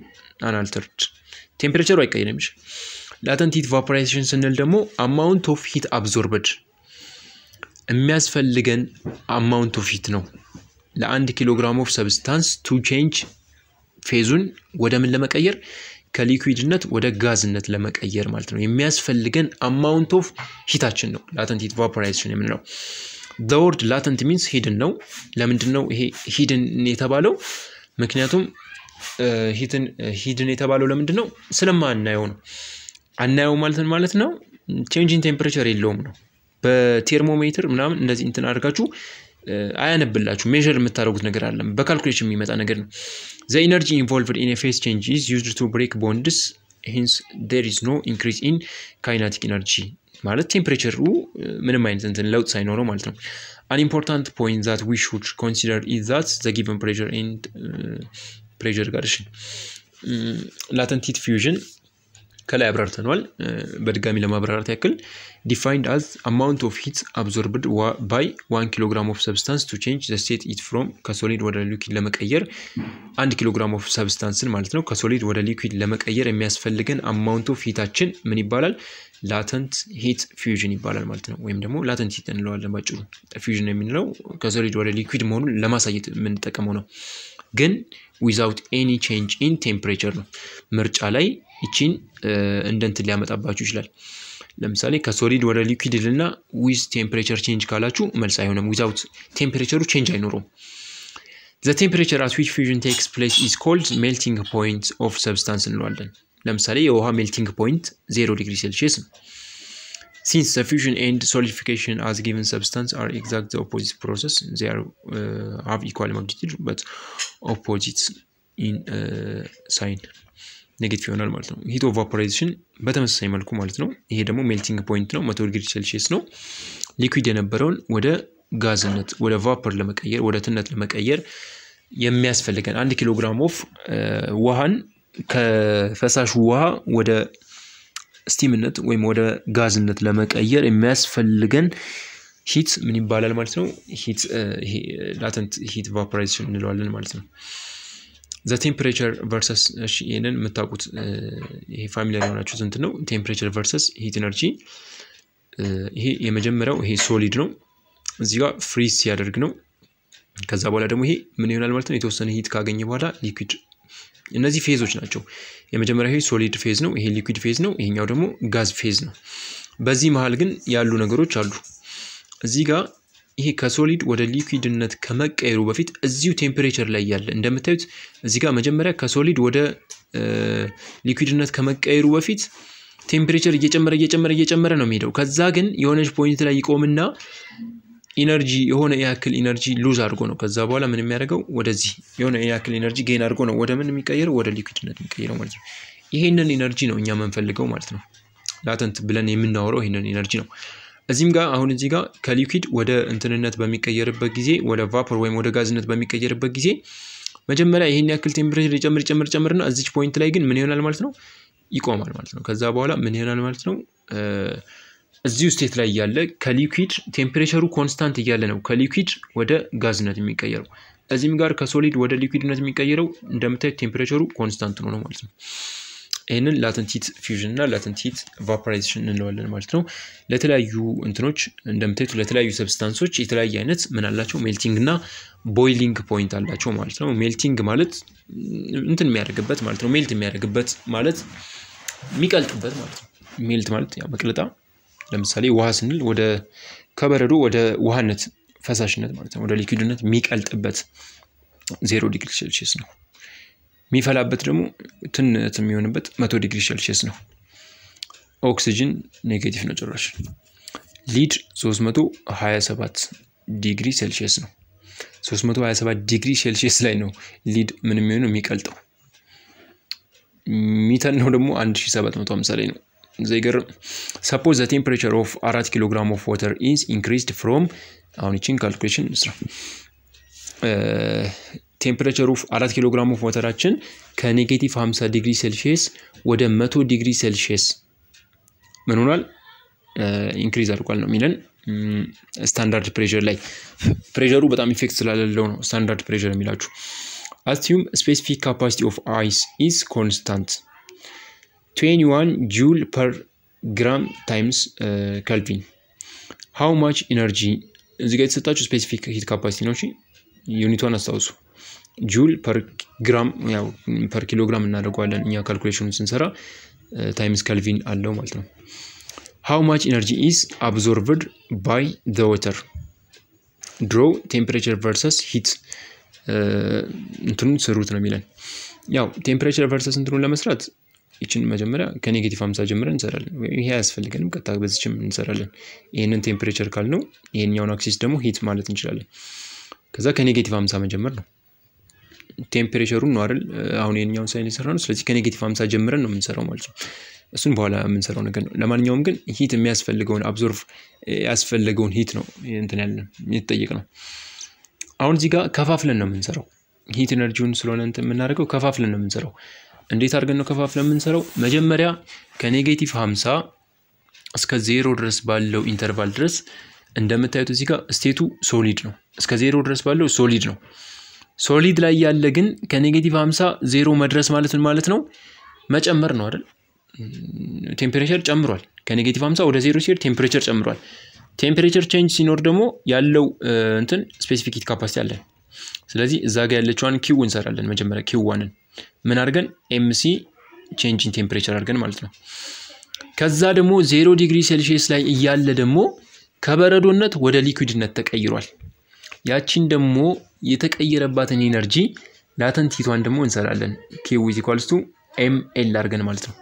unaltered temperature አይቀየርም እሺ latent heat vaporization ስንል ደግሞ amount of heat absorbed የሚያስፈልገን amount of heat ነው ለ1 ኪሎግራም of substance to change ፌዙን ወደ ምን ለመቀየር ከሊኩዊድነት ወደ ጋዝነት ለመቀየር ማለት ነው የሚያስፈልገን amount of heatአችን ነው latent heat vaporization የምንለው the word latent means hidden ነው ለምንድነው ይሄ hidden የተባለው ምክንያቱም hidden የተባለው ለምንድነው ስለማናየው ነው አናየው ማለት ነው change in temperature የለውም ነው በቴርሞሜትር ምናምን እንደዚህ እንትን አድርጋችሁ አያነብላችሁ ሜዠር የምታደርጉት ነገር አለ በካልኩሌሽን የሚመጣ ነገር ነው the energy involved in a phase change is used to break bonds hence there is no increase in kinetic energy ማለት ቴምፕሬቸሩ ምንም አይነት እንትን ለውጥ ሳይኖረው ማለት ነው an important point that we should consider is that the given pressure and pressure ጋር እሺ latent heat fusion ከላይ አብራርተናል በድጋሚ ለማብራራት ያክል defined as amount of heat absorbed by 1 kilogram of substance to change the state heat from ከሶሊድ ወደ ሊኩዊድ ለመቀየር 1 kilogram of substanceን ማለት ነው ከሶሊድ ወደ ሊኩዊድ ለመቀየር የሚያስፈልገን amount of heatአችን ምን ይባላል latent heat fusion ይባላል ማለት ነው ወይም ደግሞ latent heat እንለዋለን ባጭሩ fusion የሚለው ከሶሊድ ወደ ሊኩዊድ መሆኑን ለማሳየት ምን ተጠቀመው ነው ግን without any change in temperature ነው ምርጫ ላይ እቺን እንደንት ሊያመጣባችሁ ይችላል ለምሳሌ ከሶሊድ ወደ ሊኩዊድ እና with temperature change ካላችሁ መልስ አይሆንም without temperature change አይኖርም the temperature at which fusion takes place is called melting point of substance እንለዋለን ለምሳሌ የውሃ melting point 0 degree Celsius since the fusion and solidification as given substance are exactly the opposite process they are have equal magnitude but opposite in sign ኔጌቲቭ ይሆናል ማለት ነው ሂት ኦፍ ቫፖራይዜሽን በተመሳሳይ መልኩ ማለት ነው ይሄ ደግሞ ሜልቲንግ ፖይንት ነው 100 ዲግሪ ሴልሺየስ ነው ሊኩዊድ የነበረውን ወደ ጋዝነት ወደ ቫፖር ለመቀየር ወደ ትነት ለመቀየር የሚያስፈልገን 1 ኪሎ ግራም ኦፍ ውሃን ከፈሳሽ ውሃ ወደ ስቲምነት ወይም ወደ ጋዝነት ለመቀየር የሚያስፈልገን ሂት ምን ይባላል ማለት ነው ሂት ይሄ ላተንት ሂት ቫፖራይዜሽን እንለዋለን ማለት ነው the temperature versus ይሄንን መታቁት ይሄ ፋሚሊያር የሆናችሁ እንት ነው temperature versus heat energy ይሄ የመጀመሪያው ይሄ ሶሊድ ነው እዚህ ጋር ፍሪዝ ያደርግ ነው ከዛ በኋላ ደግሞ ይሄ ምን ይሆናል ማለት ነው የተወሰነ ሂት ካገኘ በኋላ ሊኩዊድ እነዚህ ፌዞች ናቸው የመጀመሪያው ይሄ ሶሊድ ፌዝ ነው ይሄ ሊኩዊድ ፌዝ ነው ይሄኛው ደግሞ ጋዝ ፌዝ ነው በዚህ መሃል ግን ያሉ ነገሮች አሉ እዚህ ጋር ይሄ ከሶሊድ ወደ ሊኩዊድነት ከመቀየሩ በፊት እዚሁ ቴምፕሬቸር ላይ ያለ እንደምታዩት እዚህ ጋር መጀመሪያ ከሶሊድ ወደ ሊኩዊድነት ከመቀየሩ በፊት ቴምፕሬቸር እየጨመረ ነው የሚሄደው ከዛ ግን የሆነች ፖይንት ላይ ይቆምና ኢነርጂ የሆነ ያክል ኢነርጂ ሉዝ አድርጎ ነው ከዛ በኋላ ምን የሚያደርገው ወደዚህ የሆነ ያክል ኢነርጂ ጌን አድርጎ ነው ወደ ምን የሚቀየረው ወደ ሊኩዊድነት የሚቀየረው ማለት ነው ይሄንን ኢነርጂ ነው እኛ የምንፈልገው ማለት ነው ላተንት ብለን የምናወራው ይሄንን ኢነርጂ ነው እዚህም ጋር አሁን እዚህ ጋር ከሊኩዊድ ወደ እንትንነት በሚቀየርበት ጊዜ ወደ ቫፖር ወይም ወደ ጋዝነት በሚቀየርበት ጊዜ መጀመሪያ ይሄን ያክል ቴምፕሬቸር ጨምርና እዚች ፖይንት ላይ ግን ምን ይሆናል ማለት ነው ይቆማል ማለት ነው ከዛ በኋላ ምን ይሆናል ማለት ነው እዚሁ ስቴት ላይ ያለ ከሊኩዊድ ቴምፕሬቸሩ ኮንስታንት እያለ ነው ከሊኩዊድ ወደ ጋዝነት የሚቀየረው እዚህም ጋር ከሶሊድ ወደ ሊኩዊድነት የሚቀየረው እንደምታዩት ቴምፕሬቸሩ ኮንስታንት ነው ማለት ነው ይሄንን latent heat fusion እና latent heat vaporization እንለዋለን ማለት ነው ለተለያዩ እንትኖች እንደምታዩት ለተለያዩ ሰብስታንሶች የተለያየ አይነት ምን አላቸው ሜልቲንግ እና ቦይሊንግ ፖይንት አላቸው ማለት ነው ሜልቲንግ ማለት እንትን የሚያደርግበት ማለት ነው ሜልት የሚያደርግበት ማለት የሚቀልጥበት ማለት ነው ሜልት ማለት ያው መቅለጣ ለምሳሌ ውሃ ስንል ወደ ከበረዶ ወደ ውሃነት ፈሳሽነት ማለት ነው ወደ ሊኩዊድነት የሚቀልጥበት 0 ዲግሪ ሴልሺየስ ነው የሚፈላበት ደግሞ ትነት የሚሆንበት 100 ዲግሪ ሴልሺየስ ነው ኦክሲጅን ኔጌቲቭ ነው ጭራሽ ሊድ 327 ዲግሪ ሴልሺየስ ነው 327 ዲግሪ ሴልሺየስ ላይ ነው ሊድ ምን የሚሆነው የሚቀልጠው ሚተን ነው ደግሞ 1750 ላይ ነው ዘይገርም suppose the temperature of 4 kg of water is increased from አሁን እቺን ካልኩሌሽን እንስራ ቴምፕሬቸር ኦፍ 4 ኪሎ ግራም ኦፍ ዋተራችን ከኔጌቲቭ 50 ዲግሪ ሴልሺየስ ወደ 100 ዲግሪ ሴልሺየስ ምን ሆኗል ኢንክሪዝ አድርጓል ነው የሚለን ስታንዳርድ ፕሬሸር ላይ ፕሬሸሩ በጣም ኢፌክት ስላለው ነው ስታንዳርድ ፕሬሸር የሚላችሁ assume specific capacity of ice is constant 21 joule per gram times Kelvin how much energy እዚህ ጋር የተሰጣችሁ ስፔሲፊክ ሂት ካፓሲቲ ነው እሺ ዩኒቷን አስታውሱ ጁል ፐር ግራም ያው ፐር ኪሎግራም እናደርጋለን እኛ ካልኩሌሽኑን ስንሰራ ታይምስ ኬልቪን አለው ማለት ነው how much energy is absorbed by the water draw temperature versus heat እንትኑን ስሩት ነው የሚለን ያው ቴምፕሬቸር versus እንትኑን ለመስራት እቺን መጀመሪያ ከኔጌቲቭ 50 ጀምረን እንሰራለን ይሄ ያስፈልገንም ቀጣ በዚህም እንሰራለን ይሄንን ቴምፕሬቸር ካልነው ይሄኛውን አክሲስ ደግሞ ሂት ማለት እንችላለን ከዛ ከኔጌቲቭ 50 መጀመር ነው ቴምፕሬቸሩን ነው አይደል አሁን ይሄኛውን ሳይን ይሰራል ስለዚህ ከኔጌቲቭ 50 ጀምረን ነው የምንሰራው ማለት ነው እሱን በኋላ የምንሰራው ነገር ነው ለማንኛውም ግን ሂት የሚያስፈልገውን አብዞርቭ ያስፈልገውን ሂት ነው እንትን ያለን የሚጠይቅ ነው አሁን እዚህ ጋር ከፋፍለን ነው የምንሰራው ሂት ኤነርጂውን ስለሆነ እንትን የምናደርገው ከፋፍለን ነው የምንሰራው እንዴት አድርገን ነው ከፋፍለን የምንሰራው መጀመሪያ ከኔጌቲቭ 50 እስከ 0 ድረስ ባለው ኢንተርቫል ድረስ እንደምታዩት እዚህ ጋር ስቴቱ ሶሊድ ነው እስከ 0 ድረስ ባለው ሶሊድ ነው ሶሊድ ላይ ያለ ግን ከኔጌቲቭ 50 0 መድረስ ማለት ነው መጨመር ነው አይደል ቴምፕሬቸር ጨምሯል ከኔጌቲቭ 50 ወደ 0 ሲሄድ ቴምፕሬቸር ጨምሯል ቴምፕሬቸር ቼንጅ ሲኖር ደግሞ ያለው እንትን ስፔሲፊክ ሂት ካፓሲቲ አለ ስለዚህ እዛ ጋር ያለችዋን ኪው እንሰራለን መጀመሪያ ኪው1ን ምን አድርገን ኤምሲ ቼንጅ ኢን ቴምፕሬቸር አድርገን ማለት ነው ከዛ ደግሞ 0 ዲግሪ ሴልሺየስ ላይ እያለ ደግሞ ከበረዶነት ወደ ሊኩዊድነት ተቀይሯል ያቺን ደግሞ የተቀየረባትን ኤነርጂ ላተንት ሂቷን ደግሞ እንሰራለን ኪው = ml አድርገን ማለት ነው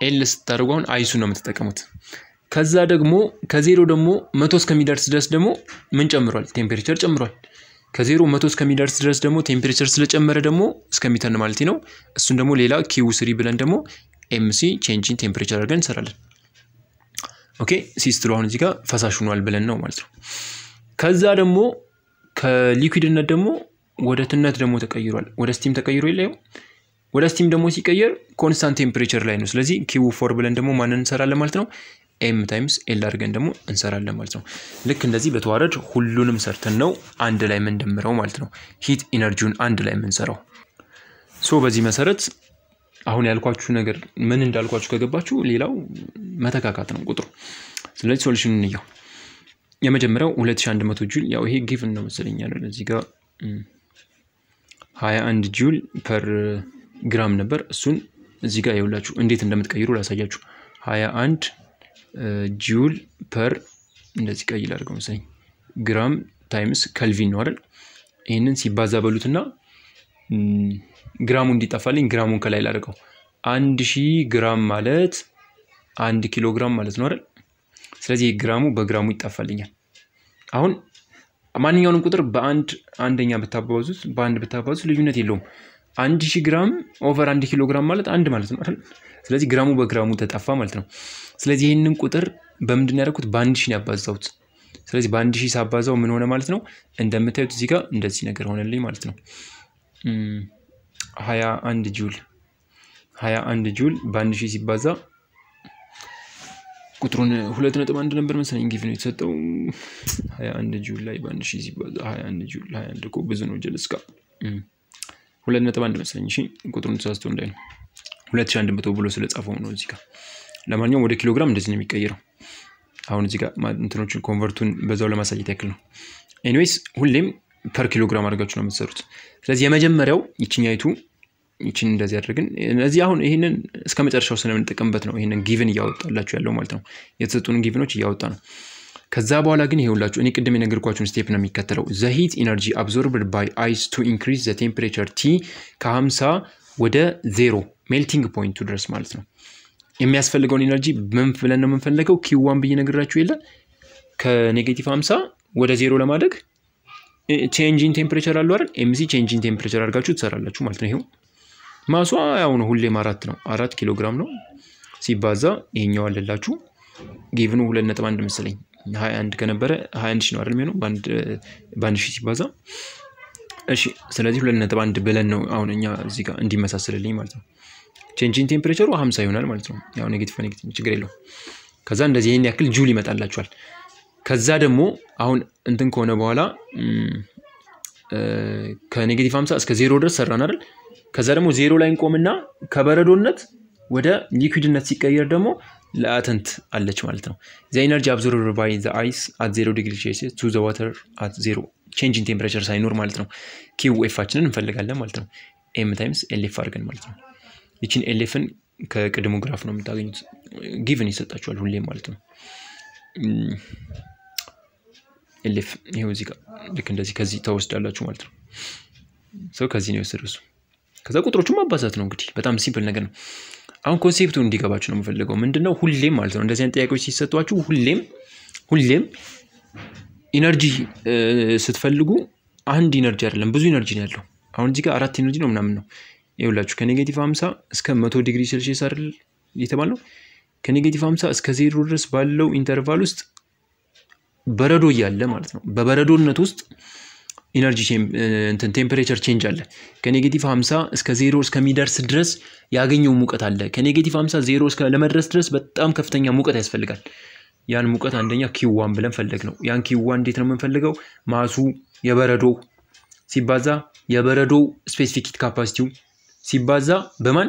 ኤል ስታደርጉ አሁን አይሱ ነው የምትጠቀሙት ከዛ ደግሞ ከ0 ደግሞ 100 እስከሚደርስ ድረስ ደግሞ ምን ጨምሯል ቴምፕሬቸር ጨምሯል ከ0 100 እስከሚደርስ ድረስ ደግሞ ቴምፕሬቸር ስለጨመረ ደግሞ እስከሚተን ማለት ነው እሱን ደግሞ ሌላ ኪው3 ብለን ደግሞ ኤምሲ ቼንጅ ኢን ቴምፕሬቸር አድርገን እንሰራለን ኦኬ ሲስትሉ አሁን እዚህ ጋር ፈሳሽ ሆኗል ብለን ነው ማለት ነው ከዛ ደግሞ ከሊኩዊድነት ደግሞ ወደ ትነት ደግሞ ተቀይሯል ወደ ስቲም ተቀይሮ ይላል ወደ ስቲም ደግሞ ሲቀየር ኮንስታንት ቴምፕሬቸር ላይ ነው ስለዚህ ኪው4 ብለን ደግሞ ማንን እንሰራለን ማለት ነው m times l አድርገን ደግሞ እንሰራለን ማለት ነው ልክ እንደዚህ በተዋረድ ሁሉንም ሰርተን ነው አንድ ላይ እንደምረው ማለት ነው ሂት ኢነርጂውን አንድ ላይ እንሰራው ሶ በዚህ መሰረት አሁን ያልኳችሁ ነገር ምን እንዳልኳችሁ ከገባችሁ ሌላው መተካካት ነው ቁጥሩ ስለዚህ ሶሉሽኑን እንየው የመጀመሪያው 2100 ጁል ያው ይሄ ጊቭን ነው መሰለኝ አይደል እዚህ ጋር 21 ጁል ፐር ግራም ነበር እሱን እዚህ ጋር ይውላችሁ እንዴት እንደምትቀይሩ ላሳያችሁ 21 ጁል ፐር እንደዚህ ቀይል አድርገው መሰለኝ ግራም ታይምስ ኬልቪን ነው አይደል ይሄንን ሲባዛ በሉትና ግራሙ እንዲጠፋልኝ ግራሙን ከላይ ላድርገው 1000 ግራም ማለት 1 ኪሎ ግራም ማለት ነው አይደል ስለዚህ ግራሙ በግራሙ ይጣፋልኛል አሁን ማንኛውንም ቁጥር በአንድ አንደኛ ብታባዙት በአንድ ብታባዙት ልዩነት የለውም 1000 ግራም ኦቨር 1 ኪሎ ግራም ማለት አንድ ማለት ነው አይደል ስለዚህ ግራሙ በግራሙ ተጣፋ ማለት ነው ስለዚህ ይሄንን ቁጥር በመንድን ያደረኩት በ1000 ነው ያባዛውት ስለዚህ በ1000 ሳባዛው ምን ሆነ ማለት ነው እንደምታዩት እዚህ ጋር እንደዚህ ነገር ሆነልኝ ማለት ነው 21 ጁል በ1000 ሲባዛ ቁጥሩን 2.1 ነበር መሰለኝ ጊቭ ነው የተሰጠው 21 ጁል ላይ በ1000 ሲባዛ 21 ጁል 21 እኮ ብዙ ነው ጀለስካ 2.1 መሰለኝ እሺ ቁጥሩን ተሳስቶ እንዳይ ነው 2100 ብሎ ስለጻፈው ነው እዚህ ጋር ለማንኛውም ወደ ኪሎ ግራም እንደዚህ ነው የሚቀየረው አሁን እዚህ ጋር እንትኖቹን ኮንቨርቱን በዛው ለማሳየት ያክል ነው ኤኒዌይስ ሁሌም ፐር ኪሎ ግራም አድርጋችሁ ነው የምትሰሩት ስለዚህ የመጀመሪያው ይችኛይቱ ይችን እንደዚህ አድርገን እዚህ አሁን ይሄንን እስከመጨረሻው ስለምንጠቀምበት ነው ይሄንን ጊቭን ያወጣላችሁ ያለው ማለት ነው የተሰጡን ጊቭኖች ያወጣ ነው ከዛ በኋላ ግን ይሄውላችሁ እኔ ቅድም የነገርኳችሁን ስቴፕ ነው የሚከተለው the heat energy absorbed by ice to increase the temperature T ከ50 ወደ 0 melting point ድረስ ማለት ነው የሚያስፈልገውን ኢነርጂ ምን ብለን ነው የምንፈልገው q1 ብዬ ነግራችሁ የለ ከኔጌቲቭ 50 ወደ 0 ለማድረግ change in temperature አለው አይደል mc change in temperature አድርጋችሁ ትሰራላችሁ ማለት ነው ይሄው ማሷ ያው ነው ሁሌም 4 ነው 4 ኪሎ ግራም ነው ሲባዛ ይሄኛው አለላችሁ ጊቭኑ 2.1 መሰለኝ 21 ከነበረ 21 ነው አይደል የሚሆነው ባንድ ሺ ሲባዛ እሺ ስለዚህ 2.1 ብለን ነው አሁን እኛ እዚህ ጋር እንዲመሳሰልልኝ ማለት ነው change in temperature 50 ይሆናል ማለት ነው ያው ኔጌቲቭ ችግር የለው ከዛ እንደዚህ ይሄን ያክል ጁል ይመጣላችኋል ከዛ ደግሞ አሁን እንትን ከሆነ በኋላ ከኔጌቲቭ 50 እስከ 0 ድረስ ሰራን አይደል ከዛ ደግሞ 0 ላይ እንቆምና ከበረዶነት ወደ ሊኩዊድነት ሲቀየር ደግሞ latent አለች ማለት ነው the energy absorbed by the ice at 0 degree Celsius to the water at 0 change in temperature ሳይኖር ማለት ነው QF አችንን እንፈልጋለን ማለት ነው m times LF አድርገን ማለት ነው ይችን LFን ከቅድሙ ግራፍ ነው የምታገኙት ጊቭን ይሰጣችኋል ሁሌ ማለት ነው LF ይሄው እዚህ ጋር ልክ እንደዚህ ከዚህ ተወስዳላችሁ ማለት ነው ሰው ከዚህ ነው የወሰደው ከዛ ቁጥሮቹን ማባዛት ነው እንግዲህ በጣም ሲምፕል ነገር ነው አሁን ኮንሴፕቱ እንዲገባችሁ ነው የምፈልገው ምንድነው ሁሌም ማለት ነው እንደዚህ አይነት ጥያቄዎች ሲሰጧችሁ ሁሌም ኢነርጂ ስትፈልጉ አንድ ኢነርጂ አይደለም ብዙ ኢነርጂ ነው ያለው አሁን እዚህ ጋር 4 ኢነርጂ ነው ምናምን ነው ይኸውላችሁ ከኔጌቲቭ 50 እስከ 100 ዲግሪ ሴልሺየስ አይደል የተባለው ከኔጌቲቭ 50 እስከ 0 ድረስ ባለው ኢንተርቫል ውስጥ በረዶ ያለ ማለት ነው በበረዶነት ውስጥ ኢነርጂ ቴምፕሬቸር ቼንጅ አለ ከኔጌቲቭ 50 እስከ 0 እስከሚደርስ ድረስ ያገኘው ሙቀት አለ ከኔጌቲቭ 50 0 እስከ ለመድረስ ድረስ በጣም ከፍተኛ ሙቀት ያስፈልጋል ያን ሙቀት አንደኛ ኪው1 ብለን ፈልግ ነው ያን ኪው1 እንዴት ነው የምንፈልገው ማሱ የበረዶ ሲባዛ የበረዶ ስፔሲፊክ ሂት ካፓሲቲው ሲባዛ በማን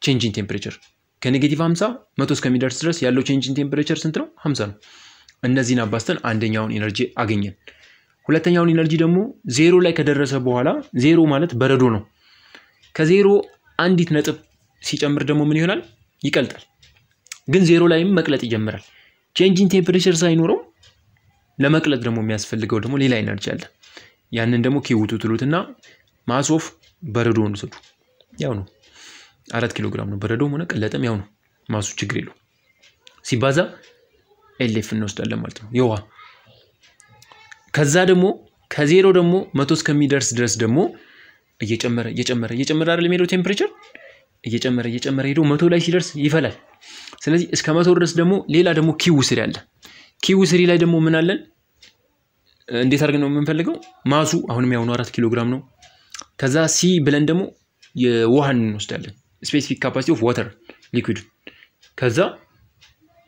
ቼንጅ ኢን ቴምፕሬቸር ከኔጌቲቭ 50 100 እስከሚደርስ ድረስ ያለው ቼንጅ ኢን ቴምፕሬቸር ስንት ነው 50 ነው እነዚህን አባስተን አንደኛውን ኢነርጂ አገኘን ሁለተኛውን ኢነርጂ ደግሞ 0 ላይ ከደረሰ በኋላ 0 ማለት በረዶ ነው ከ0 አንዲት ነጥብ ሲጨምር ደግሞ ምን ይሆናል ይቀልጣል ግን 0 ላይም መቅለጥ ይጀምራል ቼንጅ ኢን ቴምፕሬቸር ሳይኖረው ለመቅለጥ ደግሞ የሚያስፈልገው ደግሞ ሌላ ኢነርጂ አለ ያንን ደግሞ ኪውቱ ትሉትና ማስ ኦፍ በረዶውን ወስዱ ያው ነው 4 ኪሎ ግራም ነው በረዶ ሆነ ቀለጠም ያው ነው ማሱ ችግር የለው ሲባዛ ኤልኤፍ እንወስዳለን ማለት ነው ይዋ ከዛ ደግሞ ከ0 ደግሞ 100 እስከሚደርስ ድረስ ደግሞ እየጨመረ አይደል የሚሄደው ቴምፕሬቸር እየጨመረ ሄዶ 100 ላይ ሲደርስ ይፈላል ስለዚህ እስከ 100 ድረስ ደግሞ ሌላ ደግሞ ኪው3 አለ ኪው3 ላይ ደግሞ ምን አለን እንዴት አድርገን ነው የምንፈልገው ማሱ አሁንም ያው ነው 4 ኪሎ ግራም ነው ከዛ ሲ ብለን ደግሞ የውሃን እንወስዳለን ስፔሲፊክ ካፓሲቲ ኦፍ ዋተር ሊኩዊድ ከዛ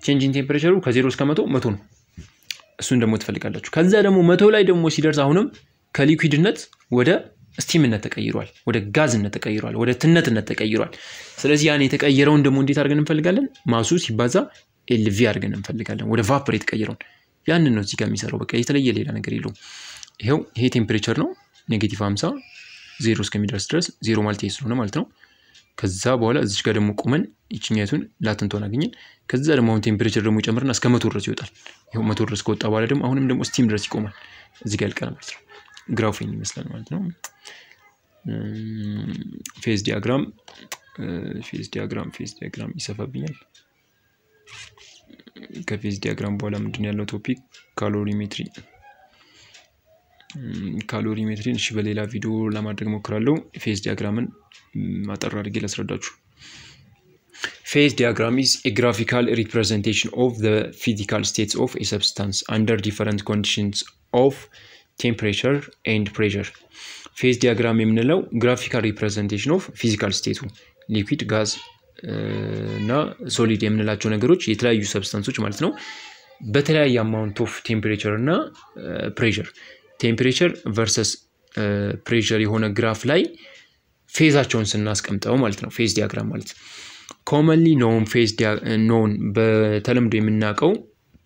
ቼንጅ ኢን ቴምፕሬቸሩ ከ0 እስከ 100 ነው እሱን ደግሞ ትፈልጋላችሁ ከዛ ደግሞ 100 ላይ ደግሞ ሲደርስ አሁንም ከሊኩዊድነት ወደ ስቲምነት ተቀይሯል ወደ ጋዝነት ተቀይሯል ወደ ትነትነት ተቀይሯል ስለዚህ ያን የተቀየረውን ደግሞ እንዴት አድርገን እንፈልጋለን ማሱ ሲባዛ ኤልቪ አድርገን እንፈልጋለን ወደ ቫፖር የተቀየረውን ያንን ነው እዚህ ጋር የሚሰራው በቃ የተለየ ሌላ ነገር የለውም ይሄ ቴምፕሬቸር ነው ኔጌቲቭ 50 0 እስከሚደርስ ድረስ 0 ማለት ስለሆነ ማለት ነው ከዛ በኋላ እዚህ ጋር ደግሞ ቆመን እቺኛቱን ላትንቶን አገኘን ከዛ ደግሞ አሁን ቴምፕሬቸር ደግሞ ይጨምርና እስከ 100 ድረስ ይወጣል ይሄው 100 ድረስ ከወጣ በኋላ ደግሞ አሁንም ደግሞ ስቲም ድረስ ይቆማል እዚህ ጋር ያልቀረ ማለት ነው ግራፊን ይመስላል ማለት ነው ፌዝ ዲያግራም ይሰፋብኛል ከፌዝ ዲያግራም በኋላ ምንድነው ያለው ቶፒክ ካሎሪሜትሪን እሺ በሌላ ቪዲዮ ለማድረግ ሞክራለሁ ፌዝ ዲያግራምን ማጠር አድርጌ ላስረዳችሁ Phase diagram is a graphical representation of the physical states of a substance under different conditions of temperature and pressure. Phase diagram የምንለው graphical representation of physical state liquid, gas እና solid የምንላቸው ነገሮች የተለያዩ ሰብስታንሶች ማለት ነው በተለያየ amount of temperature እና pressure temperature versus pressure የሆነ ግራፍ ላይ ፌዛቸውን ስናስቀምጠው ማለት ነው ፌዝ ዲያግራም ማለት commonly known known በተለምዶ የምናቀው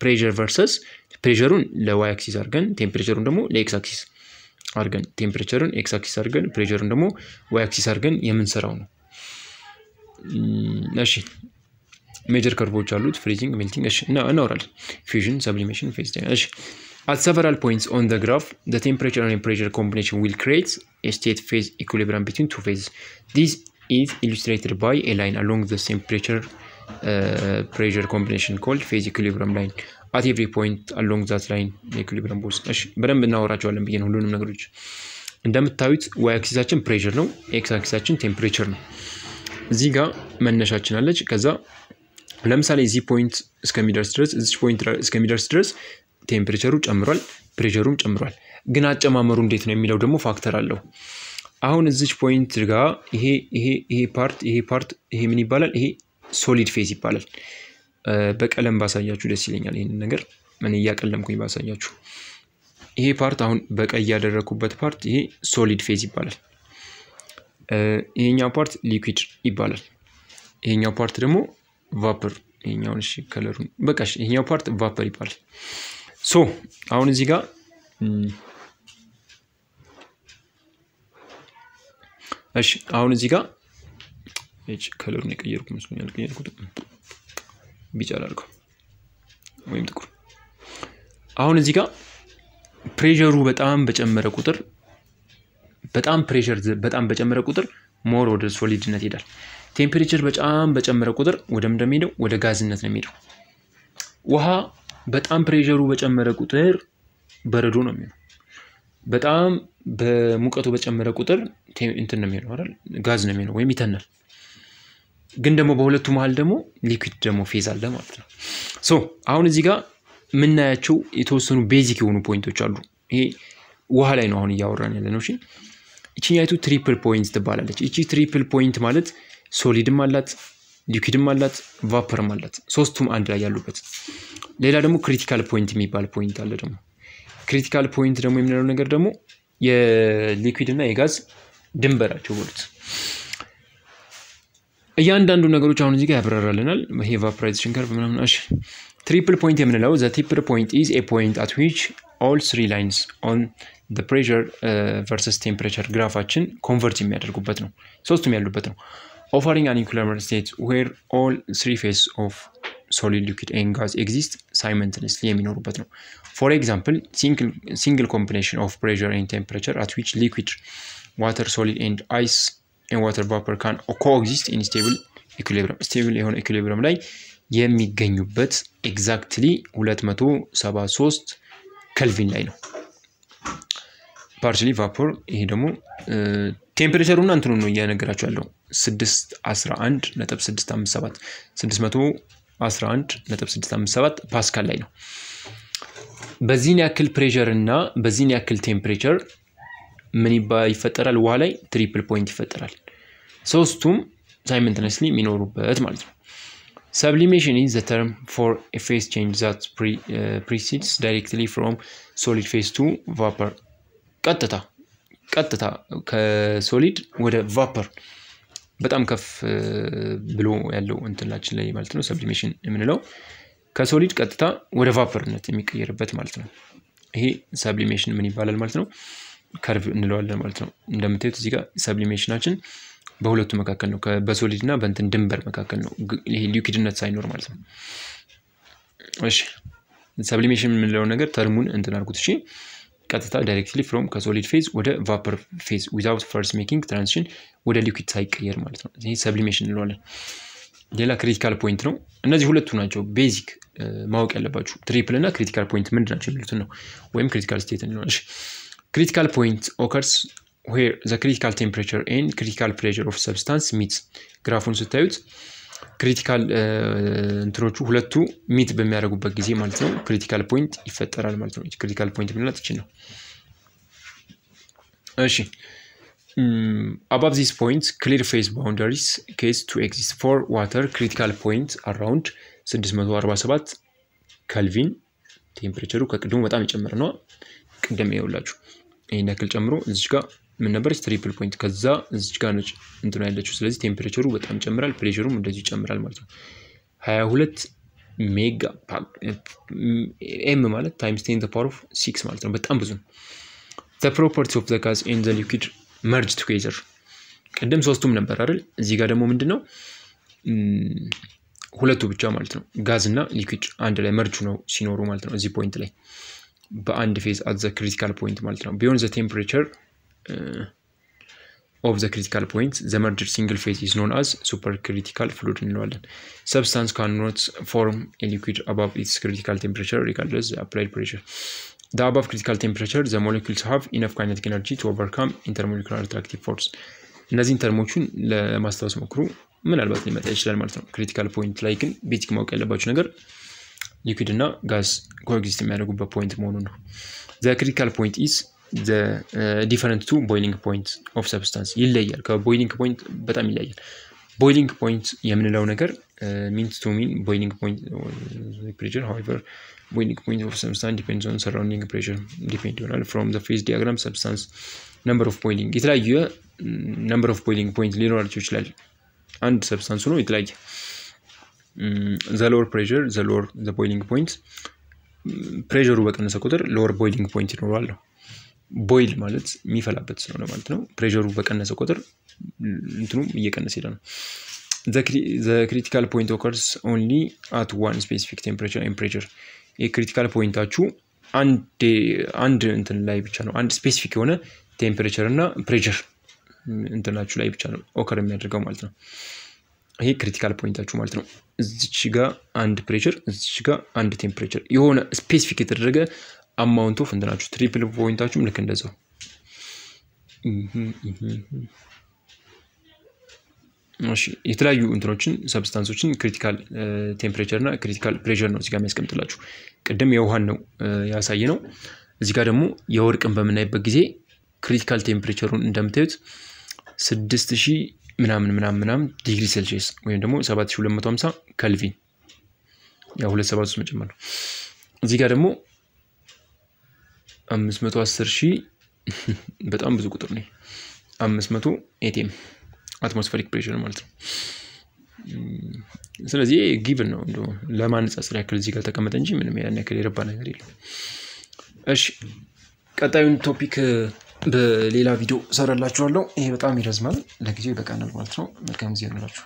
pressure versus pressureን ለy axis አድርገን ቴምፕሬቸሩን ደግሞ ለx axis አድርገን ቴምፕሬቸሩን x axis አድርገን pressureን ደግሞ y axis አድርገን የምንሰራው ነው እሺ ሜጀር ከርቮች አሉት freezing melting እሺ እናወራለን fusion sublimation phase እሺ at several points on the graph the temperature and pressure combination will create a state phase equilibrium between two phases this is illustrated by a line along the same pressure combination called phase equilibrium line at every point along that line equilibrium both እሺ በደንብ እናወራቸዋለን ብዬ ነው ሁሉንም ነገሮች እንደምታዩት y axis-አችን pressure ነው x axis-አችን temperature ነው እዚህ ጋር መነሻችን አለች ከዛ ለምሳሌ እዚህ ፖይንት እስከሚደርስ ድረስ እዚህ ፖይንት እስከሚደርስ ድረስ ቴምፕሬቸሩ ጨምሯል ፕሬሸሩም ጨምሯል ግን አጨማመሩ እንዴት ነው የሚለው ደግሞ ፋክተር አለው አሁን እዚህ ፖይንት ጋር ይሄ ፓርት ይሄ ምን ይባላል ይሄ ሶሊድ ፌዝ ይባላል በቀለም ባሳያችሁ ደስ ይለኛል ይሄን ነገር ምን ያቀለምኩኝ ባሳያችሁ ይሄ ፓርት አሁን በቀይ ያደረኩበት ፓርት ይሄ ሶሊድ ፌዝ ይባላል ይሄኛው ፓርት ሊኩዊድ ይባላል ይሄኛው ፓርት ደግሞ ቫፐር ይሄኛውን እሺ ከለሩን በቃሽ ይሄኛው ፓርት ቫፐር ይባላል ሶ አሁን እዚህ ጋር እሺ አሁን እዚህ ጋር እቺ ከለሩን የቀየርኩ መስሎኛል ቀየርኩት ቢጫ አድርገው ወይም ጥቁር አሁን እዚህ ጋር ፕሬሸሩ በጣም በጨመረ ቁጥር ሞር ወደ ሶሊድነት ይሄዳል ቴምፕሬቸር በጣም በጨመረ ቁጥር ወደ እንደሚሄደው ወደ ጋዝነት ነው የሚሄደው ውሃ በጣም ፕሬሸሩ በጨመረ ቁጥር በረዶ ነው የሚሆነው በጣም በሙቀቱ በጨመረ ቁጥር እንትን ነው የሚሆነው አይደል ጋዝ ነው የሚሆነው ወይም ይተናል ግን ደግሞ በሁለቱ መሃል ደግሞ ሊኩዊድ ደግሞ ፌዝ አለ ማለት ነው ሶ አሁን እዚህ ጋር ምናያቸው የተወሰኑ ቤዚክ የሆኑ ፖይንቶች አሉ ይሄ ውሃ ላይ ነው አሁን ያወራን ያለነው እሺ እቺኛይቱ ትሪፕል ፖይንት ትባላለች እቺ ትሪፕል ፖይንት ማለት ሶሊድም አላት ሊኩዊድም አላት ቫፐርም አላት ሶስቱም አንድ ላይ ያሉበት ሌላ ደግሞ ክሪቲካል ፖይንት የሚባል ፖይንት አለ ደግሞ ክሪቲካል ፖይንት ደግሞ የሚለው ነገር ደግሞ የሊኩዊድ እና የጋዝ ድንበራቸው ማለት እያንዳንዱ ነገሮች አሁን እዚህ ጋር ያብራራልናል ይሄ ቫፖራይዜሽን ከርቭ ምናምን እሺ ትሪፕል ፖይንት የምንለው the triple point is a point at which all three lines on the pressure versus temperature ግራፋችን ኮንቨርጅ የሚያደርጉበት ነው ሶስቱም ያሉበት ነው offering an equilibrium state where all three phases of solid liquid and gas exist simultaneously የሚኖሩበት ነው for example single combination of pressure and temperature at which liquid water solid and ice and water vapor can coexist in stable equilibrium የሆነ equilibrium ላይ የሚገኙበት exactly 273 ኬልቪን ላይ ነው partially vapor ይሄ ደግሞ ቴምፕሬቸሩና እንትኑ ነው እያነገራችሁ ያለው 611.657 611.657 ፓስካል ላይ ነው በዚህን ያክል ፕሬሸር እና በዚህን ያክል ቴምፕሬቸር ምን ይፈጠራል ውሃ ላይ ትሪፕል ፖይንት ይፈጠራል ሶስቱም simultaneously የሚኖሩበት ማለት ነው sublimation is the term for a phase change that precedes directly from solid phase to vapor ቀጥታ ከሶሊድ ወደ ቫፐር በጣም ከፍ ብሎ ያለው እንትላችን ላይ ማለት ነው sublimation የምንለው ከሶሊድ ቀጥታ ወደ ቫፐርነት የሚቀየርበት ማለት ነው ይሄ sublimation ምን ይባላል ማለት ነው ከርቭ እንለዋለን ማለት ነው እንደምታዩት እዚህ ጋር ሰብሊሜሽናችን በሁለቱ መካከል ነው በሶሊድ እና በእንትን ድንበር መካከል ነው ይሄ ሊኩዊድነት ሳይኖር ማለት ነው እሺ ሰብሊሜሽን የምንለው ነገር ተርሙን እንትን አድርጉት እሺ ቀጥታ ዳይሬክትሊ ፍሮም ከሶሊድ ፌዝ ወደ ቫፐር ፌዝ without first making transition ወደ ሊኩዊድ ሳይቀየር ማለት ነው ይሄ ሰብሊሜሽን እንለዋለን ሌላ ክሪቲካል ፖይንት ነው እነዚህ ሁለቱ ናቸው ቤዚክ ማወቅ ያለባችሁ ትሪፕል እና ክሪቲካል ፖይንት ምንድናቸው የሚሉት ነው ወይም ክሪቲካል ስቴት እንለዋለን እሺ critical point occurs where the critical temperature and critical pressure of substance meets ግራፉን ስታዩት critical እንትሮቹ ሁለቱ ሚት በሚያደርጉበት ጊዜ ማለት ነው critical point ይፈጠራል ማለት ነው critical point ምንላት እቺ ነው እሺ above this point clear phase boundaries case to exist for water critical point around 647 kelvin ቴምፕሬቸሩ ከቅድሙ በጣም ይጨምር ነው ቅድም ይኸውላችሁ ይሄን ያክል ጨምሮ እዚህ ጋር ምን ነበርስ ትሪፕል ፖይንት ከዛ እዚህ ጋር ነው እንትኑ ያለችው ስለዚህ ቴምፕሬቸሩ በጣም ይጨምራል ፕሬሸሩም እንደዚህ ይጨምራል ማለት ነው 22 ሜጋ m ማለት times 10 to the power of 6 ማለት ነው በጣም ብዙ the properties of the gas and the liquid merge together ቅድም ሶስቱም ነበር አይደል እዚህ ጋር ደግሞ ምንድነው ሁለቱ ብቻ ማለት ነው ጋዝ እና ሊኩዊድ አንድ ላይ መርጅ ነው ሲኖሩ ማለት ነው እዚህ ፖይንት ላይ በአንድ ፌዝ at the critical point ማለት ነው beyond the temperature of the critical point the merged single phase is known as supercritical fluid እንለዋለን substance cannot form a liquid above its critical temperature regardless the applied pressure the above critical temperature the molecules have enough kinetic energy to overcome intermolecular attractive force እነዚህ ተርሞቹን ለማስተዋወስ ሞክሩ ምናልባት ሊመጣ ይችላል ማለት ነው ክሪቲካል ፖይንት ላይ ግን ቤዚክ ማወቅ ያለባችሁ ነገር liquid እና gas coexist የሚያደርጉበት ፖይንት መሆኑ ነው the critical point is the different to boiling point of substance ይለያል ከቦይሊንግ ፖይንት በጣም ይለያል boiling point የምንለው ነገር means to mean boiling point pressure however boiling point of substance depends on surrounding pressure depend from the phase diagram substance number of boiling የተለያየ number of boiling point ሊኖራቸው ይችላል አንድ substance ነው የተለያየ the lower pressure the lower the boiling point pressure በቀነሰ ቁጥር lower boiling point ይኖራል boil ማለት የሚፈላበት ስለሆነ ማለት ነው pressure በቀነሰ ቁጥር እንትኑ እየቀነሰ ይላል the critical point occurs only at one specific temperature and pressure a critical point አችሁ አንድ እንትን ላይ ብቻ ነው አንድ ስፔሲፊክ የሆነ ቴምፕሬቸር እና ፕሬሸር እንትናችሁ ላይ ብቻ ነው ኦከር የሚያደርገው ማለት ነው ይሄ ክሪቲካል ፖይንታችሁ ማለት ነው እዚች ጋር አንድ ፕሬሸር እዚች ጋር አንድ ቴምፕሬቸር የሆነ ስፔሲፊክ የተደረገ አማውንት ኦፍ እንትናችሁ ትሪፕል ፖይንታችሁም ልክ እንደዛው እሺ የተለያዩ እንትኖችን ሰብስታንሶችን ክሪቲካል ቴምፕሬቸር እና ክሪቲካል ፕሬሸር ነው እዚህ ጋር የሚያስቀምጥላችሁ ቅድም የውሃን ነው ያሳየነው እዚህ ጋር ደግሞ የወርቅን በመናይበት ጊዜ ክሪቲካል ቴምፕሬቸሩን እንደምታዩት 6000 ምናምን ዲግሪ ሴልሺየስ ወይም ደግሞ 7250 ኬልቪን ያው 273 መጨመር ነው እዚህ ጋር ደግሞ 510000 በጣም ብዙ ቁጥር ነው 500 ኤቲኤም አትሞስፌሪክ ፕሬሸር ማለት ነው ስለዚህ ጊቭን ነው እንደው ለማንጻጽር ያክል እዚህ ጋር ተቀመጠ እንጂ ምንም ያን ያክል የረባ ነገር የለም እሺ ቀጣዩን ቶፒክ በሌላ ቪዲዮ ሰራላችኋለሁ ይሄ በጣም ይረዝማል ለጊዜው ይበቃናል ማለት ነው መልካም ጊዜ ይሁንላችሁ